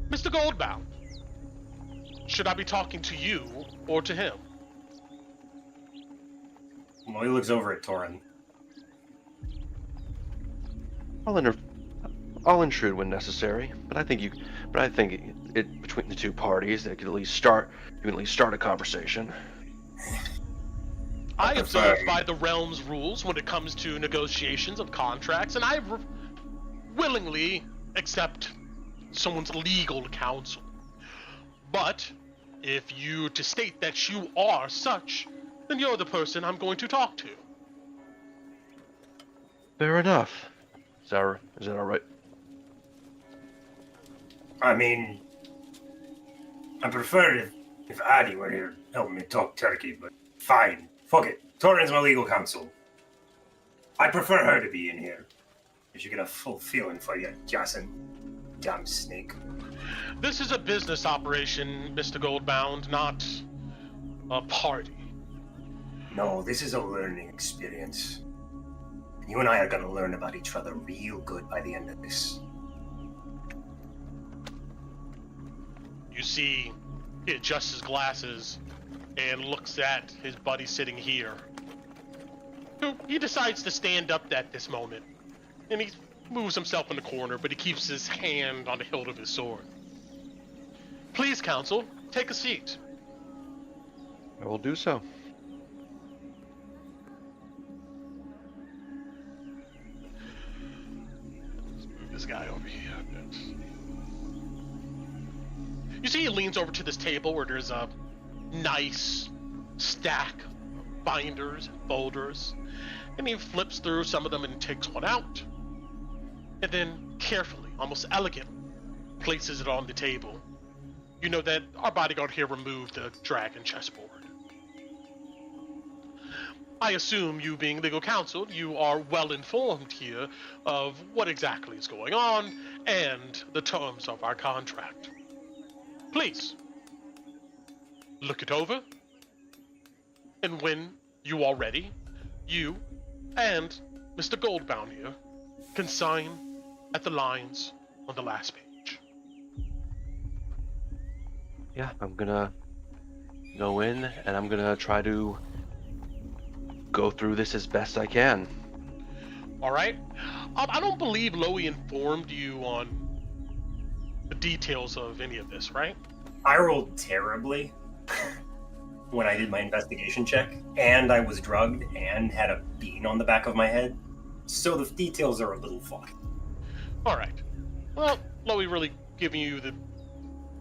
Mr. Goldbound, should I be talking to you or to him?
Well, he looks over at Torin.
I'll intrude when necessary, but I think it between the two parties, they could at least start. You can at least start a conversation.
I observe by the realm's rules when it comes to negotiations of contracts, and I willingly accept someone's legal counsel. But if you to state that you are such, then you're the person I'm going to talk to.
Fair enough. Is that all right?
I mean, I prefer if Adi were here helping me talk turkey, but fine. Fuck it. Torin's my legal counsel. I prefer her to be in here. You should get a full feeling for you, Jason. Damn snake.
This is a business operation, Mr. Goldbound, not a party.
No, this is a learning experience. You and I are gonna learn about each other real good by the end of this.
You see, he adjusts his glasses and looks at his buddy sitting here. He decides to stand up at this moment, and he moves himself in the corner, but he keeps his hand on the hilt of his sword. Please, counsel, take a seat.
I will do so.
Let's move this guy over here a bit. You see, he leans over to this table where there's a nice stack of binders and folders, and he flips through some of them and takes one out, and then carefully, almost elegantly, places it on the table. You know that our bodyguard here removed the dragon chessboard. I assume, you being legal counsel, you are well informed here of what exactly is going on and the terms of our contract. Please, look it over, and when you are ready, you and Mr. Goldbound here can sign at the lines on the last page.
Yeah, I'm gonna go in and I'm gonna try to go through this as best I can.
All right. I don't believe Loey informed you on the details of any of this, right?
I rolled terribly when I did my investigation check, and I was drugged and had a bean on the back of my head, so the details are a little foggy.
All right. Well, Loey really giving you the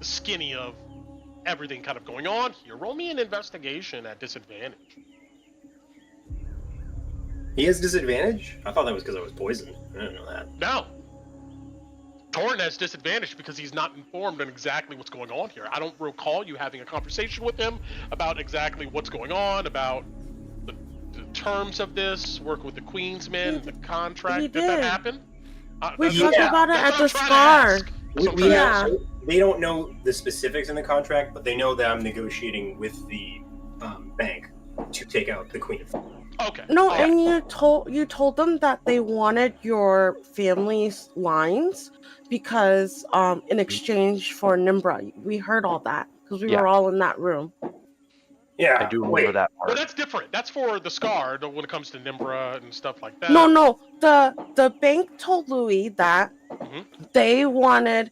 skinny of everything kind of going on here. Roll me an investigation at disadvantage.
He has disadvantage? I thought that was because I was poisoned. I didn't know that.
No. Torin has disadvantage because he's not informed on exactly what's going on here. I don't recall you having a conversation with him about exactly what's going on, about the terms of this, work with the Queen's Men, the contract. Did that happen?
We talked about it at the Scar.
They don't know the specifics in the contract, but they know that I'm negotiating with the bank to take out the Queen.
Okay.
No, and you told them that they wanted your family's lines because in exchange for Nimbra. We heard all that because we were all in that room.
Yeah,
I do remember that part.
Well, that's different. That's for the Scar when it comes to Nimbra and stuff like that.
No. The bank told Louis that they wanted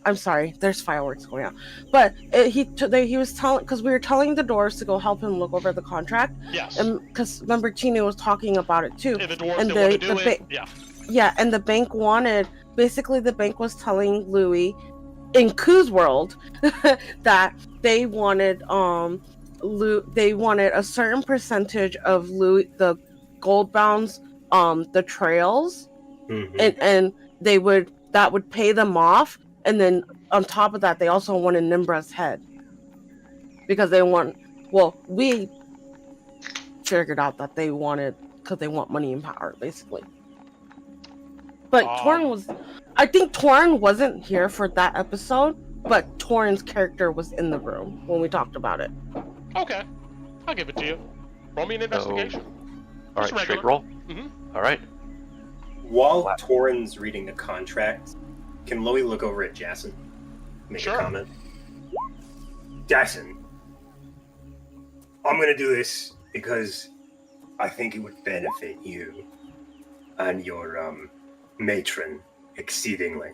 I'm sorry, there's fireworks going out. But he was telling, because we were telling the dwarves to go help him look over the contract.
Yes.
And because remember, Tina was talking about it too.
And the dwarves didn't want to do it. Yeah.
Yeah, and the bank basically the bank was telling Louis in Koo's world that they wanted a certain percentage of Louis the Goldbound's the trails, and that would pay them off. And then on top of that, they also wanted Nimbra's head because they want. Well, we figured out that they wanted, because they want money and power, basically. But I think Torn wasn't here for that episode, but Torn's character was in the room when we talked about it.
Okay, I'll give it to you. Roll me an investigation.
All right, straight roll.
Mm-hmm.
All right.
While Torrin's reading the contract, can Loey look over at Jason? Make a comment. Jason, I'm going to do this because I think it would benefit you and your matron exceedingly.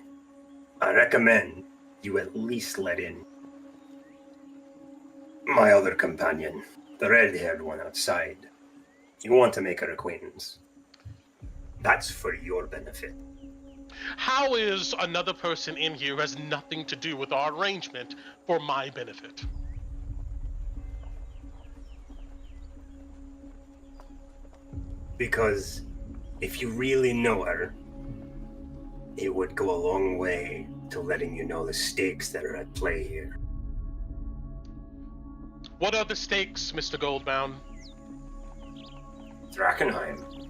I recommend you at least let in my other companion, the red-haired one outside. You want to make her acquaintance. That's for your benefit.
How is another person in here who has nothing to do with our arrangement for my benefit?
Because if you really know her, it would go a long way to letting you know the stakes that are at play here.
What are the stakes, Mr. Goldbound?
Drakkenheim.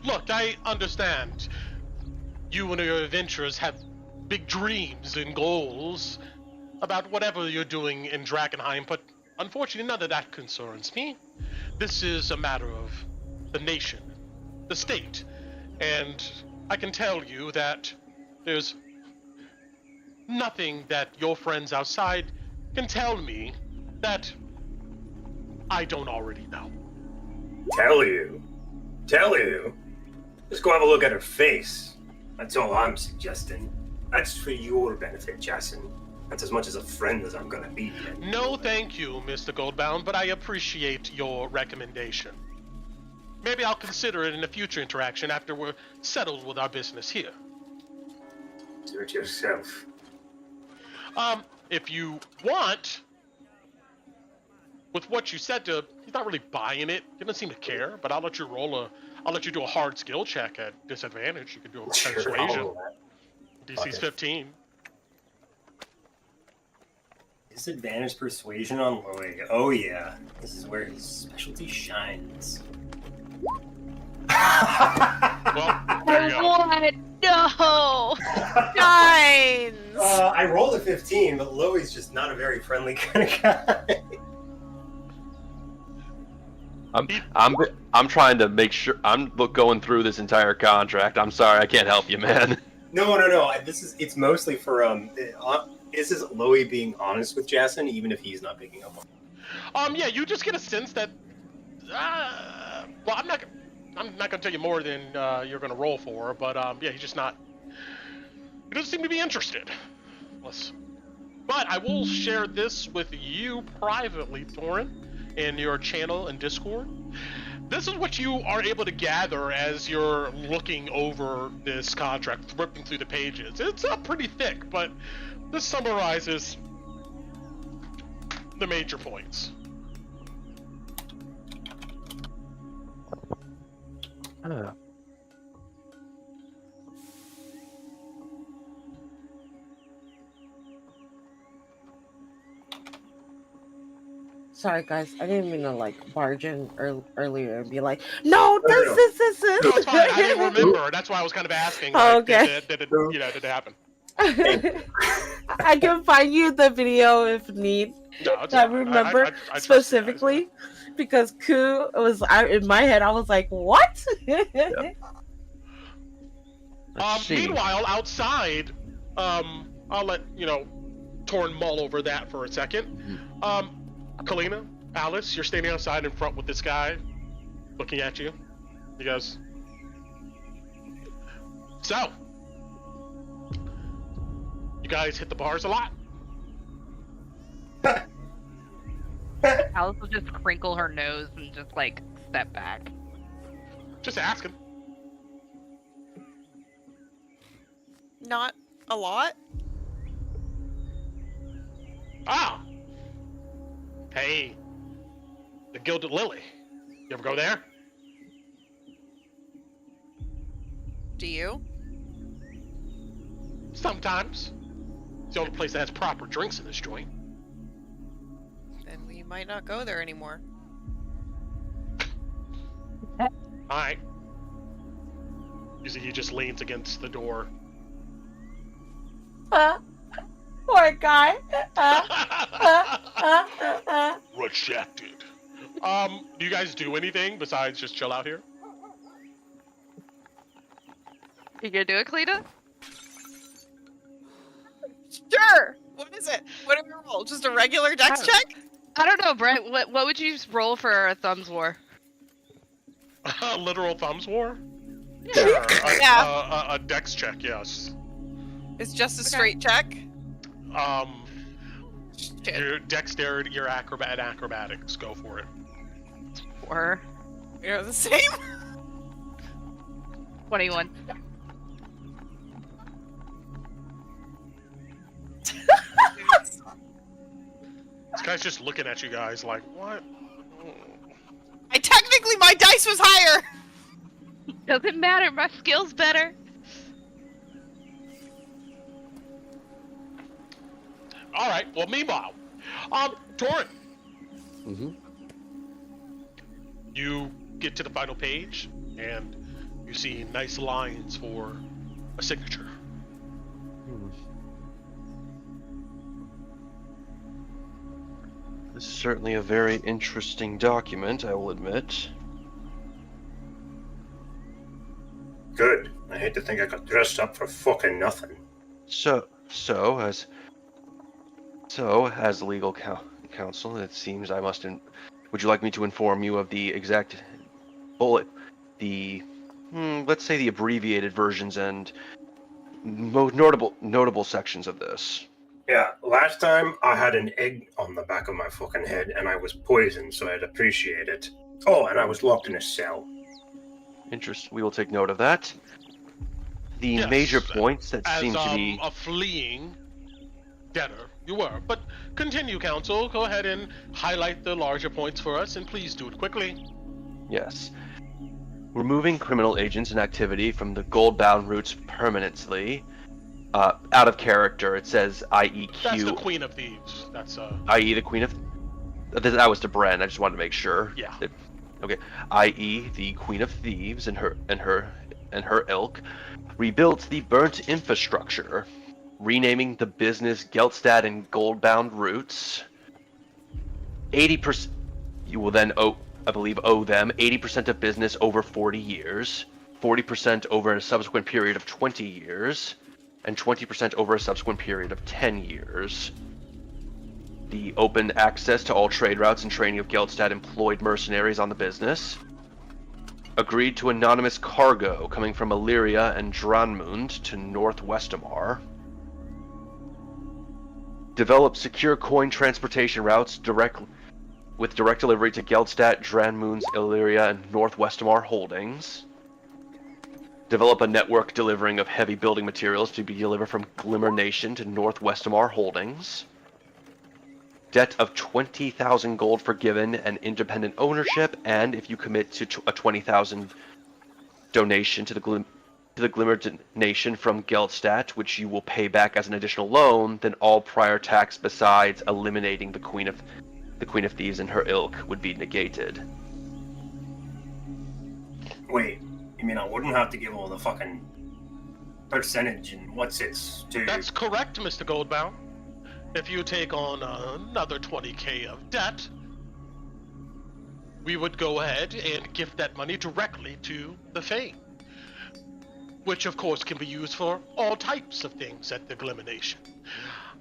Look, I understand. You and your adventurers have big dreams and goals about whatever you're doing in Drakkenheim, but unfortunately none of that concerns me. This is a matter of the nation, the state, and I can tell you that there's nothing that your friends outside can tell me that I don't already know.
Tell you? Just go have a look at her face. That's all I'm suggesting. That's for your benefit, Jason. That's as much as a friend as I'm gonna be.
No, thank you, Mr. Goldbound, but I appreciate your recommendation. Maybe I'll consider it in a future interaction after we're settled with our business here.
Do it yourself.
If you want, with what you said to, he's not really buying it. He doesn't seem to care, but I'll let you do a hard skill check at disadvantage. You can do a persuasion. DC's 15.
Disadvantage persuasion on Loey. Oh yeah, this is where his specialty shines.
Well, there you go.
What? No!
Shines!
I rolled a 15, but Loey's just not a very friendly kind of guy.
I'm trying to make sure I'm going through this entire contract. I'm sorry, I can't help you, man.
No. It's mostly for this is Loey being honest with Jason, even if he's not picking up on it.
Yeah, you just get a sense that, well, I'm not gonna tell you more than you're gonna roll for, but yeah, he's just not. He doesn't seem to be interested. But I will share this with you privately, Torin, in your channel and Discord. This is what you are able to gather as you're looking over this contract, ripping through the pages. It's pretty thick, but this summarizes the major points.
Sorry, guys. I didn't mean to barge in earlier and be like, no, this.
No, it's fine. I didn't remember. That's why I was kind of asking.
Okay.
Did it happen?
I can find you the video if need.
No,
I remember
I
specifically because Ku was in my head. I was like, what?
Meanwhile, outside, I'll let Torn mull over that for a second. Kalina, Alice, you're standing outside in front with this guy, looking at you. He goes, so, you guys hit the bars a lot?
Alice will just crinkle her nose and just step back.
Just asking.
Not a lot.
Ah! Hey, the Gilded Lily. You ever go there?
Do you?
Sometimes. It's the only place that has proper drinks in this joint.
He might not go there anymore.
Alright. You see, he just leans against the door.
Poor guy.
Rejected. Do you guys do anything besides just chill out here?
You gonna do it, Kalita?
Sure! What is it? What do we roll? Just a regular dex check?
I don't know, Brett. What would you roll for a thumbs war?
A literal thumbs war?
Yeah.
Sure.
Yeah.
A dex check, yes.
It's just a straight check? Shit.
Your dexterity, your acrobatics, go for it.
Or
You're the same?
21.
This guy's just looking at you guys like, what?
Technically my dice was higher!
Doesn't matter. My skill's better.
Alright, well, meanwhile, Torin,
Mm-hmm.
you get to the final page, and you see nice lines for a signature.
This is certainly a very interesting document, I will admit.
Good. I hate to think I got dressed up for fucking nothing.
So as legal counsel, it seems I must. Would you like me to inform you of the exact bullet, let's say the abbreviated versions and most notable sections of this?
Yeah, last time I had an egg on the back of my fucking head and I was poisoned, so I'd appreciate it. Oh, and I was locked in a cell.
We will take note of that. The
Yes,
major points that
As
seem to be...
a fleeing debtor, you were. But continue, counsel. Go ahead and highlight the larger points for us, and please do it quickly.
Yes. Removing criminal agents and activity from the gold-bound routes permanently. Out of character, it says IEQ.
That's the Queen of Thieves. That's
i.e. the Queen of... That was to Bren, I just wanted to make sure.
Yeah.
Okay. i.e. the Queen of Thieves and her ilk rebuilt the burnt infrastructure, renaming the business Geltstad and gold-bound routes. 80%... You will then owe them 80% of business over 40 years, 40% over a subsequent period of 20 years, and 20% over a subsequent period of 10 years. The open access to all trade routes and training of Geltstad employed mercenaries on the business. Agreed to anonymous cargo coming from Illyria and Dranmund to North Westamar. Develop secure coin transportation routes with direct delivery to Geltstad, Dranmund's Illyria, and North Westamar holdings. Develop a network delivering of heavy building materials to be delivered from Glimmer Nation to North Westamar holdings. Debt of 20,000 gold forgiven and independent ownership, and if you commit to a 20,000 donation to the Glimmer Nation from Geltstad, which you will pay back as an additional loan, then all prior tax besides eliminating the Queen of Thieves and her ilk would be negated.
Wait, you mean I wouldn't have to give all the fucking percentage and what's its to...
That's correct, Mr. Goldbaum. If you take on another 20k of debt, we would go ahead and give that money directly to the Fane, which of course can be used for all types of things at the Glimmer Nation.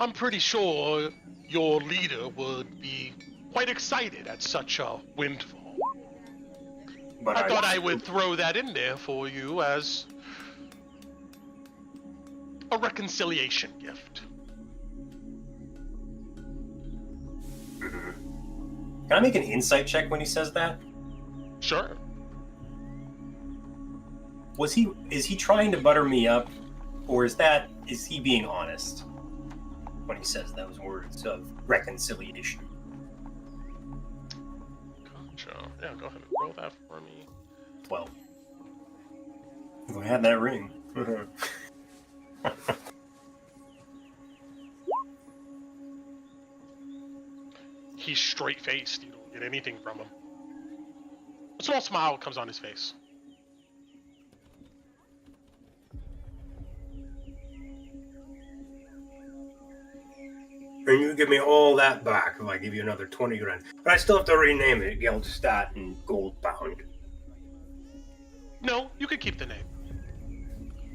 I'm pretty sure your leader would be quite excited at such a windfall.
But
I thought I would throw that in there for you as a reconciliation gift.
Can I make an insight check when he says that?
Sure.
Is he trying to butter me up, or is he being honest when he says those words of reconciliation?
Gotcha. Yeah, go ahead and roll that for me.
Well, if I had that ring.
he's straight-faced. You don't get anything from him. A small smile comes on his face.
And you give me all that back if I give you another 20 grand. But I still have to rename it Geldstat and Gold Pound.
No, you can keep the name.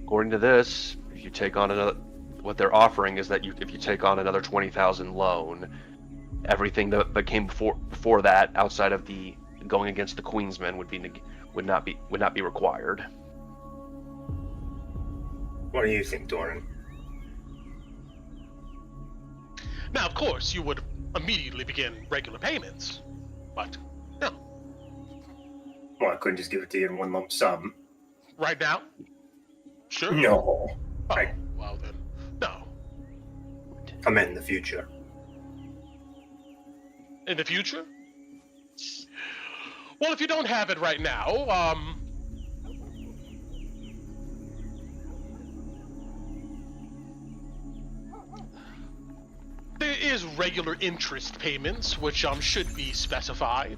According to this, if you take on another, what they're offering is that if you take on another 20,000 loan, everything that came before that, outside of the going against the Queensmen, would not be required.
What do you think, Doran?
Now, of course, you would immediately begin regular payments, but no.
Well, I couldn't just give it to you in one lump sum.
Right now? Sure.
No.
Oh, well then, no.
I meant in the future.
In the future? Well, if you don't have it right now, there is regular interest payments, which should be specified.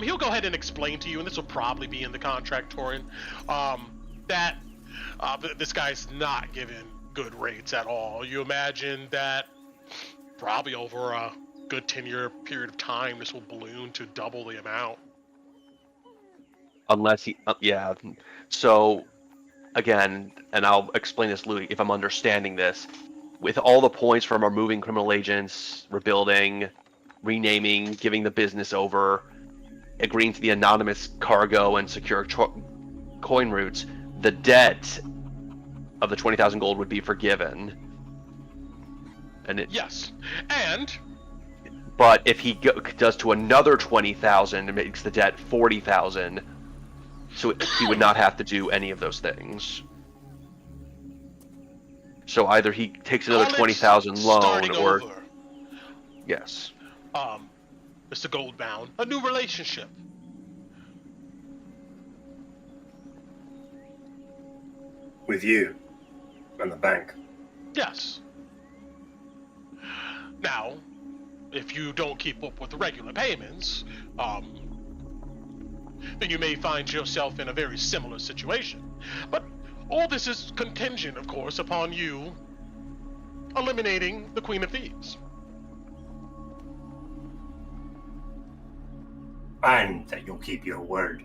He'll go ahead and explain to you, and this will probably be in the contract, Torin, that this guy's not given good rates at all. You imagine that probably over a good 10-year period of time, this will balloon to double the amount.
Unless he, yeah. So, again, and I'll explain this, Louis, if I'm understanding this, with all the points from our moving criminal agents, rebuilding, renaming, giving the business over, agreeing to the anonymous cargo and secure coin routes, the debt of the 20,000 gold would be forgiven. And
yes, and
but if he does to another 20,000 and makes the debt 40,000, so he would not have to do any of those things. So either he takes another 20,000 loan, or
over.
Yes.
Mr. Goldbound, a new relationship.
With you and the bank.
Yes. Now, if you don't keep up with the regular payments, then you may find yourself in a very similar situation. But all this is contingent, of course, upon you eliminating the Queen of Thieves.
And that you'll keep your word.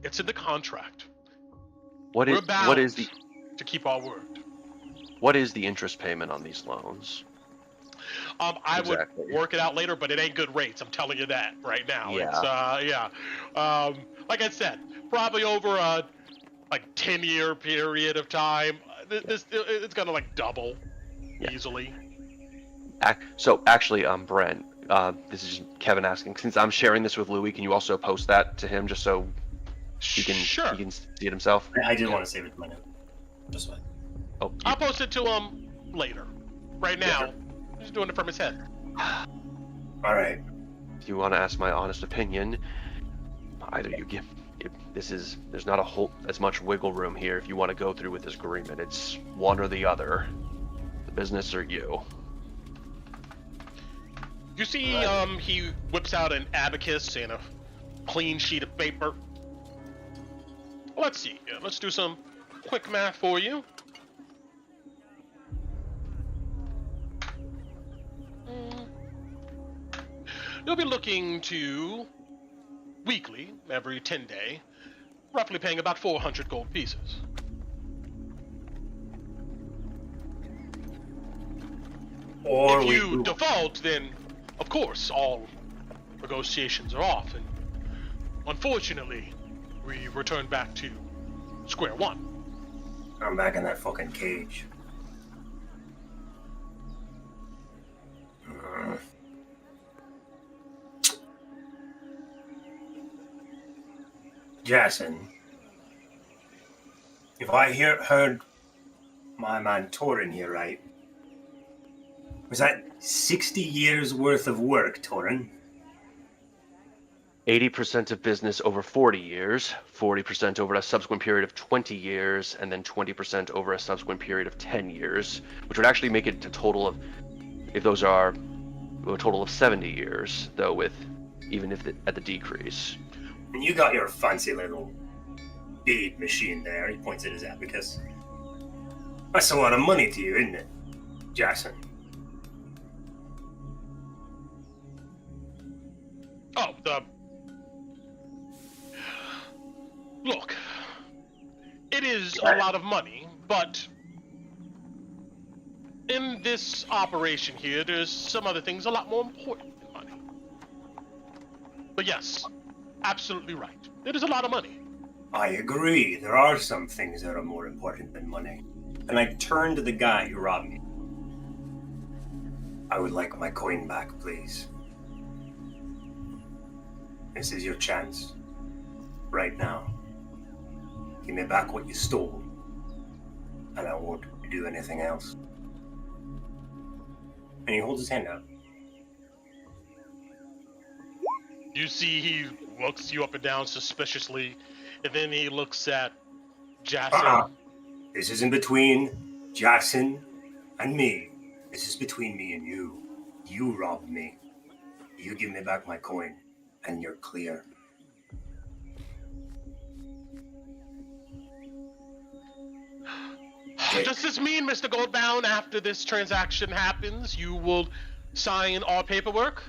It's in the contract.
What is the
to keep our word?
What is the interest payment on these loans?
I would work it out later, but it ain't good rates. I'm telling you that right now.
Yeah.
It's, like I said, probably over a 10-year period of time. It's gonna double easily.
So actually, Brent, this is Kevin asking. Since I'm sharing this with Louis, can you also post that to him just so he can see it himself?
I did want to save it to my note. Just fine.
Oh,
I'll post it to him later. Right now, he's doing it from his head.
All right.
If you want to ask my honest opinion, either you give. There's not as much wiggle room here. If you want to go through with this agreement, it's one or the other, the business or you.
You see, he whips out an abacus and a clean sheet of paper. Let's see. Let's do some quick math for you. You'll be looking to weekly, every 10-day, roughly paying about 400 gold pieces.
Or
if you default, then of course all negotiations are off, and unfortunately, we return back to square one.
I'm back in that fucking cage. Jason, if I heard my man Torin here right, was that 60 years worth of work, Torin?
80% of business over 40 years, 40% over a subsequent period of 20 years, and then 20% over a subsequent period of 10 years, which would actually make it a total of if those are a total of 70 years, though, with even if at the decrease.
And you got your fancy little bead machine there. He points at his abacus. That's a lot of money to you, isn't it, Jackson?
Oh, look, it is a lot of money, but in this operation here, there's some other things a lot more important than money. But yes, absolutely right. It is a lot of money.
I agree. There are some things that are more important than money. And I turn to the guy who robbed me. I would like my coin back, please. This is your chance. Right now. Give me back what you stole. And I won't do anything else. And he holds his hand out.
You see he looks you up and down suspiciously, and then he looks at Jackson.
This isn't between Jackson and me. This is between me and you. You robbed me. You give me back my coin, and you're clear.
Does this mean, Mr. Goldbound, after this transaction happens, you will sign our paperwork?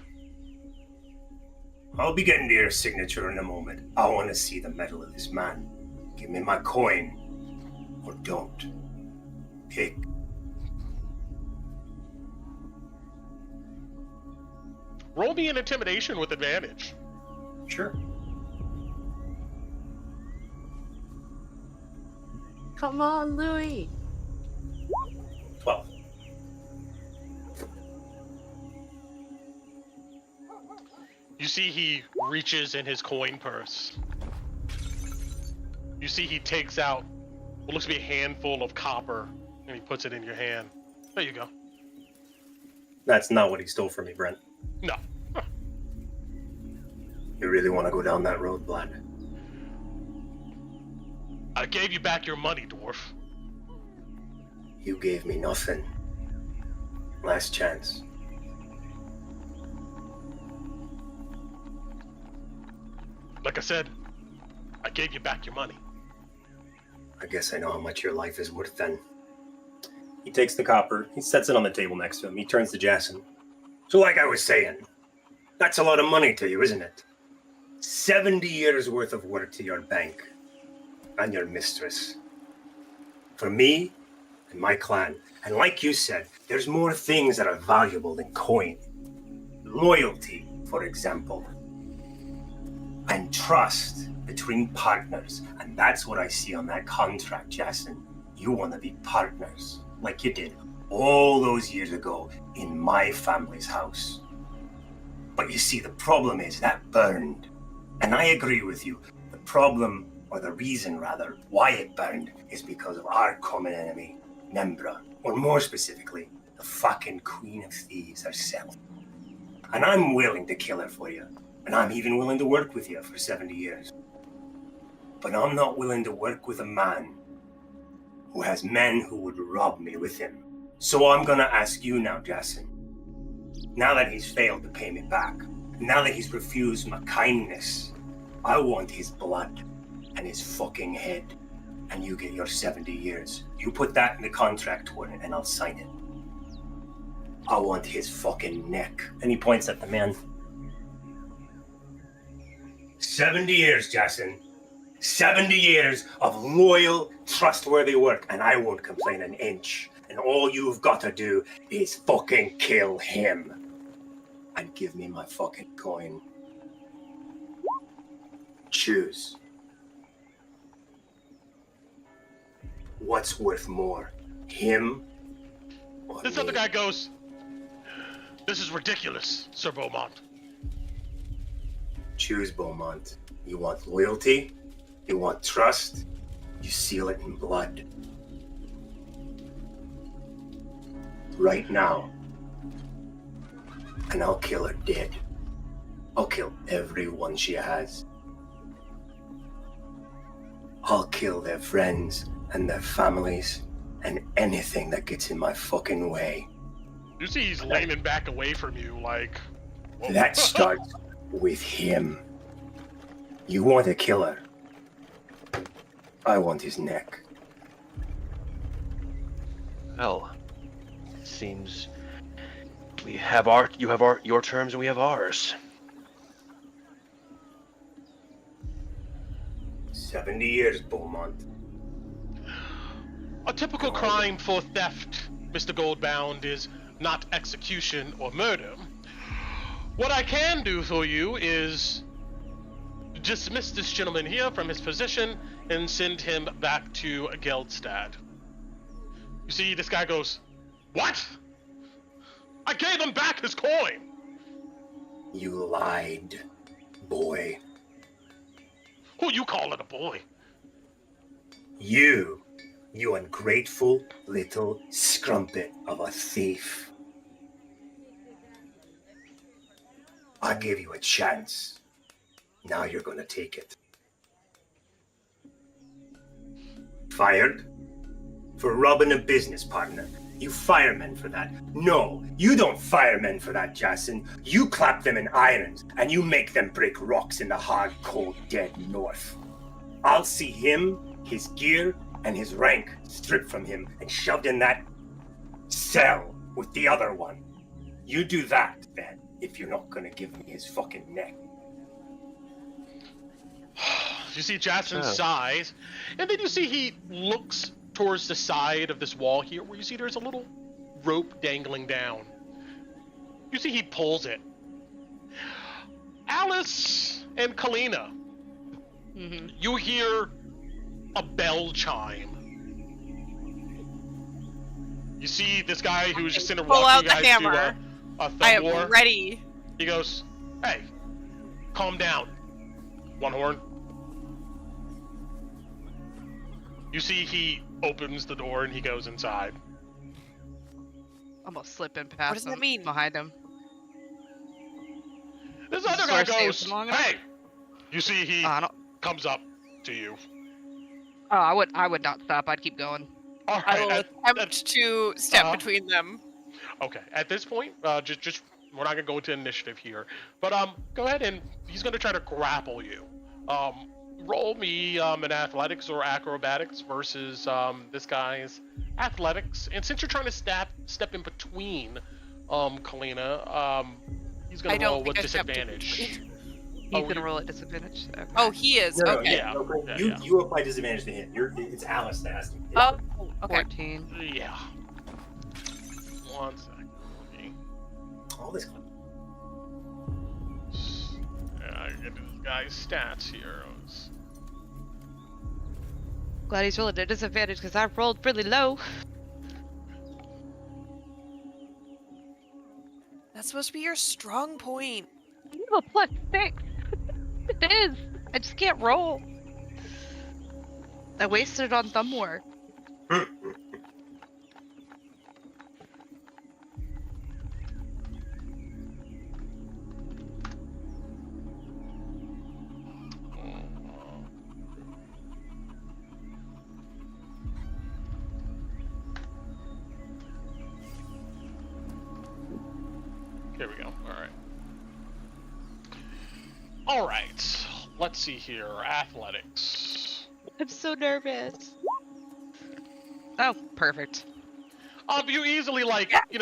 I'll be getting to your signature in a moment. I want to see the medal of this man. Give me my coin, or don't. Pick.
Roll me an intimidation with advantage.
Sure.
Come on, Louis.
12.
You see he reaches in his coin purse. You see he takes out what looks to be a handful of copper, and he puts it in your hand. There you go.
That's not what he stole from me, Brent.
No. Huh.
You really want to go down that road, Vlad?
I gave you back your money, dwarf.
You gave me nothing. Last chance.
Like I said, I gave you back your money.
I guess I know how much your life is worth then. He takes the copper, he sets it on the table next to him, he turns to Jason. So like I was saying, that's a lot of money to you, isn't it? 70 years worth of work to your bank and your mistress. For me and my clan. And like you said, there's more things that are valuable than coin. Loyalty, for example. And trust between partners. And that's what I see on that contract, Jason. You want to be partners, like you did all those years ago in my family's house. But you see, the problem is that burned. And I agree with you. The problem, or the reason rather, why it burned is because of our common enemy, Nembra. Or more specifically, the fucking Queen of Thieves herself. And I'm willing to kill her for you. And I'm even willing to work with you for 70 years. But I'm not willing to work with a man who has men who would rob me with him. So I'm gonna ask you now, Jason. Now that he's failed to pay me back, now that he's refused my kindness, I want his blood and his fucking head. And you get your 70 years. You put that in the contract for it and I'll sign it. I want his fucking neck. And he points at the man. 70 years, Jason. 70 years of loyal, trustworthy work, and I won't complain an inch. And all you've got to do is fucking kill him. And give me my fucking coin. Choose. What's worth more? Him or
This
me?
other guy goes, "This is ridiculous, Sir Beaumont."
Choose, Beaumont. You want loyalty? You want trust? You seal it in blood. Right now. And I'll kill her dead. I'll kill everyone she has. I'll kill their friends and their families and anything that gets in my fucking way.
You see he's leaning back away from you, like... Whoa.
That starts with him. You want a killer. I want his neck.
Well, it seems you have your terms and we have ours.
70 years, Beaumont.
A typical crime for theft, Mr. Goldbound, is not execution or murder. What I can do for you is dismiss this gentleman here from his position and send him back to Geldstad. You see, this guy goes, "What? I gave him back his coin!"
You lied, boy.
Who you calling a boy?
You ungrateful little scrumpet of a thief. I gave you a chance. Now you're gonna take it. Fired? For robbing a business partner. You fire men for that. No, you don't fire men for that, Jason. You clap them in irons, and you make them break rocks in the hard, cold, dead north. I'll see him, his gear, and his rank stripped from him and shoved in that cell with the other one. You do that, then, if you're not gonna give me his fucking neck.
You see Jackson sighs, and then you see he looks towards the side of this wall here, where you see there's a little rope dangling down. You see he pulls it. Alice and Kalina, you hear a bell chime. You see this guy who's just in a
pull out
walking
the
guys
hammer.
to a thumb
I am
war.
ready.
He goes, "Hey, calm down, One Horn." You see he opens the door and he goes inside.
Almost slipping past
What does that mean?
behind him.
This other guy
Source
goes,
stays long enough?
"Hey!" You see he
I don't.
comes up to you.
Oh, I would not stop. I'd keep going.
All
I
right.
will attempt to step between them.
Okay. At this point, just we're not gonna go into initiative here, but go ahead and he's gonna try to grapple you. Roll me an athletics or acrobatics versus this guy's athletics, and since you're trying to step in between Kalina, he's gonna roll with disadvantage.
He's gonna roll at disadvantage. Okay.
Oh, he is.
No,
Okay.
Yeah.
You apply disadvantage to him. It's Alice that has to.
Oh, okay.
14.
Yeah. 1 second.
All this.
I get this guy's stats here.
Glad he's rolling at disadvantage because I rolled really low.
That's supposed to be your strong point.
You have a +6. It is. I just can't roll. I wasted it on thumb war.
Here we go. Alright. Alright. Let's see here. Athletics.
I'm so nervous. Oh, perfect.
You easily,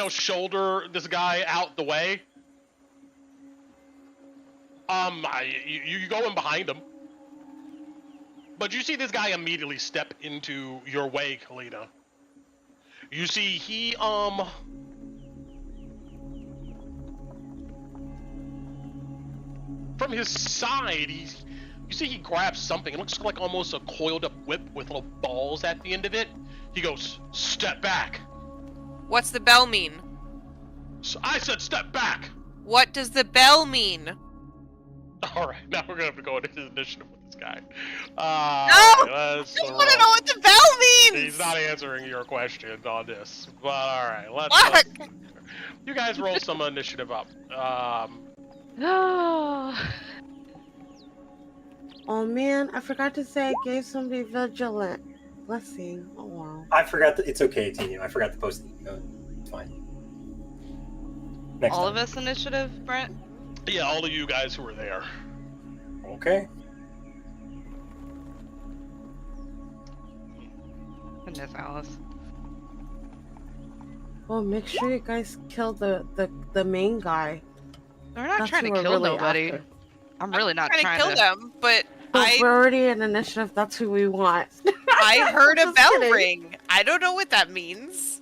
shoulder this guy out the way. You go in behind him. But you see this guy immediately step into your way, Kalina. You see he, from his side, you see he grabs something. It looks like almost a coiled up whip with little balls at the end of it. He goes, "Step back."
What's the bell mean?
So I said step back.
What does the bell mean?
Alright, now we're gonna have to go into the initiative with this guy.
No! I just want to know what the bell means!
He's not answering your question on this. But alright, let's you guys roll some initiative up.
Oh man, I forgot to say I gave somebody vigilant blessing. Oh wow.
I forgot. It's okay, Tina. I forgot to post it. No, it's fine. Next
All
time.
of us initiative, Brent?
Yeah, all of you guys who were there.
Okay.
Goodness, Alice.
Well, make sure you guys kill the main guy.
We're not
That's
trying
who
to
we're
kill
really
nobody.
after.
I'm really not
trying to kill them, but
But we're already in initiative. That's who we want.
I heard a
Just
bell
kidding.
ring. I don't know what that means.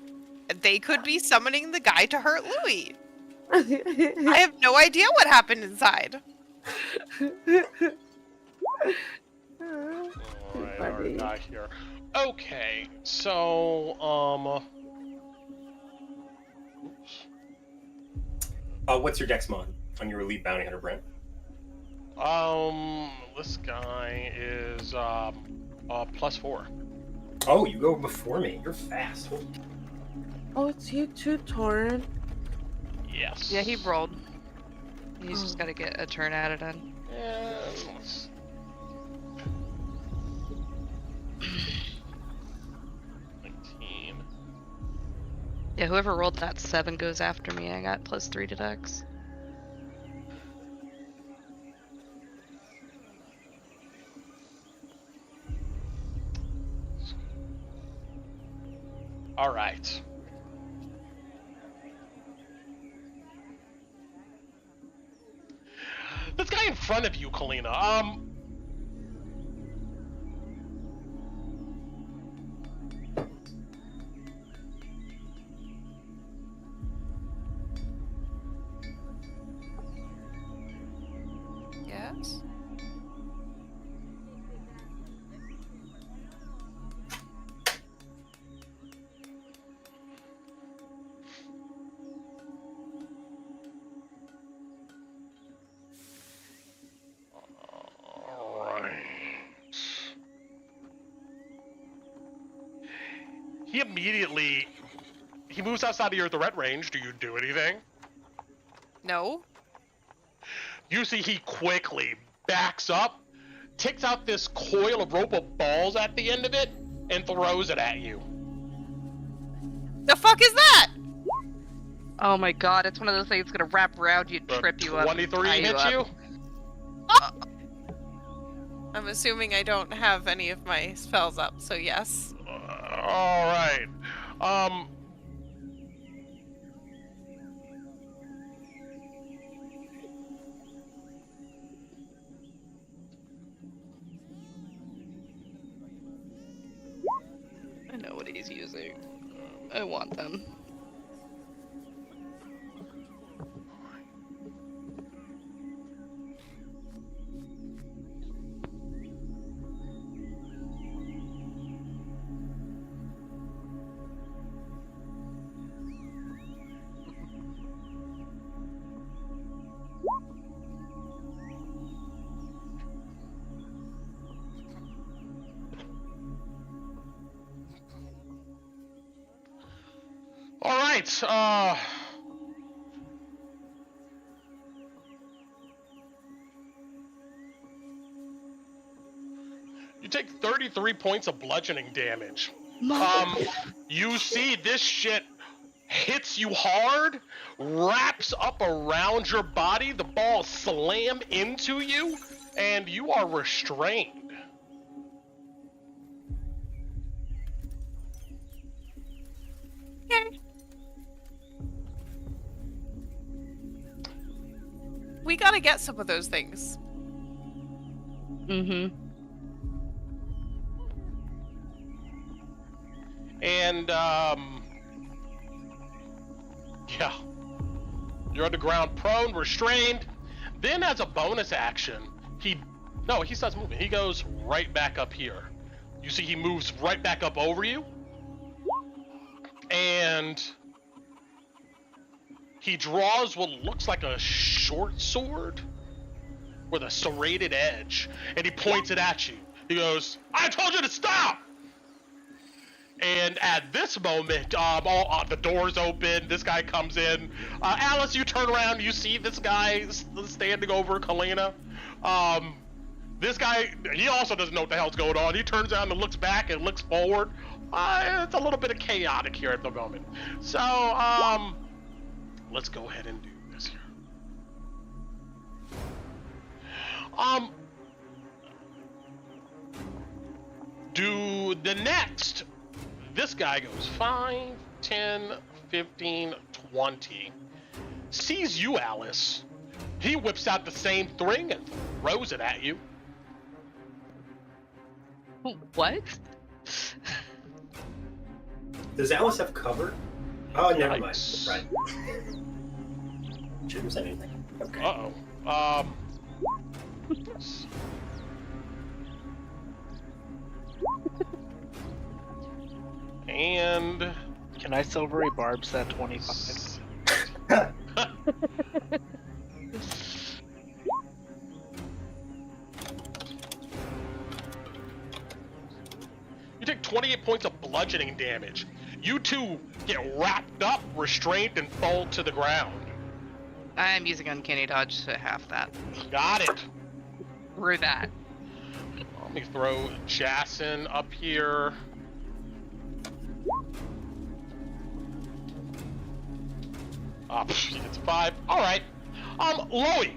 They could be summoning the guy to hurt Louis. I have no idea what happened inside.
Alright, our guy here. Okay, so, oops.
What's your dex mod on your elite bounty hunter, Brent?
This guy is, +4.
Oh, you go before me. You're fast.
Oh, it's you too, Torin.
Yes.
Yeah, he rolled. He's just gotta get a turn added in.
And let's... 19.
Yeah, whoever rolled that 7 goes after me. I got +3 to dex.
All right. This guy in front of you, Kalina.
Yes.
He immediately... He moves outside of your threat range. Do you do anything?
No.
You see he quickly backs up, takes out this coil of rope of balls at the end of it, and throws it at you.
The fuck is that?
Oh my god, it's one of those things that's gonna wrap around you, trip you up.
23
tie
hits
up.
you?
I'm assuming I don't have any of my spells up, so yes.
Alright.
I know what he's using. I want them.
Alright, you take 33 points of bludgeoning damage. You see this shit hits you hard, wraps up around your body, the balls slam into you, and you are restrained.
We gotta get some of those things.
Mm-hmm.
And, yeah. You're on the ground prone, restrained. Then as a bonus action, he starts moving. He goes right back up here. You see he moves right back up over you. And he draws what looks like a short sword with a serrated edge, and he points it at you. He goes, "I told you to stop!" And at this moment, the doors open, this guy comes in. Alice, you turn around, you see this guy standing over Kalina. This guy, he also doesn't know what the hell's going on. He turns around and looks back and looks forward. It's a little bit of chaotic here at the moment. So, let's go ahead and do The next, this guy goes 5, 10, 15, 20. Sees you, Alice. He whips out the same thing and throws it at you.
What?
Does Alice have cover? Oh, never mind.
Yikes.
Right. Shouldn't have said anything. Okay.
Uh-oh. And...
Can I silvery barbs that 25?
You take 28 points of bludgeoning damage. You two get wrapped up, restrained, and fall to the ground.
I'm using uncanny dodge to half that.
Got it.
Through that.
Let me throw Jason up here. He gets 5. All right. Loey.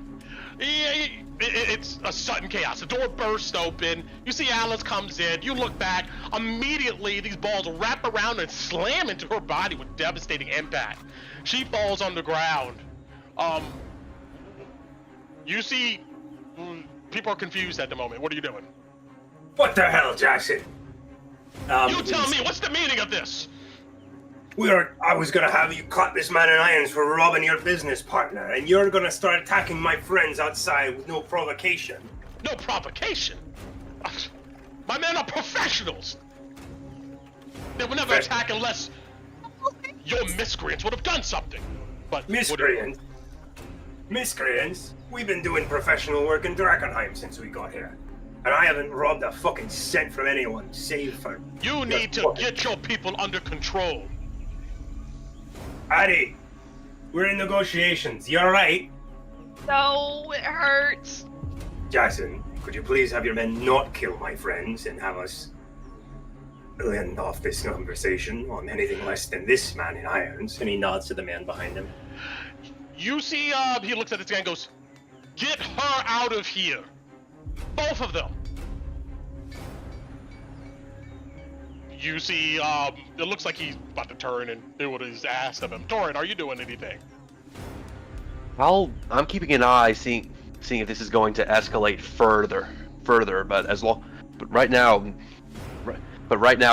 It's a sudden chaos. The door bursts open. You see Alice comes in. You look back. Immediately, these balls wrap around and slam into her body with devastating impact. She falls on the ground. You see, people are confused at the moment. What are you doing?
What the hell, Jackson?
You tell me. What's the meaning of this?
I was gonna have you cut this man in irons for robbing your business partner, and you're gonna start attacking my friends outside with no provocation.
No provocation? My men are professionals. They would never attack unless your miscreants would have done something. But
Miscreants? Miscreants? We've been doing professional work in Drakkenheim since we got here. And I haven't robbed a fucking cent from anyone, save for...
You need to get your people under control.
Addy, we're in negotiations. You alright?
No, it hurts.
Jackson, could you please have your men not kill my friends and have us end off this conversation on anything less than this man in irons? And he nods to the man behind him.
You see, he looks at this guy and goes, "Get her out of here. Both of them." You see, it looks like he's about to turn and do what is asked of him. Torin, are you doing anything?
I'm keeping an eye, seeing if this is going to escalate further. But right now,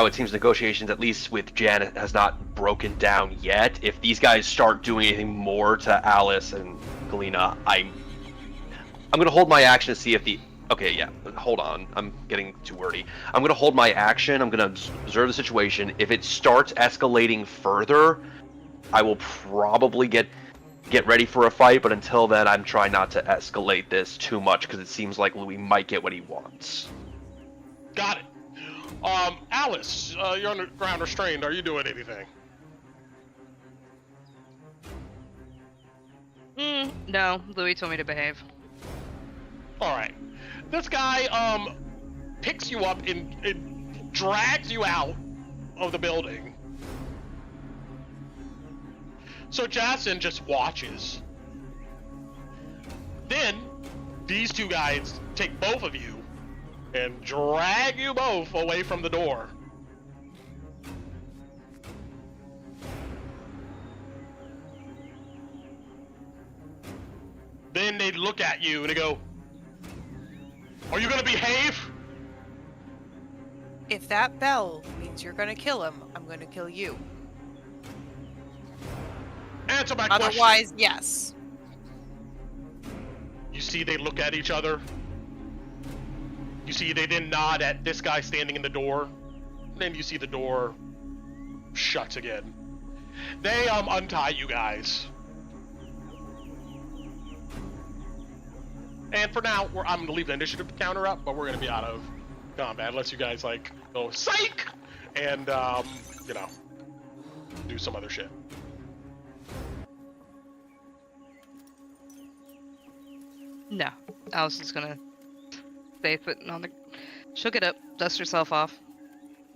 it seems negotiations, at least with Janet, has not broken down yet. If these guys start doing anything more to Alice and Galena, I'm gonna hold my action to see if the. Okay, yeah, hold on. I'm getting too wordy. I'm gonna hold my action. I'm gonna observe the situation. If it starts escalating further, I will probably get ready for a fight. But until then, I'm trying not to escalate this too much because it seems like Louis might get what he wants.
Got it. Alice, you're underground restrained. Are you doing anything?
No. Louis told me to behave.
All right. This guy picks you up and drags you out of the building. So Jason just watches. Then these two guys take both of you and drag you both away from the door. Then they look at you and they go, "Are you gonna behave?"
If that bell means you're gonna kill him, I'm gonna kill you.
Answer my question.
Otherwise, yes.
You see they look at each other. You see they then nod at this guy standing in the door. Then you see the door shuts again. They untie you guys. And for now, I'm going to leave the initiative counter up, but we're going to be out of combat unless you guys, like, go psych! And, you know, do some other shit.
No. Allison's gonna stay putting on the... She'll get up, dust herself off.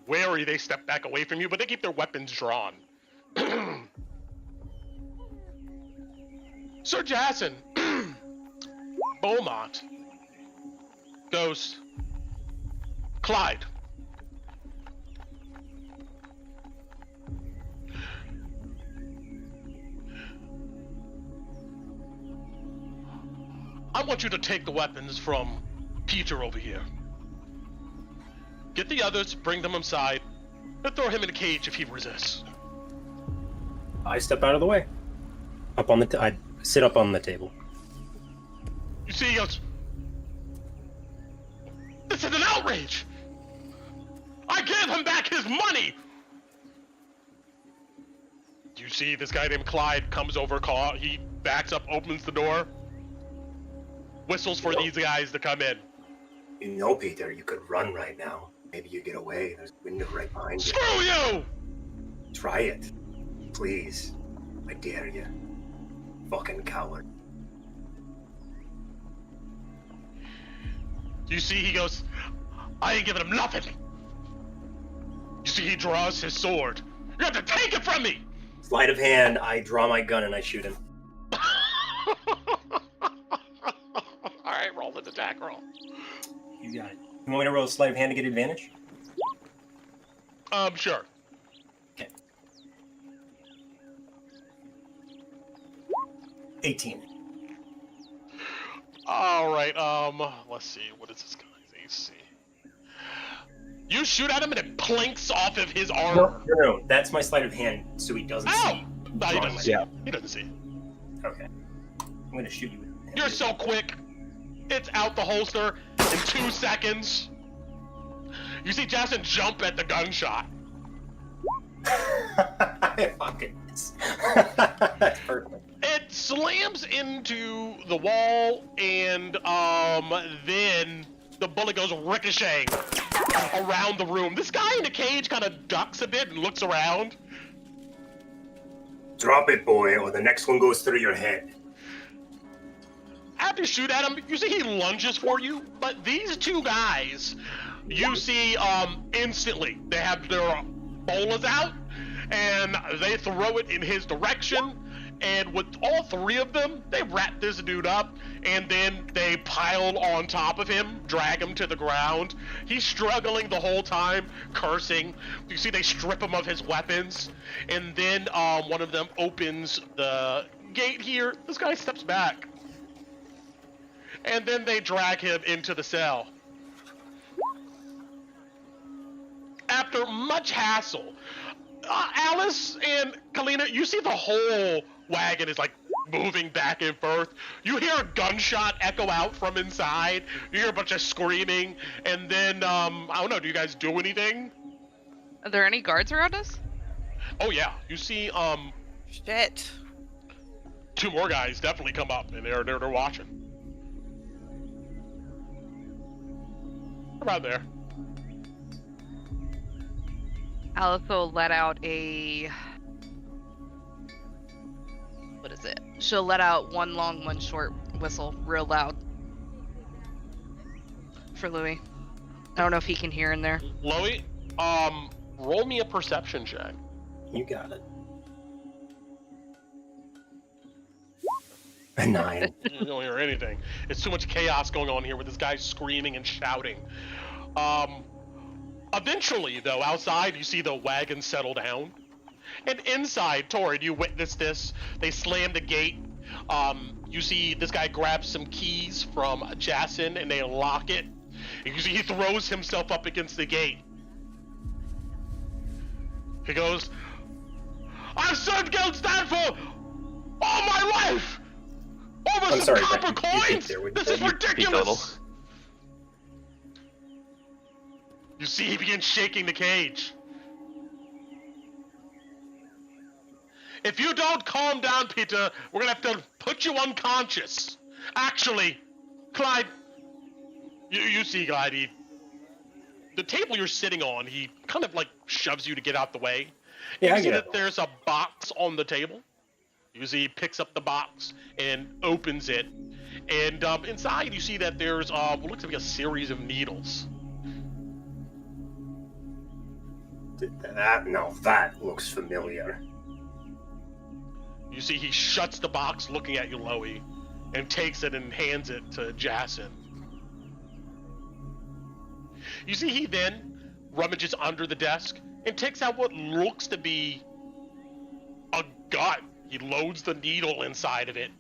Wary, they step back away from you, but they keep their weapons drawn. Sir Jason, Beaumont, Ghost, Clyde, I want you to take the weapons from Peter over here. Get the others, bring them inside, and throw him in a cage if he resists.
I step out of the way. I sit up on the table.
You see, he goes, this is an outrage! I gave him back his money! You see this guy named Clyde comes over, he backs up, opens the door, whistles for these guys to come in.
You know, Peter, you could run right now. Maybe you get away. There's a window right behind you.
Screw you!
Try it. Please. I dare you. Fucking coward.
You see, he goes, I ain't giving him nothing. You see, he draws his sword. You have to take it from me!
Sleight of hand, I draw my gun and I shoot him.
Alright, roll an attack roll.
You got it. You want me to roll a sleight of hand to get advantage?
Sure.
Okay. 18.
Alright, let's see, what is this guy's AC? You shoot at him and it plinks off of his armor.
No, that's my sleight of hand, so he doesn't see.
No, he doesn't see.
Yeah.
He doesn't see.
Okay. I'm gonna shoot you.
You're so quick. It's out the holster in 2 seconds. You see Jackson jump at the gunshot.
Fucking. That's perfect.
It slams into the wall, and then the bullet goes ricocheting around the room. This guy in the cage kind of ducks a bit and looks around.
Drop it, boy, or the next one goes through your head.
After you shoot at him, you see he lunges for you, but these two guys, you see instantly, they have their bolas out, and they throw it in his direction, and with all three of them, they wrap this dude up, and then they pile on top of him, drag him to the ground. He's struggling the whole time, cursing. You see they strip him of his weapons, and then one of them opens the gate here. This guy steps back. And then they drag him into the cell. After much hassle, Alice and Kalina, you see the whole wagon is like moving back and forth. You hear a gunshot echo out from inside. You hear a bunch of screaming, and then I don't know. Do you guys do anything?
Are there any guards around us?
Oh yeah, you see
Shit.
2 more guys definitely come up, and they're watching. Around there.
Alice will let out a... What is it? She'll let out one long, one short whistle, real loud. For Louis. I don't know if he can hear in there.
Louis, roll me a perception check.
You got it. A 9.
You don't hear anything. It's too much chaos going on here with this guy screaming and shouting. Eventually, though, outside, you see the wagon settle down. And inside, Torrid, you witness this. They slam the gate. You see this guy grabs some keys from Jason, and they lock it. And you see he throws himself up against the gate. He goes, I've served Guild Stanford all my life! Over some copper coins? This is ridiculous! You see he begins shaking the cage. If you don't calm down, Peter, we're gonna have to put you unconscious. Actually, Clyde, you see, Clyde, the table you're sitting on, he kind of like shoves you to get out the way.
Yeah,
you see that there's a box on the table. You see he picks up the box and opens it. And inside you see that there's what looks like a series of needles.
That looks familiar.
You see he shuts the box looking at you, Loey, and takes it and hands it to Jason. You see he then rummages under the desk and takes out what looks to be a gun. He loads the needle inside of it,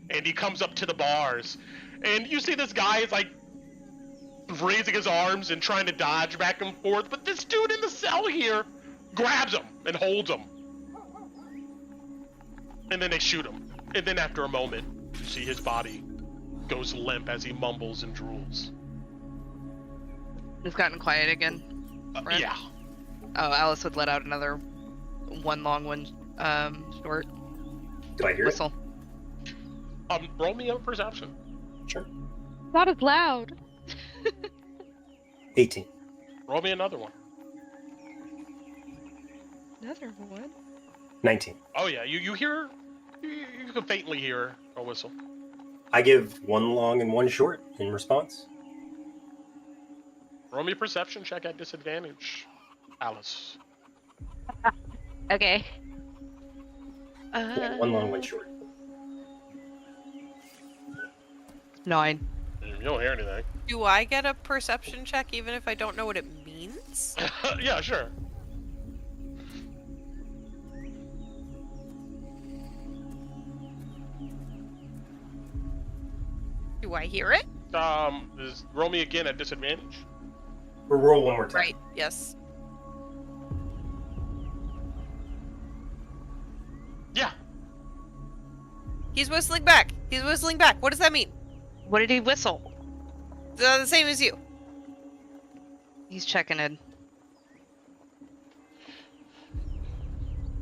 and he comes up to the bars, And you see this guy is like raising his arms and trying to dodge back and forth, but this dude in the cell here grabs him and holds him. And then they shoot him. And then after a moment, you see his body goes limp as he mumbles and drools.
We've gotten quiet again. Right?
Yeah.
Oh, Alice would let out another one long, one short
Do I hear
whistle.
Roll me a perception.
it? Sure.
Not as loud.
18.
Roll me another one.
Another one?
19.
Oh yeah, you hear, you can faintly hear a whistle.
I give one long and one short in response.
Roll me a perception check at disadvantage, Alice.
Okay.
Yeah, one long, one short.
9.
You don't hear anything.
Do I get a perception check even if I don't know what it means?
Yeah, sure.
Do I hear it?
Roll me again at disadvantage.
Or roll one more time.
Right, yes.
Yeah.
He's whistling back. He's whistling back. What does that mean?
What did he whistle?
The same as you.
He's checking in.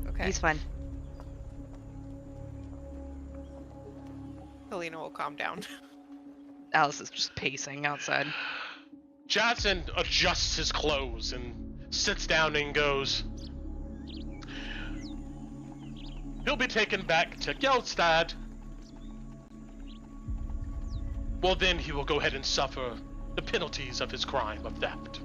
Okay.
He's fine.
Helena will calm down.
Alice is just pacing outside.
Jackson adjusts his clothes and sits down and goes, he'll be taken back to Geldstad. Well, then he will go ahead and suffer the penalties of his crime of theft.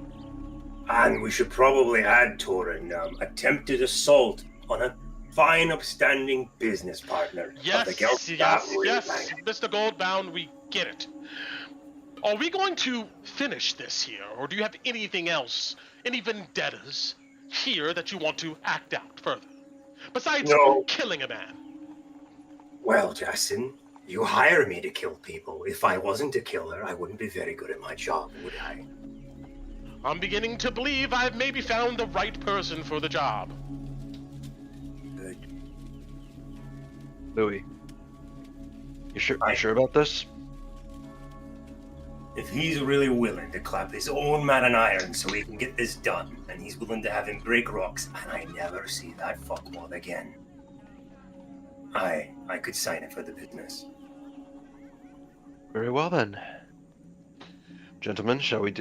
And we should probably add, Torin, attempted assault on a fine, upstanding business partner.
Yes,
of the Geldstad
yes,
Royal
yes,
Bank.
Mr. Goldbound, we get it. Are we going to finish this here, or do you have anything else, any vendettas here that you want to act out further? Besides killing a man.
Well, Jason, you hire me to kill people. If I wasn't a killer, I wouldn't be very good at my job, would I?
I'm beginning to believe I've maybe found the right person for the job.
Good.
Louis, you sure about this?
If he's really willing to clap his own man in iron so he can get this done, and he's willing to have him break rocks, and I never see that fuckwad again, I could sign it for the business.
Very well then, gentlemen. Shall we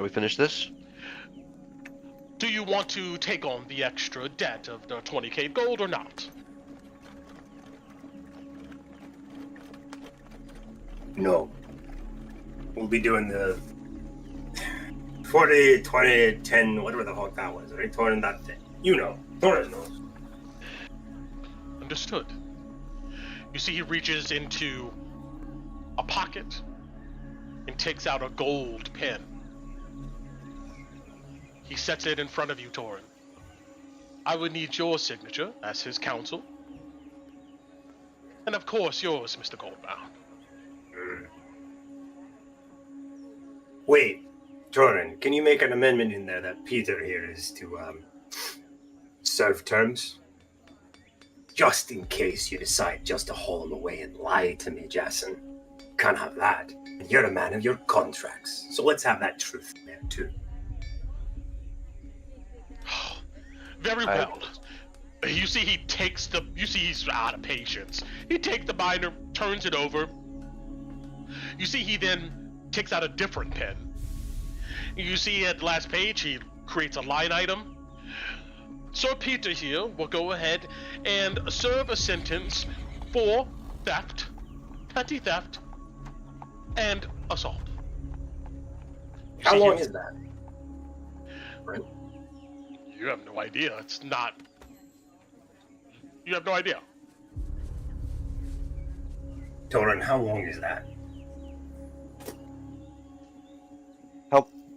finish this?
Do you want to take on the extra debt of the 20k gold or not?
No. We'll be doing the 40, 20, 10, whatever the fuck that was, right? Torin, that thing. You know. Torin knows.
Understood. You see he reaches into a pocket and takes out a gold pen. He sets it in front of you, Torin. I would need your signature as his counsel. And of course yours, Mr. Goldbound.
Wait, Torin, can you make an amendment in there that Peter here is to serve terms? Just in case you decide just to haul him away and lie to me, Jason. Can't have that. And you're a man of your contracts, so let's have that truth in there too.
Very well. You see he takes you see he's out of patience. He takes the binder, turns it over. You see he then takes out a different pen. You see at the last page he creates a line item. Sir Peter here will go ahead and serve a sentence for theft, petty theft, and assault.
How long is that? Right.
You have no idea. It's not. You have no idea.
Torin, how long is that?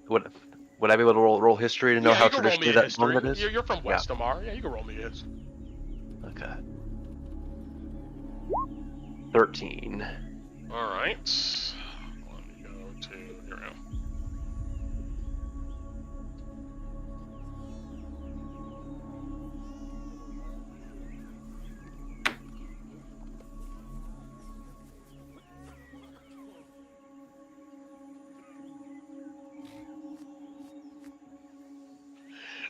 Would I be able to roll history to know how traditionally that long that is?
You're from West Amar. Yeah, you can roll me his.
Okay. 13.
All right. Let me go to here.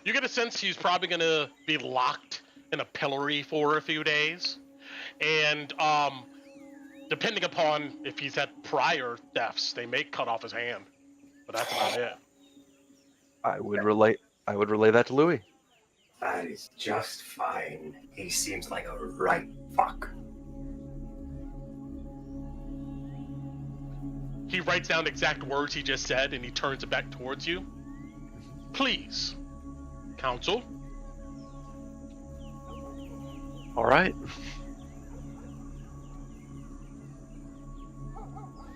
You get a sense he's probably going to be locked in a pillory for a few days. And depending upon if he's had prior thefts, they may cut off his hand. But that's about it.
I would relay that to Louis.
That is just fine. He seems like a right fuck.
He writes down exact words he just said, and he turns it back towards you. Please, counsel.
All right.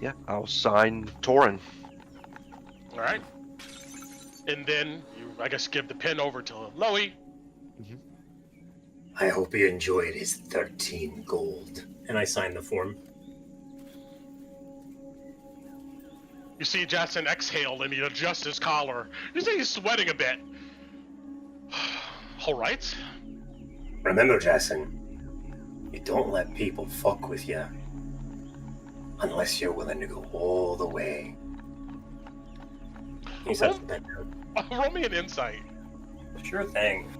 Yeah, I'll sign Torin.
All right. And then you, I guess, give the pen over to Loey.
I hope he enjoyed his 13 gold. And I signed the form.
You see Jackson exhale and he adjusts his collar. You see he's sweating a bit. All right.
Remember, Jackson, you don't let people fuck with you unless you're willing to go all the way. He says,
Roll me an insight.
Sure thing.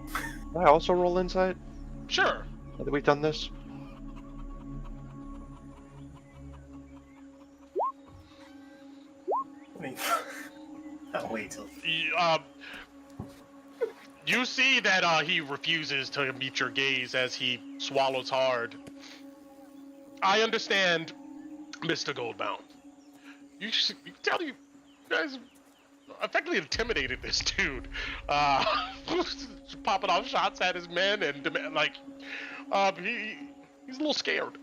Can I also roll insight?
Sure.
Now that we've done this?
I'll wait till...
You see that he refuses to meet your gaze as he swallows hard. I understand, Mr. Goldbound. You can tell you guys effectively intimidated this dude. Popping off shots at his men and like, he's a little scared.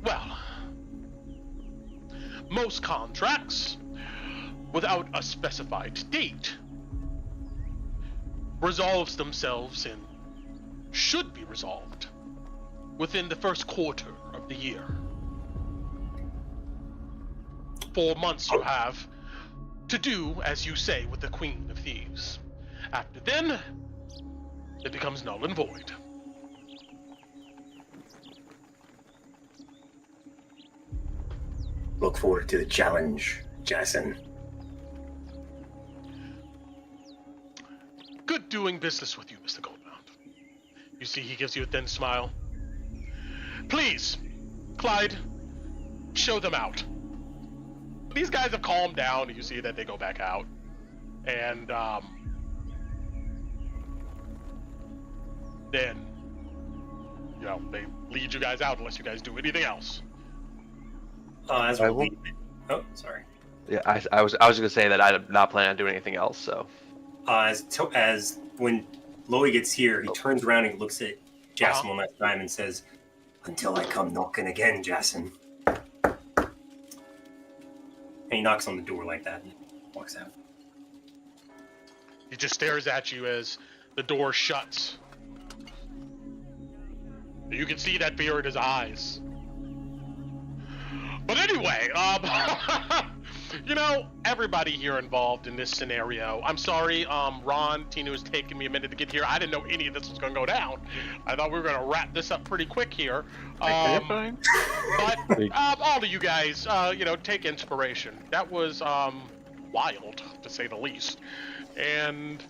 Well, most contracts, without a specified date, resolves themselves and should be resolved within the first quarter of the year. 4 months you have to do as you say with the Queen of Thieves. After then, it becomes null and void.
Look forward to the challenge, Jason.
Good doing business with you, Mr. Goldbound. You see he gives you a thin smile. Please, Clyde, show them out. These guys have calmed down, and you see that they go back out. And, then, you know, they lead you guys out unless you guys do anything else.
As
I
we're
will-
leaving... Oh, sorry.
Yeah, I was gonna say that I'm not planning on doing anything else. So.
As when Loey gets here, he turns around and looks at Jason one last time and says, "Until I come knocking again, Jason." And he knocks on the door like that and walks out.
He just stares at you as the door shuts. You can see that fear in his eyes. But anyway, you know, everybody here involved in this scenario. I'm sorry, Ron, Tina was taking me a minute to get here. I didn't know any of this was going to go down. I thought we were going to wrap this up pretty quick here. But all of you guys, you know, take inspiration. That was wild, to say the least. And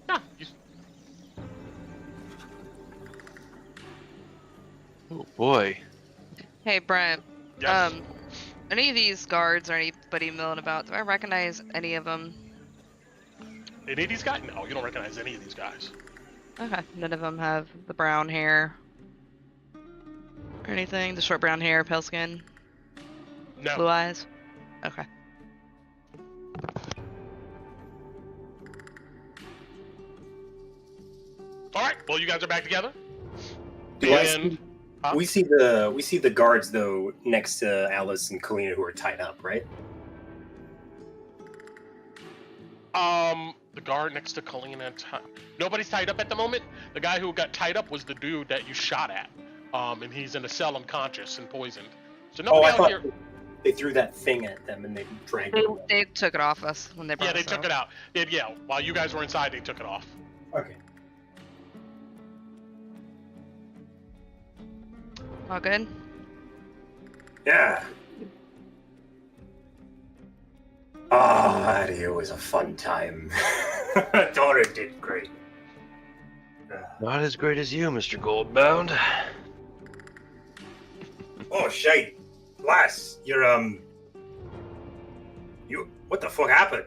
yeah.
Oh boy.
Hey, Brian.
Yes.
Any of these guards or anybody milling about, do I recognize any of them?
Any of these guys? No, you don't recognize any of these guys.
Okay, none of them have the brown hair or anything. The short brown hair, pale skin,
No.
blue eyes. Okay.
All right. Well, you guys are back together.
Yes.
And
We see the guards though next to Alice and Kalina who are tied up, right?
The guard next to Kalina. Nobody's tied up at the moment. The guy who got tied up was the dude that you shot at. And he's in a cell unconscious and poisoned. So nobody out here.
They threw that thing at them and they dragged it away.
They took it off us when they brought
Yeah, they
us
took
out.
it out. Yeah, while you guys were inside, they took it off.
Okay.
All good?
Yeah. Ah, it was a fun time. Dora did great.
Not as great as you, Mr. Goldbound.
Oh, shite. Lass, you're, what the fuck happened?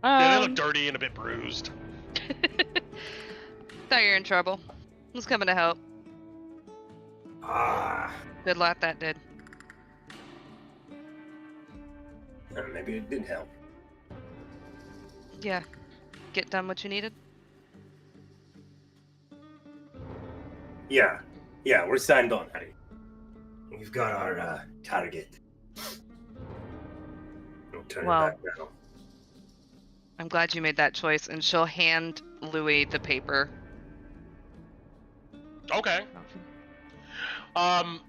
Yeah, they look dirty and a bit bruised.
Thought you're in trouble. Who's coming to help?
Ah.
Good luck that did.
Maybe it did help.
Yeah. Get done what you needed?
Yeah. Yeah, we're signed on, Hattie. We've got our, target. We'll turn it back now.
I'm glad you made that choice, and she'll hand Louis the paper.
Okay. I'm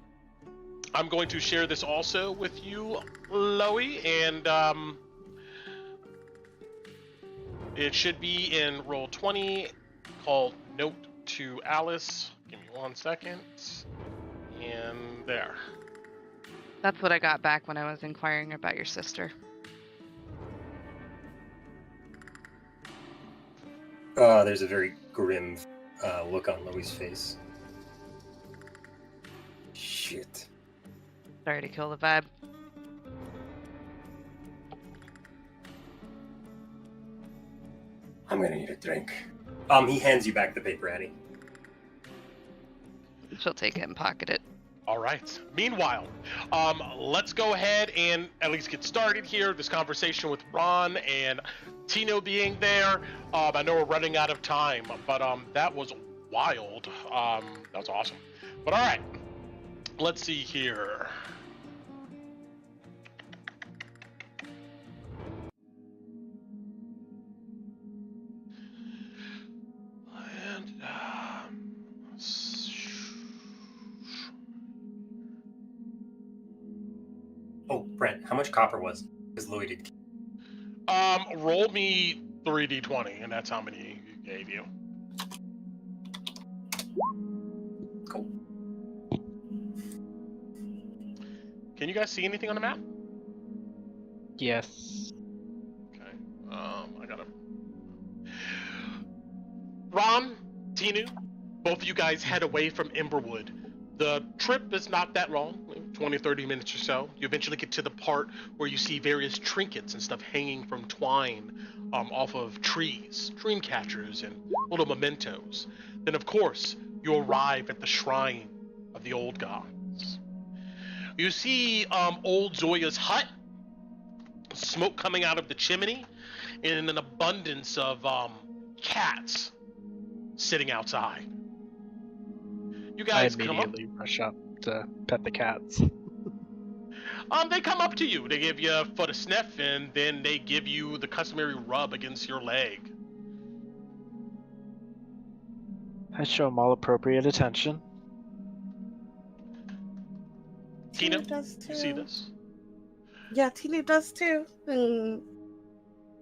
going to share this also with you, Loey, and it should be in roll 20 called Note to Alice. Give me 1 second. And there.
That's what I got back when I was inquiring about your sister.
There's a very grim look on Louis' face. Shit.
Sorry to kill the vibe.
I'm gonna need a drink. He hands you back the paper, Addie.
She'll take it and pocket it.
All right. Meanwhile, let's go ahead and at least get started here. This conversation with Ron and Tino being there. I know we're running out of time, but that was wild. That was awesome. But all right, let's see here. And
Oh, Brent, how much copper was it? Because Louis did.
roll me 3d20, and that's how many he gave you.
Cool.
Can you guys see anything on the map?
Yes.
Okay. I gotta. Ron, Tinu, both of you guys head away from Emberwood. The trip is not that long, 20, 30 minutes or so. You eventually get to the part where you see various trinkets and stuff hanging from twine off of trees, dream catchers and little mementos. Then, of course, you arrive at the shrine of the old gods. You see old Zoya's hut, smoke coming out of the chimney, and an abundance of cats sitting outside. You guys
I immediately rush up to pet the cats.
They come up to you. They give you a foot of sniff, and then they give you the customary rub against your leg.
I show them all appropriate attention.
Tina,
does too.
you see this?
Yeah, Tina does too.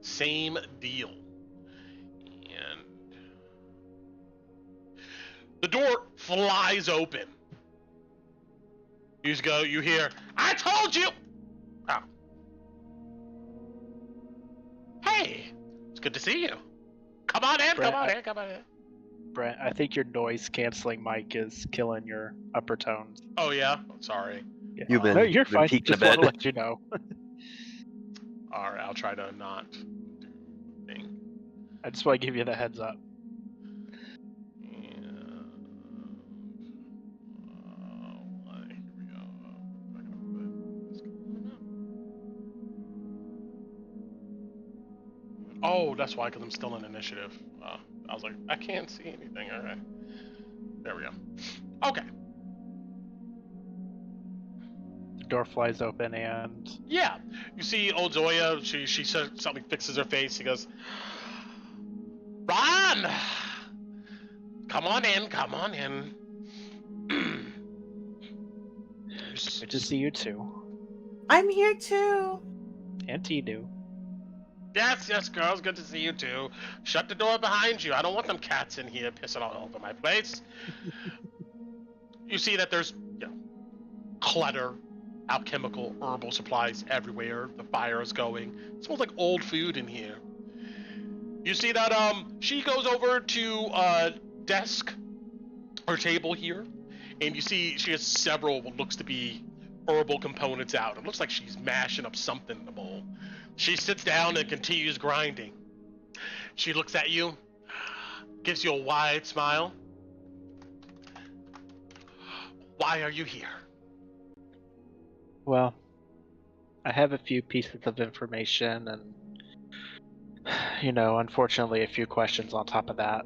Same deal. And the door flies open. You just go, you hear, I told you! Oh. Hey, it's good to see you. Come on in,
Brett,
come on in, come on in.
Brent, I think your noise canceling mic is killing your upper tones.
Oh yeah? Sorry.
Yeah.
You've been,
No, you're
been
fine.
peeking
Just
a
want
bit.
to let you know.
Alright, I'll try to not do thing.
I just want to give you the heads up.
Here we go. Oh, that's why, because I'm still in initiative. I was like, I can't see anything. All right. There we go. Okay.
Door flies open and...
Yeah, you see old Zoya, she says something, fixes her face, she goes, Ron! Come on in, come on in.
Good to see you too.
I'm here too.
And Tinu.
Yes, girls, good to see you too. Shut the door behind you. I don't want them cats in here pissing all over my place. You see that there's, clutter, alchemical, herbal supplies everywhere. The fire is going. It smells like old food in here. You see that she goes over to a desk or table here, and you see she has several what looks to be herbal components out. It looks like she's mashing up something in the bowl. She sits down and continues grinding. She looks at you, gives you a wide smile. Why are you here?
Well, I have a few pieces of information and, unfortunately a few questions on top of that.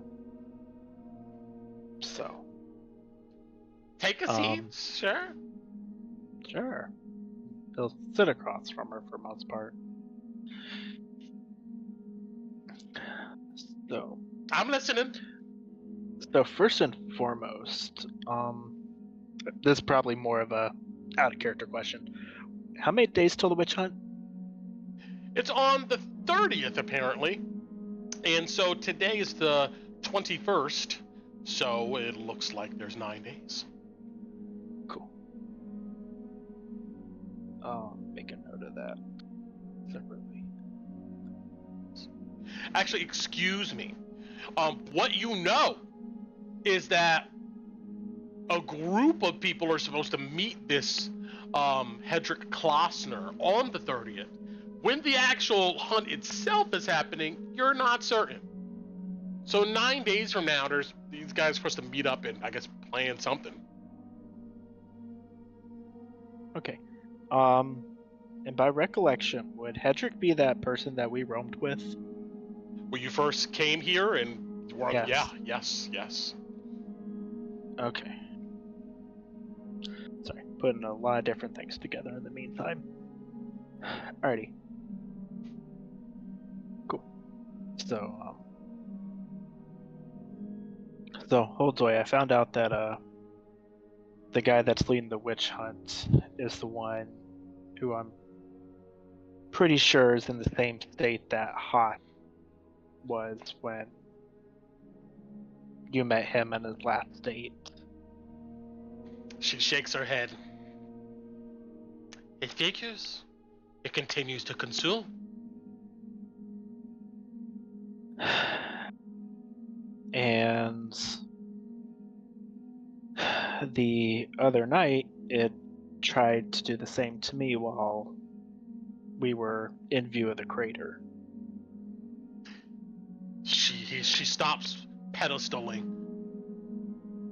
So.
Take a seat, sure.
Sure. He'll sit across from her for the most part. So.
I'm listening.
So first and foremost, this is probably more of a out of character question. How many days till the witch hunt?
It's on the 30th apparently, and so today is the 21st, so it looks like there's 9 days.
Cool. Make a note of that separately.
Actually, excuse me. What you know is that a group of people are supposed to meet this Hedrick Klossner on the 30th. When the actual hunt itself is happening, you're not certain. So 9 days from now, these guys are supposed to meet up and, I guess, plan something.
Okay. And by recollection, would Hedrick be that person that we roamed with?
When you first came here and...
Yes.
Yes.
Okay. Sorry, putting a lot of different things together in the meantime. Alrighty. Cool. So, Holdoy, I found out that, the guy that's leading the witch hunt is the one who I'm pretty sure is in the same state that Hot was when you met him in his last state.
She shakes her head. It figures. It continues to consume.
And the other night, it tried to do the same to me while we were in view of the crater.
She stops pedestaling.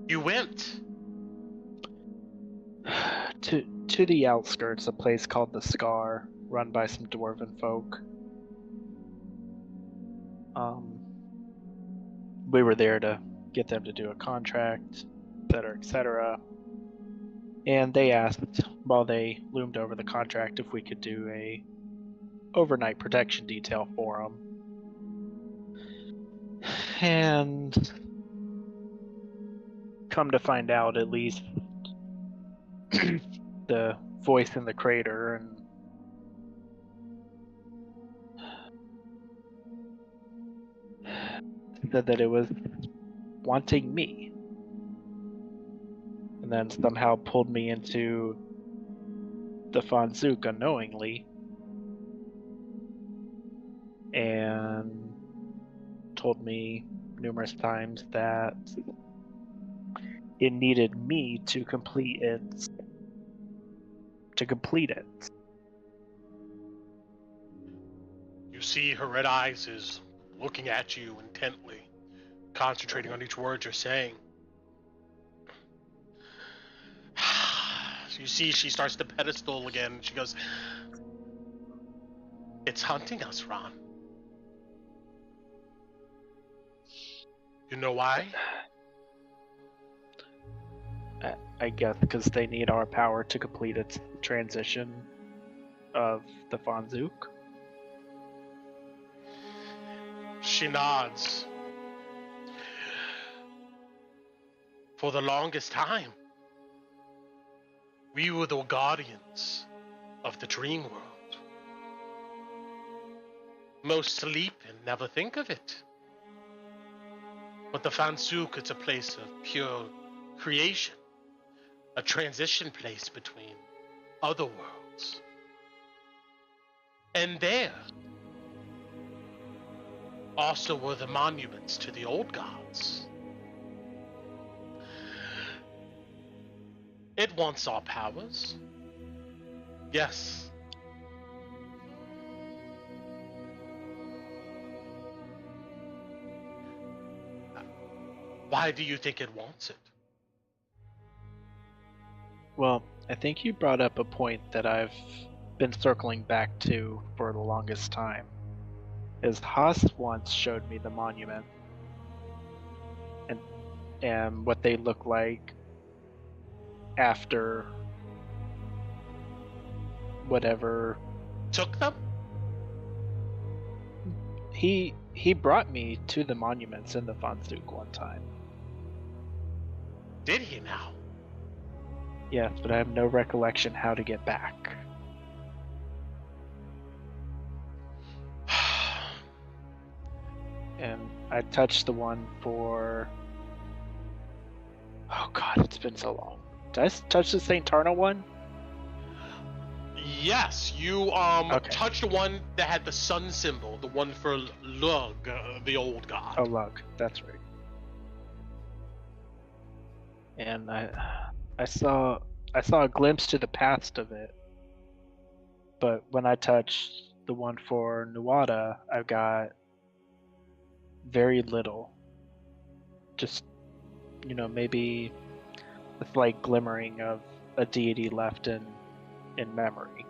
You went
to the outskirts, a place called the Scar, run by some dwarven folk. We were there to get them to do a contract, etc. And they asked, while they loomed over the contract, if we could do a overnight protection detail for them. And come to find out, at least the voice in the crater and said that it was wanting me, and then somehow pulled me into the Fonzook unknowingly and told me numerous times that it needed me to complete it.
You see her red eyes is looking at you intently, concentrating on each word you're saying. You see she starts to pedestal again. She goes, "It's hunting us, Ron. You know why?"
I guess because they need our power to complete its transition of the Fonzook?
She nods. For the longest time, we were the guardians of the dream world. Most sleep and never think of it. But the Fonzook is a place of pure creation, a transition place between other worlds. And there also were the monuments to the old gods. It once saw powers. Yes. Why do you think it wants it?
Well, I think you brought up a point that I've been circling back to for the longest time. Is Haas once showed me the monument and what they look like after whatever.
Took them?
He brought me to the monuments in the Fonzook one time.
Did he now?
Yes, but I have no recollection how to get back. And I touched the one for... Oh god, it's been so long. Did I touch the St. Tarna one?
Yes, you
Okay.
touched the one that had the sun symbol, the one for Lug, the old god.
Oh, Lug, that's right. And I saw a glimpse to the past of it, but when I touched the one for Nuada, I've got very little. Just, maybe a slight glimmering of a deity left in memory.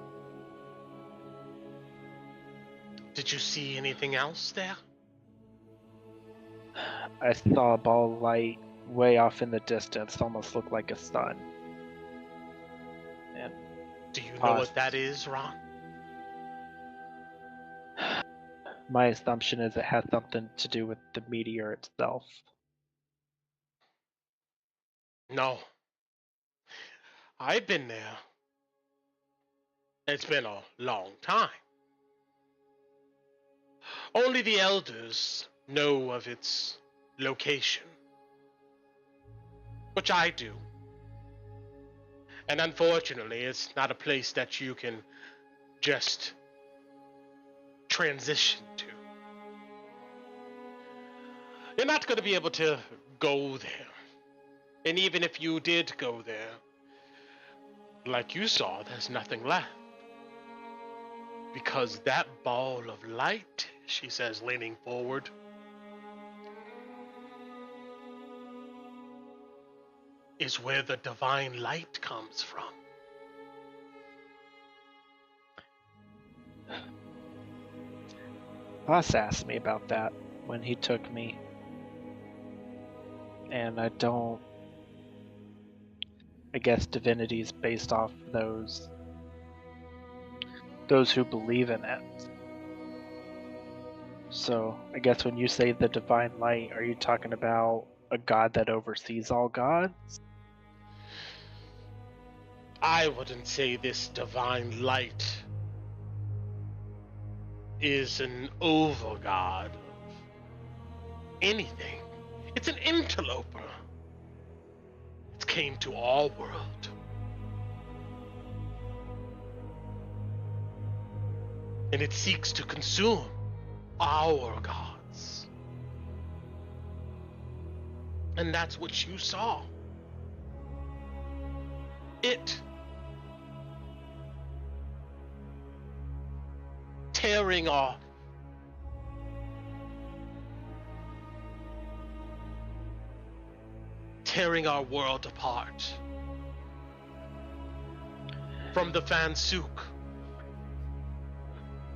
Did you see anything else there?
I saw a ball of light way off in the distance, almost looked like a sun. And
Do you know what that is, Ron?
my assumption is it has something to do with the meteor itself.
No. I've been there. It's been a long time. Only the elders know of its location. Which I do. And unfortunately, it's not a place that you can just transition to. You're not going to be able to go there. And even if you did go there, like you saw, there's nothing left. Because that ball of light, she says, leaning forward, is where the divine light comes from.
Boss asked me about that when he took me. And I guess divinity's based off those who believe in it. So I guess when you say the divine light, are you talking about a god that oversees all gods?
I wouldn't say this divine light is an overgod of anything. It's an interloper. It came to our world. And it seeks to consume our gods. And that's what you saw. It tearing off our world apart from the Fonzook.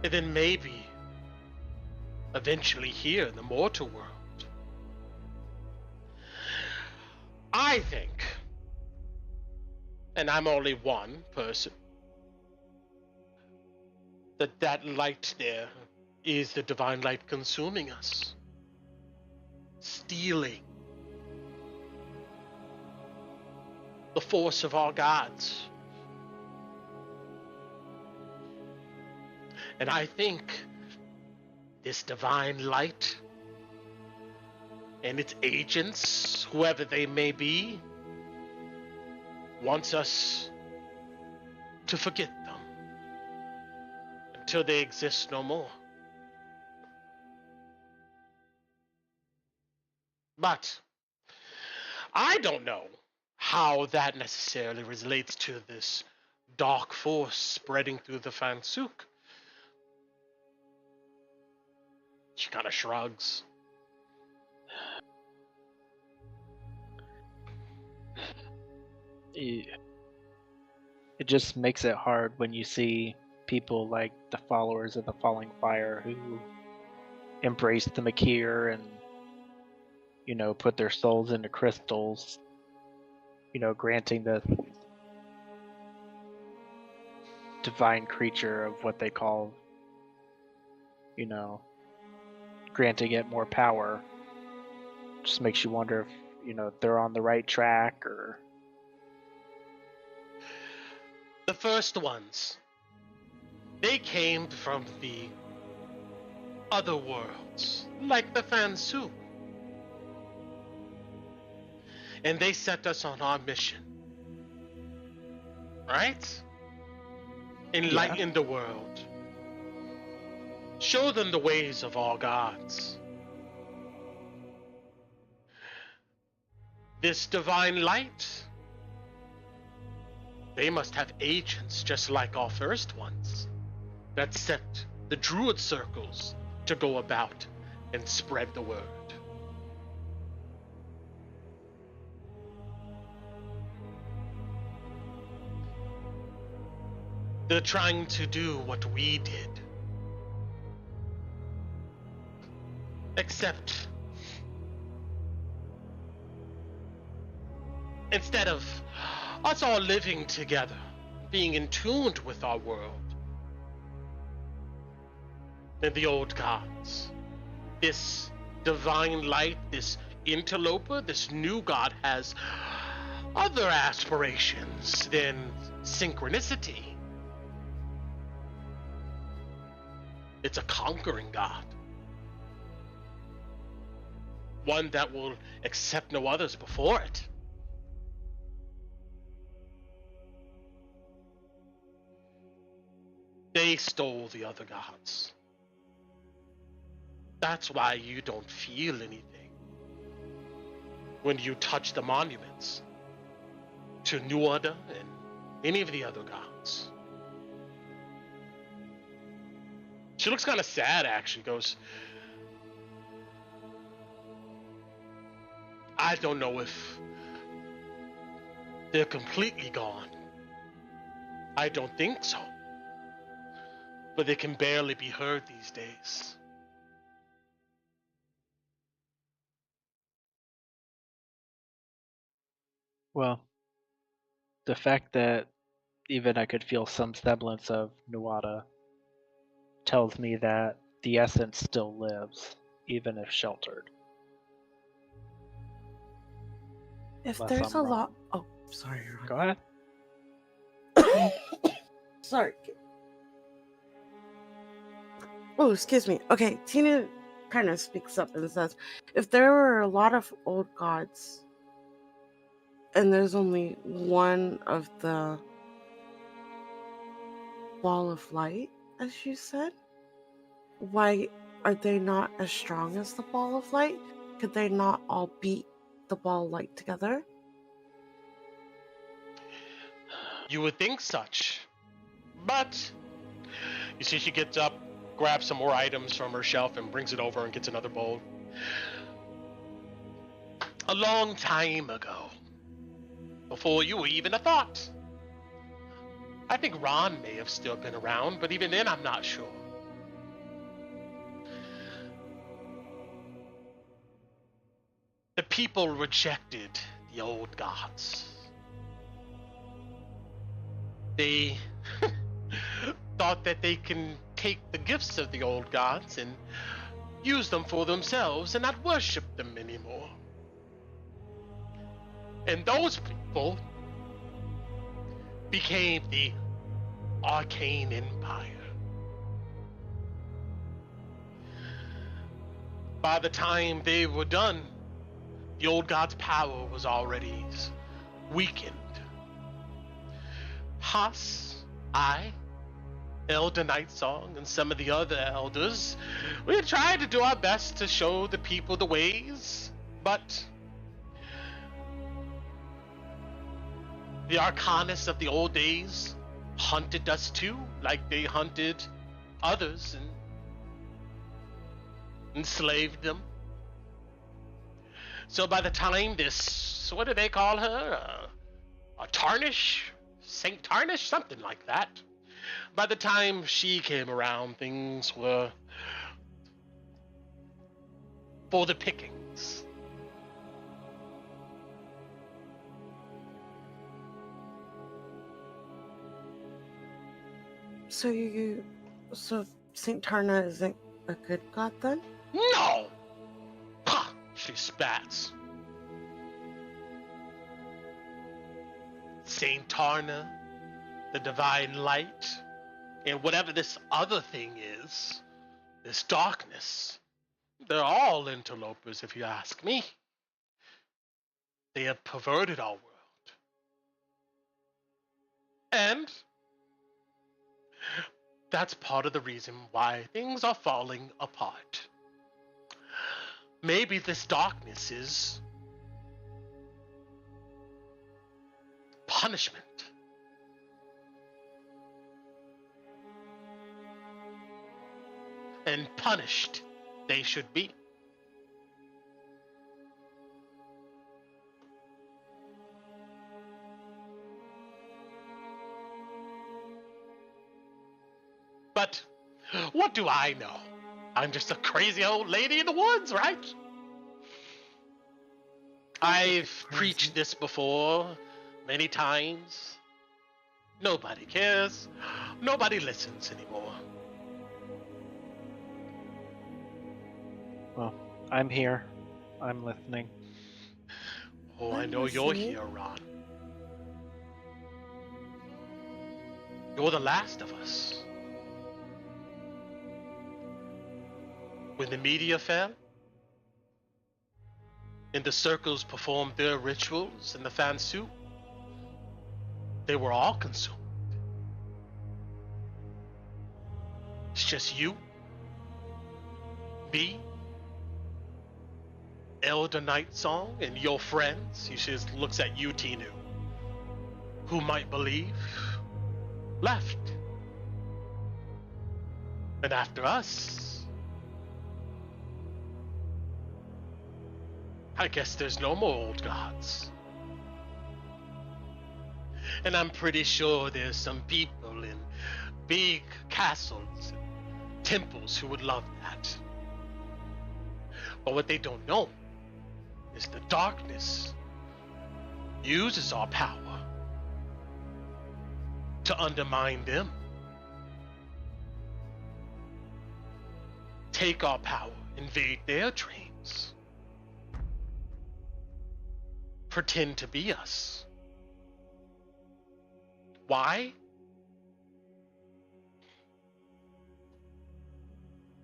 And then maybe eventually here in the mortal world. I think, and I'm only one person, that light there is the divine light consuming us, stealing the force of our gods. And I think this divine light and its agents, whoever they may be, wants us to forget them until they exist no more. But I don't know how that necessarily relates to this dark force spreading through the Fansuk. She kind of shrugs.
It just makes it hard when you see people like the followers of the Falling Fire who embrace the Makir and, you know, put their souls into crystals, you know, granting the divine creature of what they call, you know, granting it more power. Just makes you wonder if, you know, they're on the right track or...
The first ones, they came from the other worlds, like the Fansuk. And they set us on our mission. Right? Enlighten the world. Show them the ways of our gods. This divine light, they must have agents just like our first ones that set the druid circles to go about and spread the word. They're trying to do what we did. Except instead of us all living together, being in tune with our world, and the old gods, this divine light, this interloper, this new god has other aspirations than synchronicity. It's a conquering god. One that will accept no others before it. They stole the other gods. That's why you don't feel anything when you touch the monuments to Nuada and any of the other gods. She looks kind of sad, actually. Goes, I don't know if they're completely gone. I don't think so. But they can barely be heard these days.
Well, the fact that even I could feel some semblance of Nuada tells me that the essence still lives, even if sheltered.
If
Unless
there's
I'm
a
wrong.
lot... Oh, sorry.
Go ahead.
Sorry. Oh, excuse me. Okay, Tina kind of speaks up and says, if there were a lot of old gods and there's only one of the ball of light, as you said, why are they not as strong as the ball of light? Could they not all beat the ball of light together?
You would think such. But you see she gets up, grabs some more items from her shelf and brings it over and gets another bowl. A long time ago, before you were even a thought. I think Ron may have still been around, but even then I'm not sure. The people rejected the old gods. They thought that they can take the gifts of the old gods and use them for themselves and not worship them anymore. And those people became the Arcane Empire. By the time they were done, the old god's power was already weakened. Haas, I, Elder Nightsong, and some of the other elders, we tried to do our best to show the people the ways, but the Arcanists of the old days hunted us too, like they hunted others and enslaved them. So by the time this, what do they call her? A Tarnish? Saint Tarnish? Something like that. By the time she came around, things were for the pickings.
So Saint Tarna isn't a good god then?
No! Ha! She spats. Saint Tarna, the divine light, and whatever this other thing is, this darkness, they're all interlopers if you ask me. They have perverted our world. And that's part of the reason why things are falling apart. Maybe this darkness is punishment. And punished they should be. But what do I know? I'm just a crazy old lady in the woods, right? I've preached this before many times. Nobody cares. Nobody listens anymore.
Well, I'm here. I'm listening.
Oh, I know you're here, Ron. You're the last of us. When the media fell, and the circles performed their rituals in the Fansu, they were all consumed. It's just you, me, Elder Nightsong, and your friends. He just looks at you, Tinu, who might believe, left. And after us, I guess there's no more old gods. And I'm pretty sure there's some people in big castles and temples who would love that. But what they don't know is the darkness uses our power to undermine them. Take our power, invade their dreams. Pretend to be us. Why?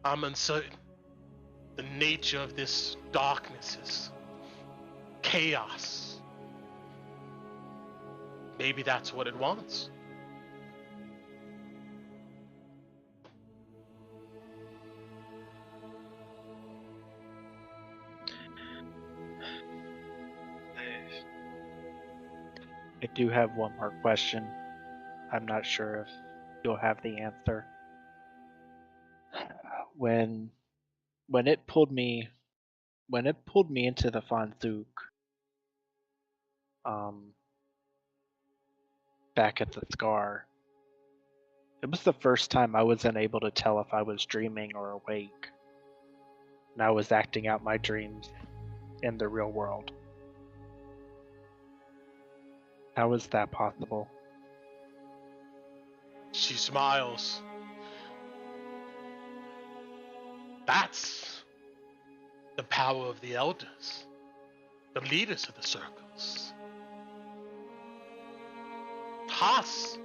I'm uncertain. The nature of this darkness is chaos. Maybe that's what it wants.
I do have one more question. I'm not sure if you'll have the answer. When it pulled me into the Fonzouk, back at the Scar, it was the first time I was unable to tell if I was dreaming or awake. And I was acting out my dreams in the real world. How is that possible?
She smiles. That's the power of the elders, the leaders of the circles. Haas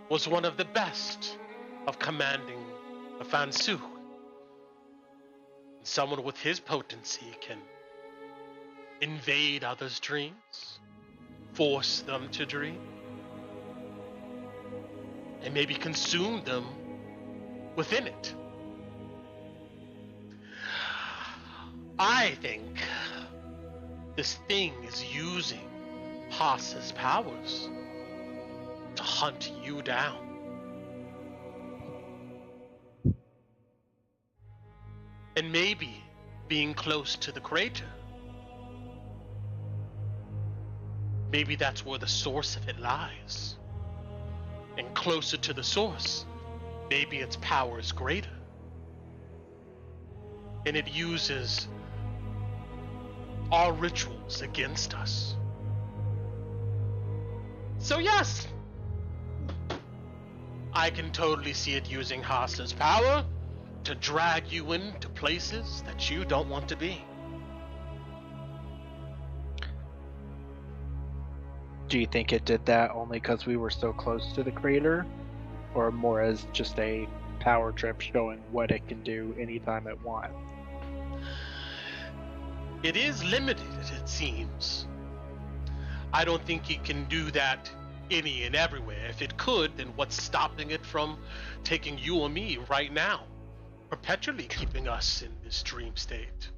was one of the best of commanding a Fansu. Someone with his potency can invade others' dreams, force them to dream, and maybe consume them within it. I think this thing is using Haas's powers to hunt you down. And maybe being close to the crater, maybe that's where the source of it lies. And closer to the source, maybe its power is greater. And it uses our rituals against us. So yes, I can totally see it using Haas's power to drag you into places that you don't want to be.
Do you think it did that only because we were so close to the crater, or more as just a power trip showing what it can do anytime it wants?
It is limited, it seems. I don't think it can do that any and everywhere. If it could, then what's stopping it from taking you or me right now? Perpetually keeping us in this dream state.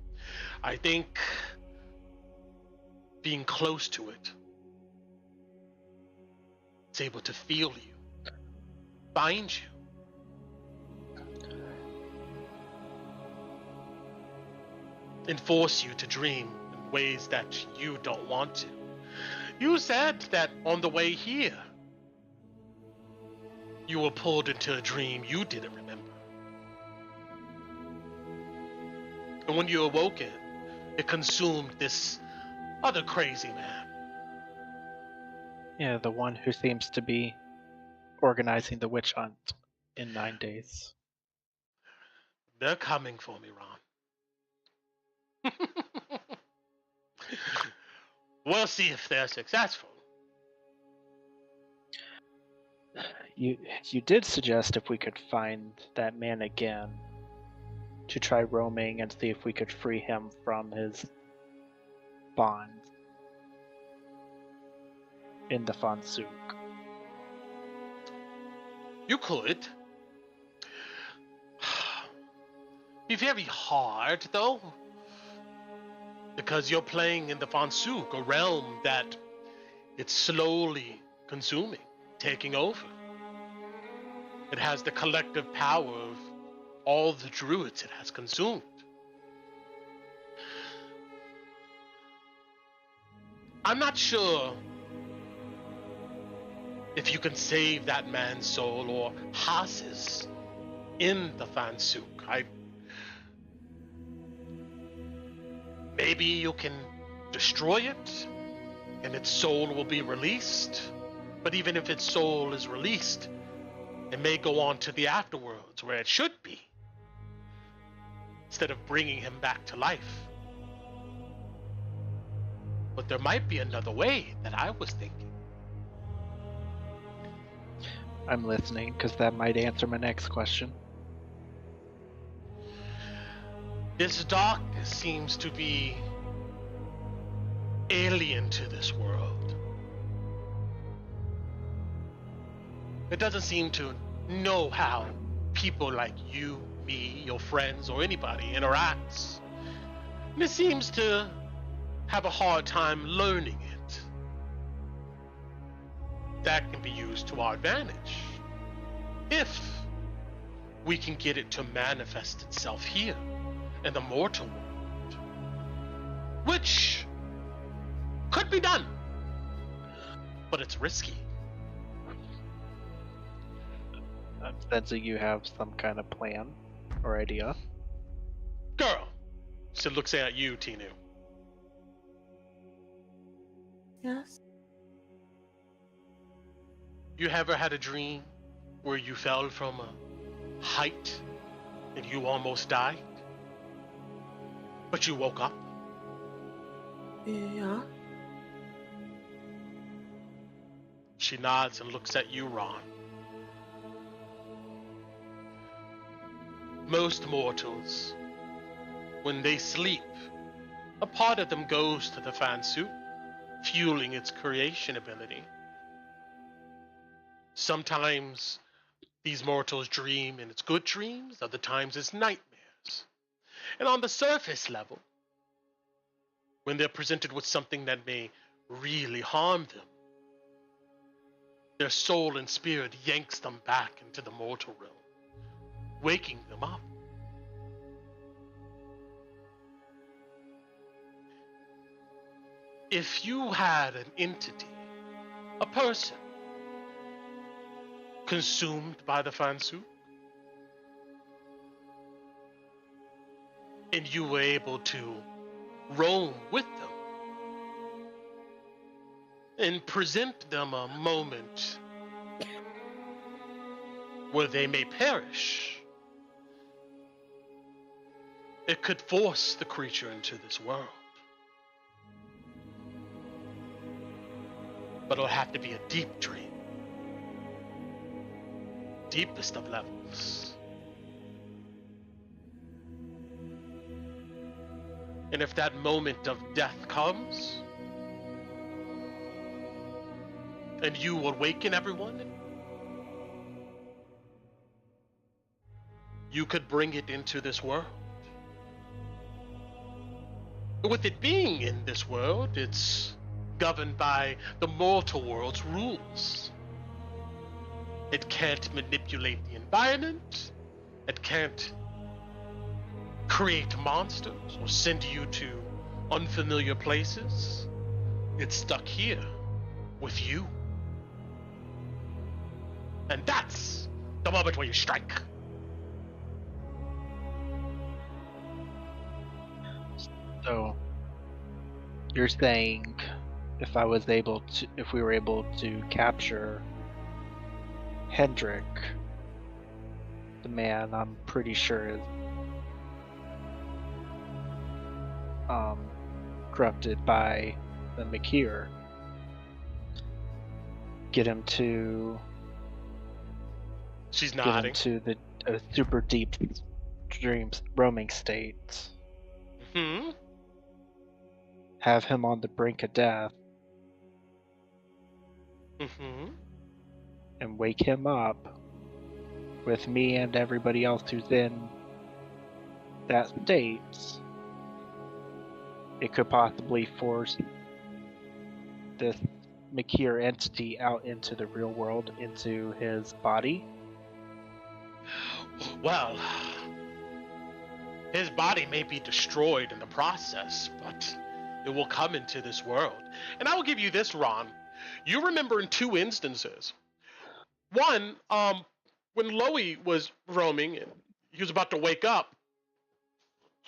I think being close to it, it's able to feel you, find you, and force you to dream in ways that you don't want to. You said that on the way here, you were pulled into a dream you didn't remember. And when you awoke it consumed this other crazy man.
Yeah, the one who seems to be organizing the witch hunt in 9 days.
They're coming for me, Ron. We'll see if they're successful.
You did suggest if we could find that man again, to try roaming and see if we could free him from his bond in the Fansuk.
You could. Be very hard, though. Because you're playing in the Fansuk, a realm that it's slowly consuming, taking over. It has the collective power of all the druids it has consumed. I'm not sure if you can save that man's soul or Haas's in the Fansuk. Maybe you can destroy it and its soul will be released. But even if its soul is released, it may go on to the afterworlds where it should be, instead of bringing him back to life. But there might be another way that I was thinking.
I'm listening, because that might answer my next question.
This darkness seems to be alien to this world. It doesn't seem to know how people like you, me, your friends, or anybody interacts. And it seems to have a hard time learning it. That can be used to our advantage if we can get it to manifest itself here in the mortal world, which could be done, but it's risky.
Sensei, you have some kind of plan or idea?
Girl, she looks at you, Tinu.
Yes.
You ever had a dream where you fell from a height and you almost died? But you woke up?
Yeah.
She nods and looks at you, Ron. Most mortals, when they sleep, a part of them goes to the fan suit, fueling its creation ability. Sometimes these mortals dream and it's good dreams, other times it's nightmares. And on the surface level, when they're presented with something that may really harm them, their soul and spirit yanks them back into the mortal realm, waking them up. If you had an entity, a person, consumed by the Fansu, and you were able to roam with them and present them a moment where they may perish, it could force the creature into this world. But it'll have to be a deep dream. Deepest of levels. And if that moment of death comes, and you awaken everyone, you could bring it into this world. With it being in this world, it's governed by the mortal world's rules. It can't manipulate the environment. It can't create monsters or send you to unfamiliar places. It's stuck here with you. And that's the moment where you strike.
So, you're saying if we were able to capture Hendrik, the man I'm pretty sure is corrupted by the Makir, get him to
She's
get
nodding.
him to the super deep dreams roaming state, have him on the brink of death, and wake him up with me and everybody else who's in that state, it could possibly force this Makir entity out into the real world, into his body.
Well, his body may be destroyed in the process, but it will come into this world. And I will give you this, Ron. You remember in two instances. One, when Loey was roaming and he was about to wake up.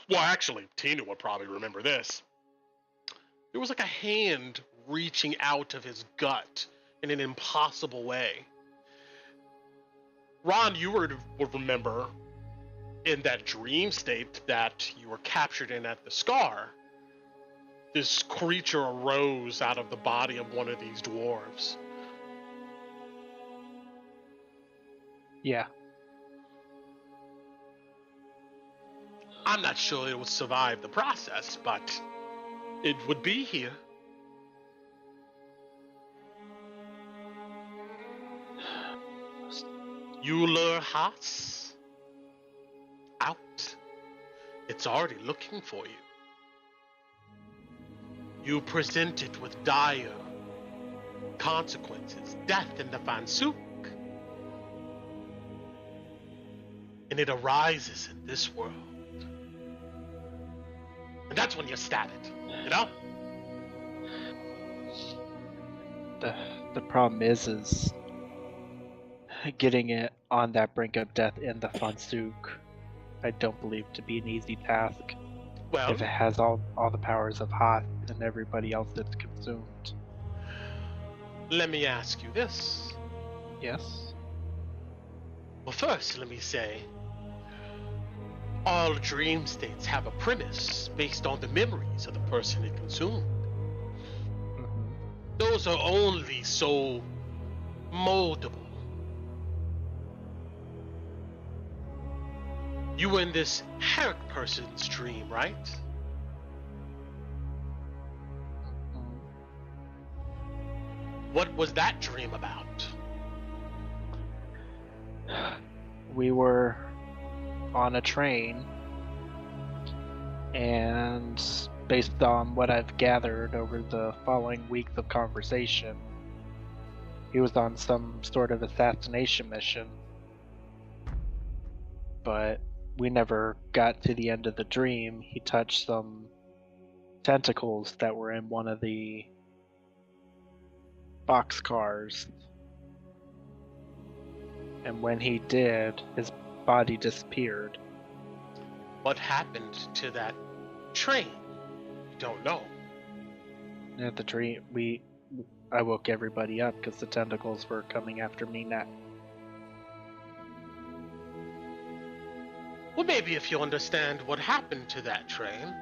Well, actually, Tina would probably remember this. There was like a hand reaching out of his gut in an impossible way. Ron, you would remember in that dream state that you were captured in at the Scar, this creature arose out of the body of one of these dwarves.
Yeah.
I'm not sure it would survive the process, but it would be here. You lure Haas out. It's already looking for you. You present it with dire consequences, death in the Fansuk. And it arises in this world. And that's when you stab it, you know?
The problem is getting it on that brink of death in the Fansuk, I don't believe to be an easy task.
Well,
if it has all the powers of Hoth and everybody else that's consumed.
Let me ask you this.
Yes?
Well, first, let me say, all dream states have a premise based on the memories of the person it consumed. Those are only so moldable. You were in this Herrick person's dream, right? What was that dream about?
We were on a train, and based on what I've gathered over the following weeks of conversation, he was on some sort of assassination mission. But we never got to the end of the dream. He touched some tentacles that were in one of the boxcars. And when he did, his body disappeared.
What happened to that train? You don't know.
At the dream, I woke everybody up because the tentacles were coming after me next.
Well, maybe if you understand what happened to that train,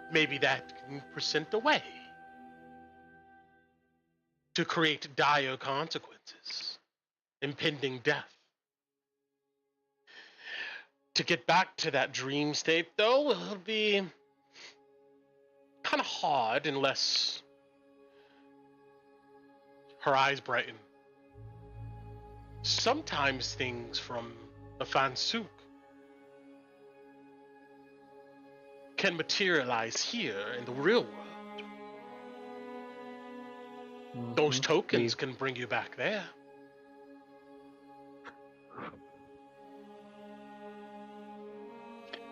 maybe that can present a way to create dire consequences, impending death. To get back to that dream state, though, it'll be kind of hard unless her eyes brighten. Sometimes things from a fansuk can materialize here in the real world. Those tokens can bring you back there.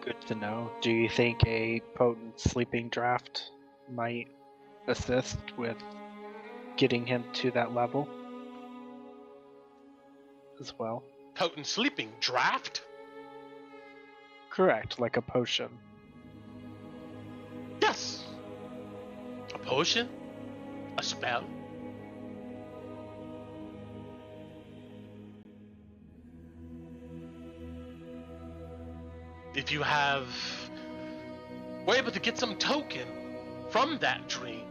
Good to know. Do you think a potent sleeping draft might assist with getting him to that level as well?
Potent sleeping draft?
Correct, like a potion.
Yes. A potion? A spell? If you were able to get some token from that dream,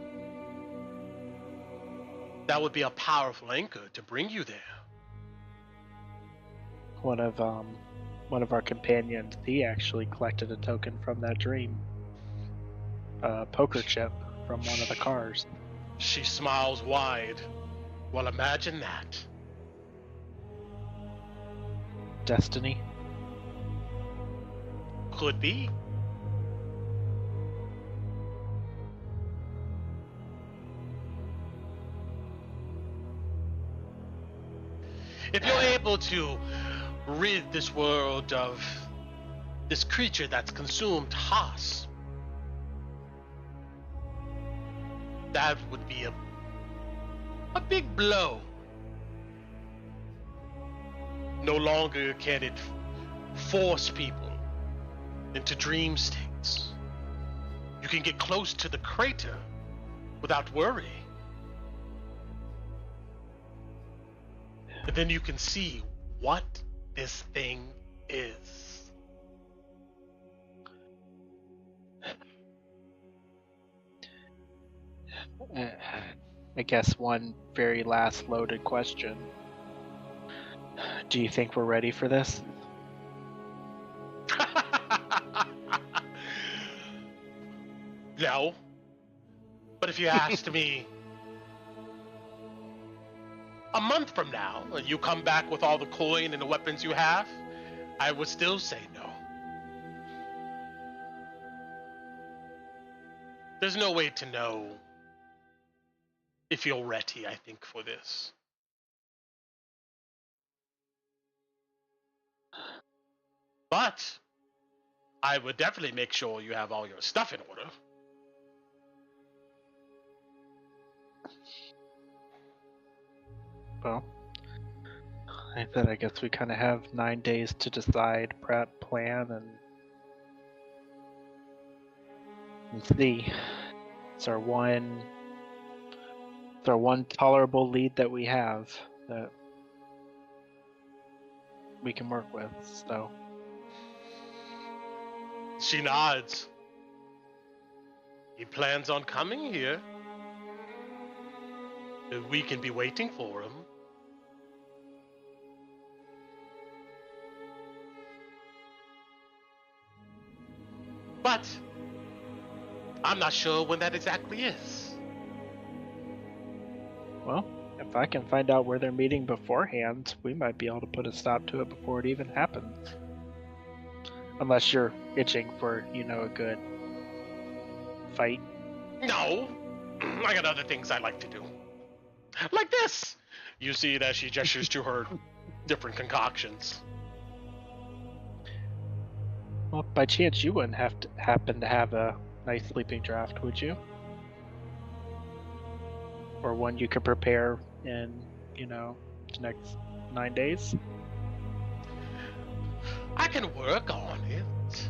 that would be a powerful anchor to bring you there.
One of our companions, he actually collected a token from that dream. A poker chip from one of the cars.
She smiles wide. Well, imagine that.
Destiny?
Could be. If you're able to rid this world of this creature that's consumed Haas, that would be a big blow. No longer can it force people into dream states. You can get close to the crater without worry. And then you can see what this thing is.
I guess one very last loaded question. Do you think we're ready for this?
No. But if you asked me a month from now, and you come back with all the coin and the weapons you have, I would still say no. There's no way to know if you're ready, I think, for this. But I would definitely make sure you have all your stuff in order.
Well, I guess we kind of have 9 days to decide, prep, plan, and see. It's our one tolerable lead that we have. That we can work with. So
She nods. He plans on coming here. We can be waiting for him. But I'm not sure when that exactly is.
well, if I can find out where they're meeting beforehand, we might be able to put a stop to it before it even happens. Unless you're itching for, a good fight.
No, I got other things I like to do. Like this! You see that she gestures to her different concoctions.
Well, by chance, you wouldn't have to happen to have a nice sleeping draft, would you? Or one you could prepare in, the next 9 days?
I can work on it.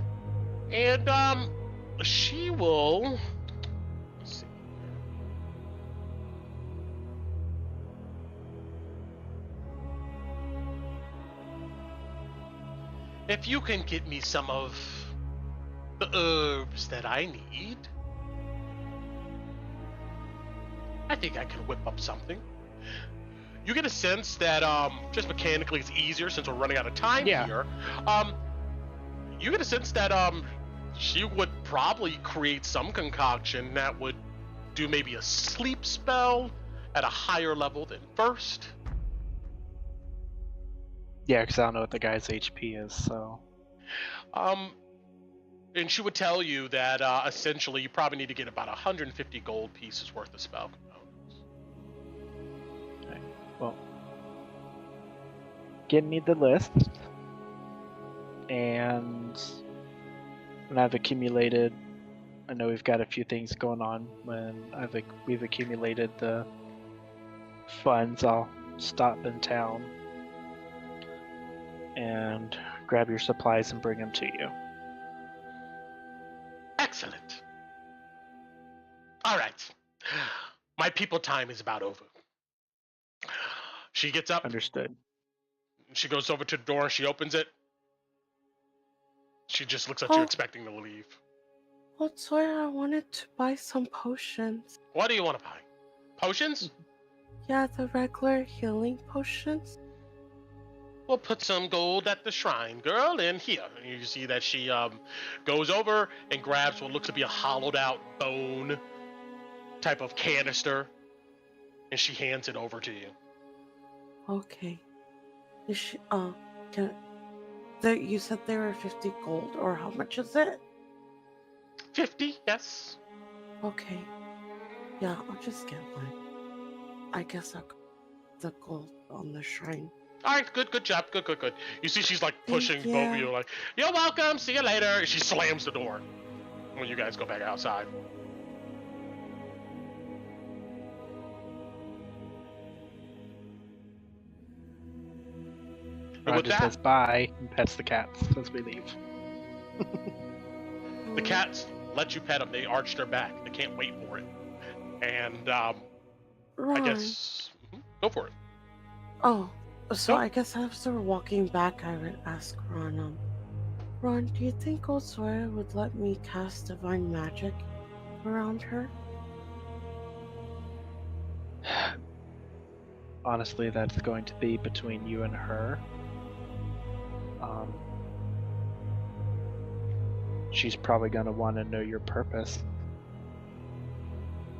And, she will... Let's see. If you can get me some of the herbs that I need, I think I can whip up something. You get a sense that, just mechanically it's easier since we're running out of time here. You get a sense that, she would probably create some concoction that would do maybe a sleep spell at a higher level than first.
Yeah, because I don't know what the guy's HP is, so...
And she would tell you that, essentially you probably need to get about 150 gold pieces worth of spell components.
Okay, well... Give me the list. And... when I've accumulated... I know we've got a few things going on. When we've accumulated the funds, I'll stop in town and grab your supplies and bring them to you.
Excellent. All right. My people time is about over. She gets up.
Understood.
She goes over to the door. She opens it. She just looks at you expecting to leave.
Well, Sawyer, I wanted to buy some potions.
What do you want to buy? Potions?
Yeah, the regular healing potions.
We'll put some gold at the shrine, girl, and here. You see that she goes over and grabs what looks to be a hollowed out bone type of canister, and she hands it over to you.
Okay. Is she, you said they were 50 gold, or how much is it?
50, yes.
Okay. Yeah, I'll just get one. I guess I'll the gold on the shrine.
All right, good job, good. You see she's like pushing
Thank
both of
you.
you, like, you're welcome, see you later. And she slams the door when you guys go back outside. And with
just
that,
says bye and pets the cats as we leave.
the cats let you pet them. They arch their back. They can't wait for it. And I
Ron.
guess go for it.
Oh, so
Nope.
I guess after walking back, I would ask Ron, Ron, do you think Old Sawyer would let me cast divine magic around her?
Honestly, that's going to be between you and her. She's probably going to want to know your purpose.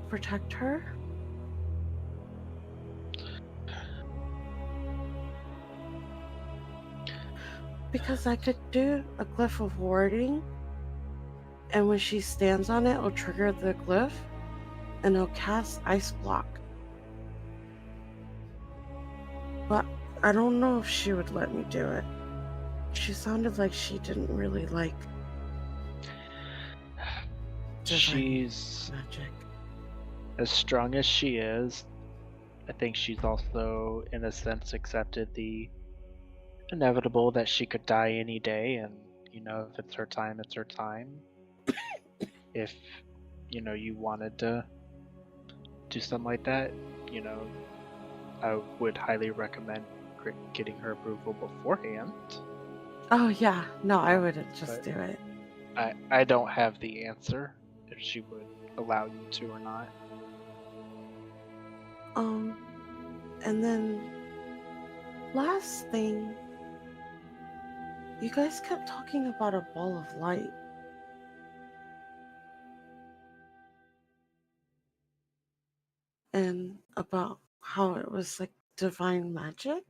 Protect her? Because I could do a glyph of warding, and when she stands on it, it'll trigger the glyph, and it'll cast Ice Block. But I don't know if she would let me do it. She sounded like she didn't really like
She's
magic.
as strong as she is. I think she's also, in a sense, accepted the inevitable that she could die any day, and if it's her time, it's her time. If you wanted to do something like that, I would highly recommend getting her approval beforehand.
Oh yeah, no, I wouldn't just
But-
do it.
I don't have the answer if she would allow you to or not.
And then last thing, you guys kept talking about a ball of light. And about how it was like divine magic.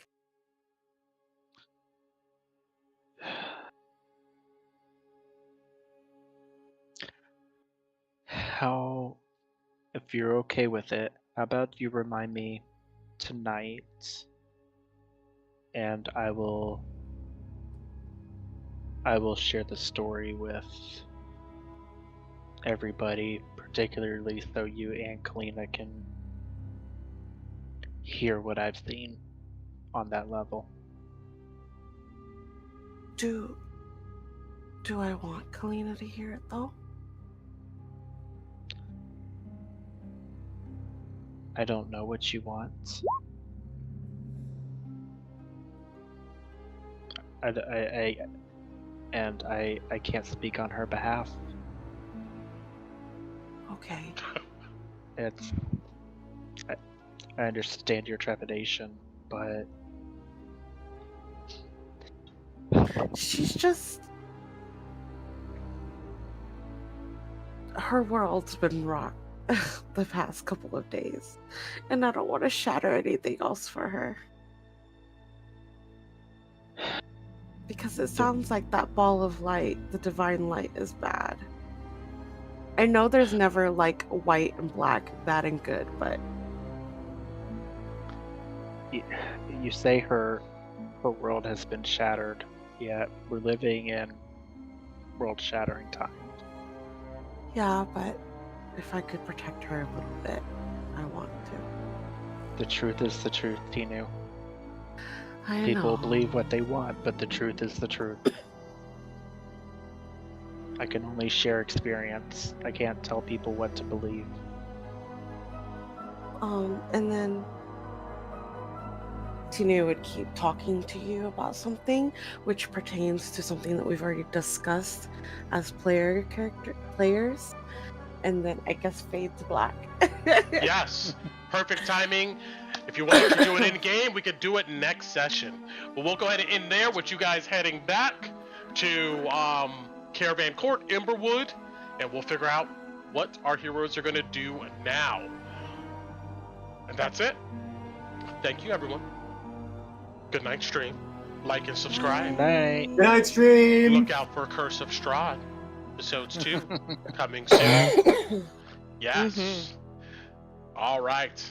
How, if you're okay with it, how about you remind me tonight, and I will share the story with everybody, particularly so you and Kalina can hear what I've seen on that level.
Do I want Kalina to hear it though?
I don't know what you want. I can't speak on her behalf.
Okay.
I understand your trepidation, but
She's just... Her world's been rocked the past couple of days, and I don't want to shatter anything else for her. Because it sounds like that ball of light, the divine light, is bad. I know there's never like white and black, bad and good, but
you say her world has been shattered, yet we're living in world-shattering times.
yeah, but if I could protect her a little bit, I want to.
The truth is the truth, Tinu.
I
People
know.
believe what they want, but the truth is the truth. I can only share experience. I can't tell people what to believe.
And then Tinu would keep talking to you about something which pertains to something that we've already discussed as players, and then I guess fade to black.
Yes, perfect timing. If you wanted to do it in game, we could do it next session. But we'll go ahead and end there with you guys heading back to Caravan Court, Emberwood, and we'll figure out what our heroes are going to do now. And that's it. Thank you, everyone. Good night, stream. Like and subscribe.
Good night.
Good night, stream.
Look out for Curse of Strahd. Episodes 2 coming soon. Yes. All right.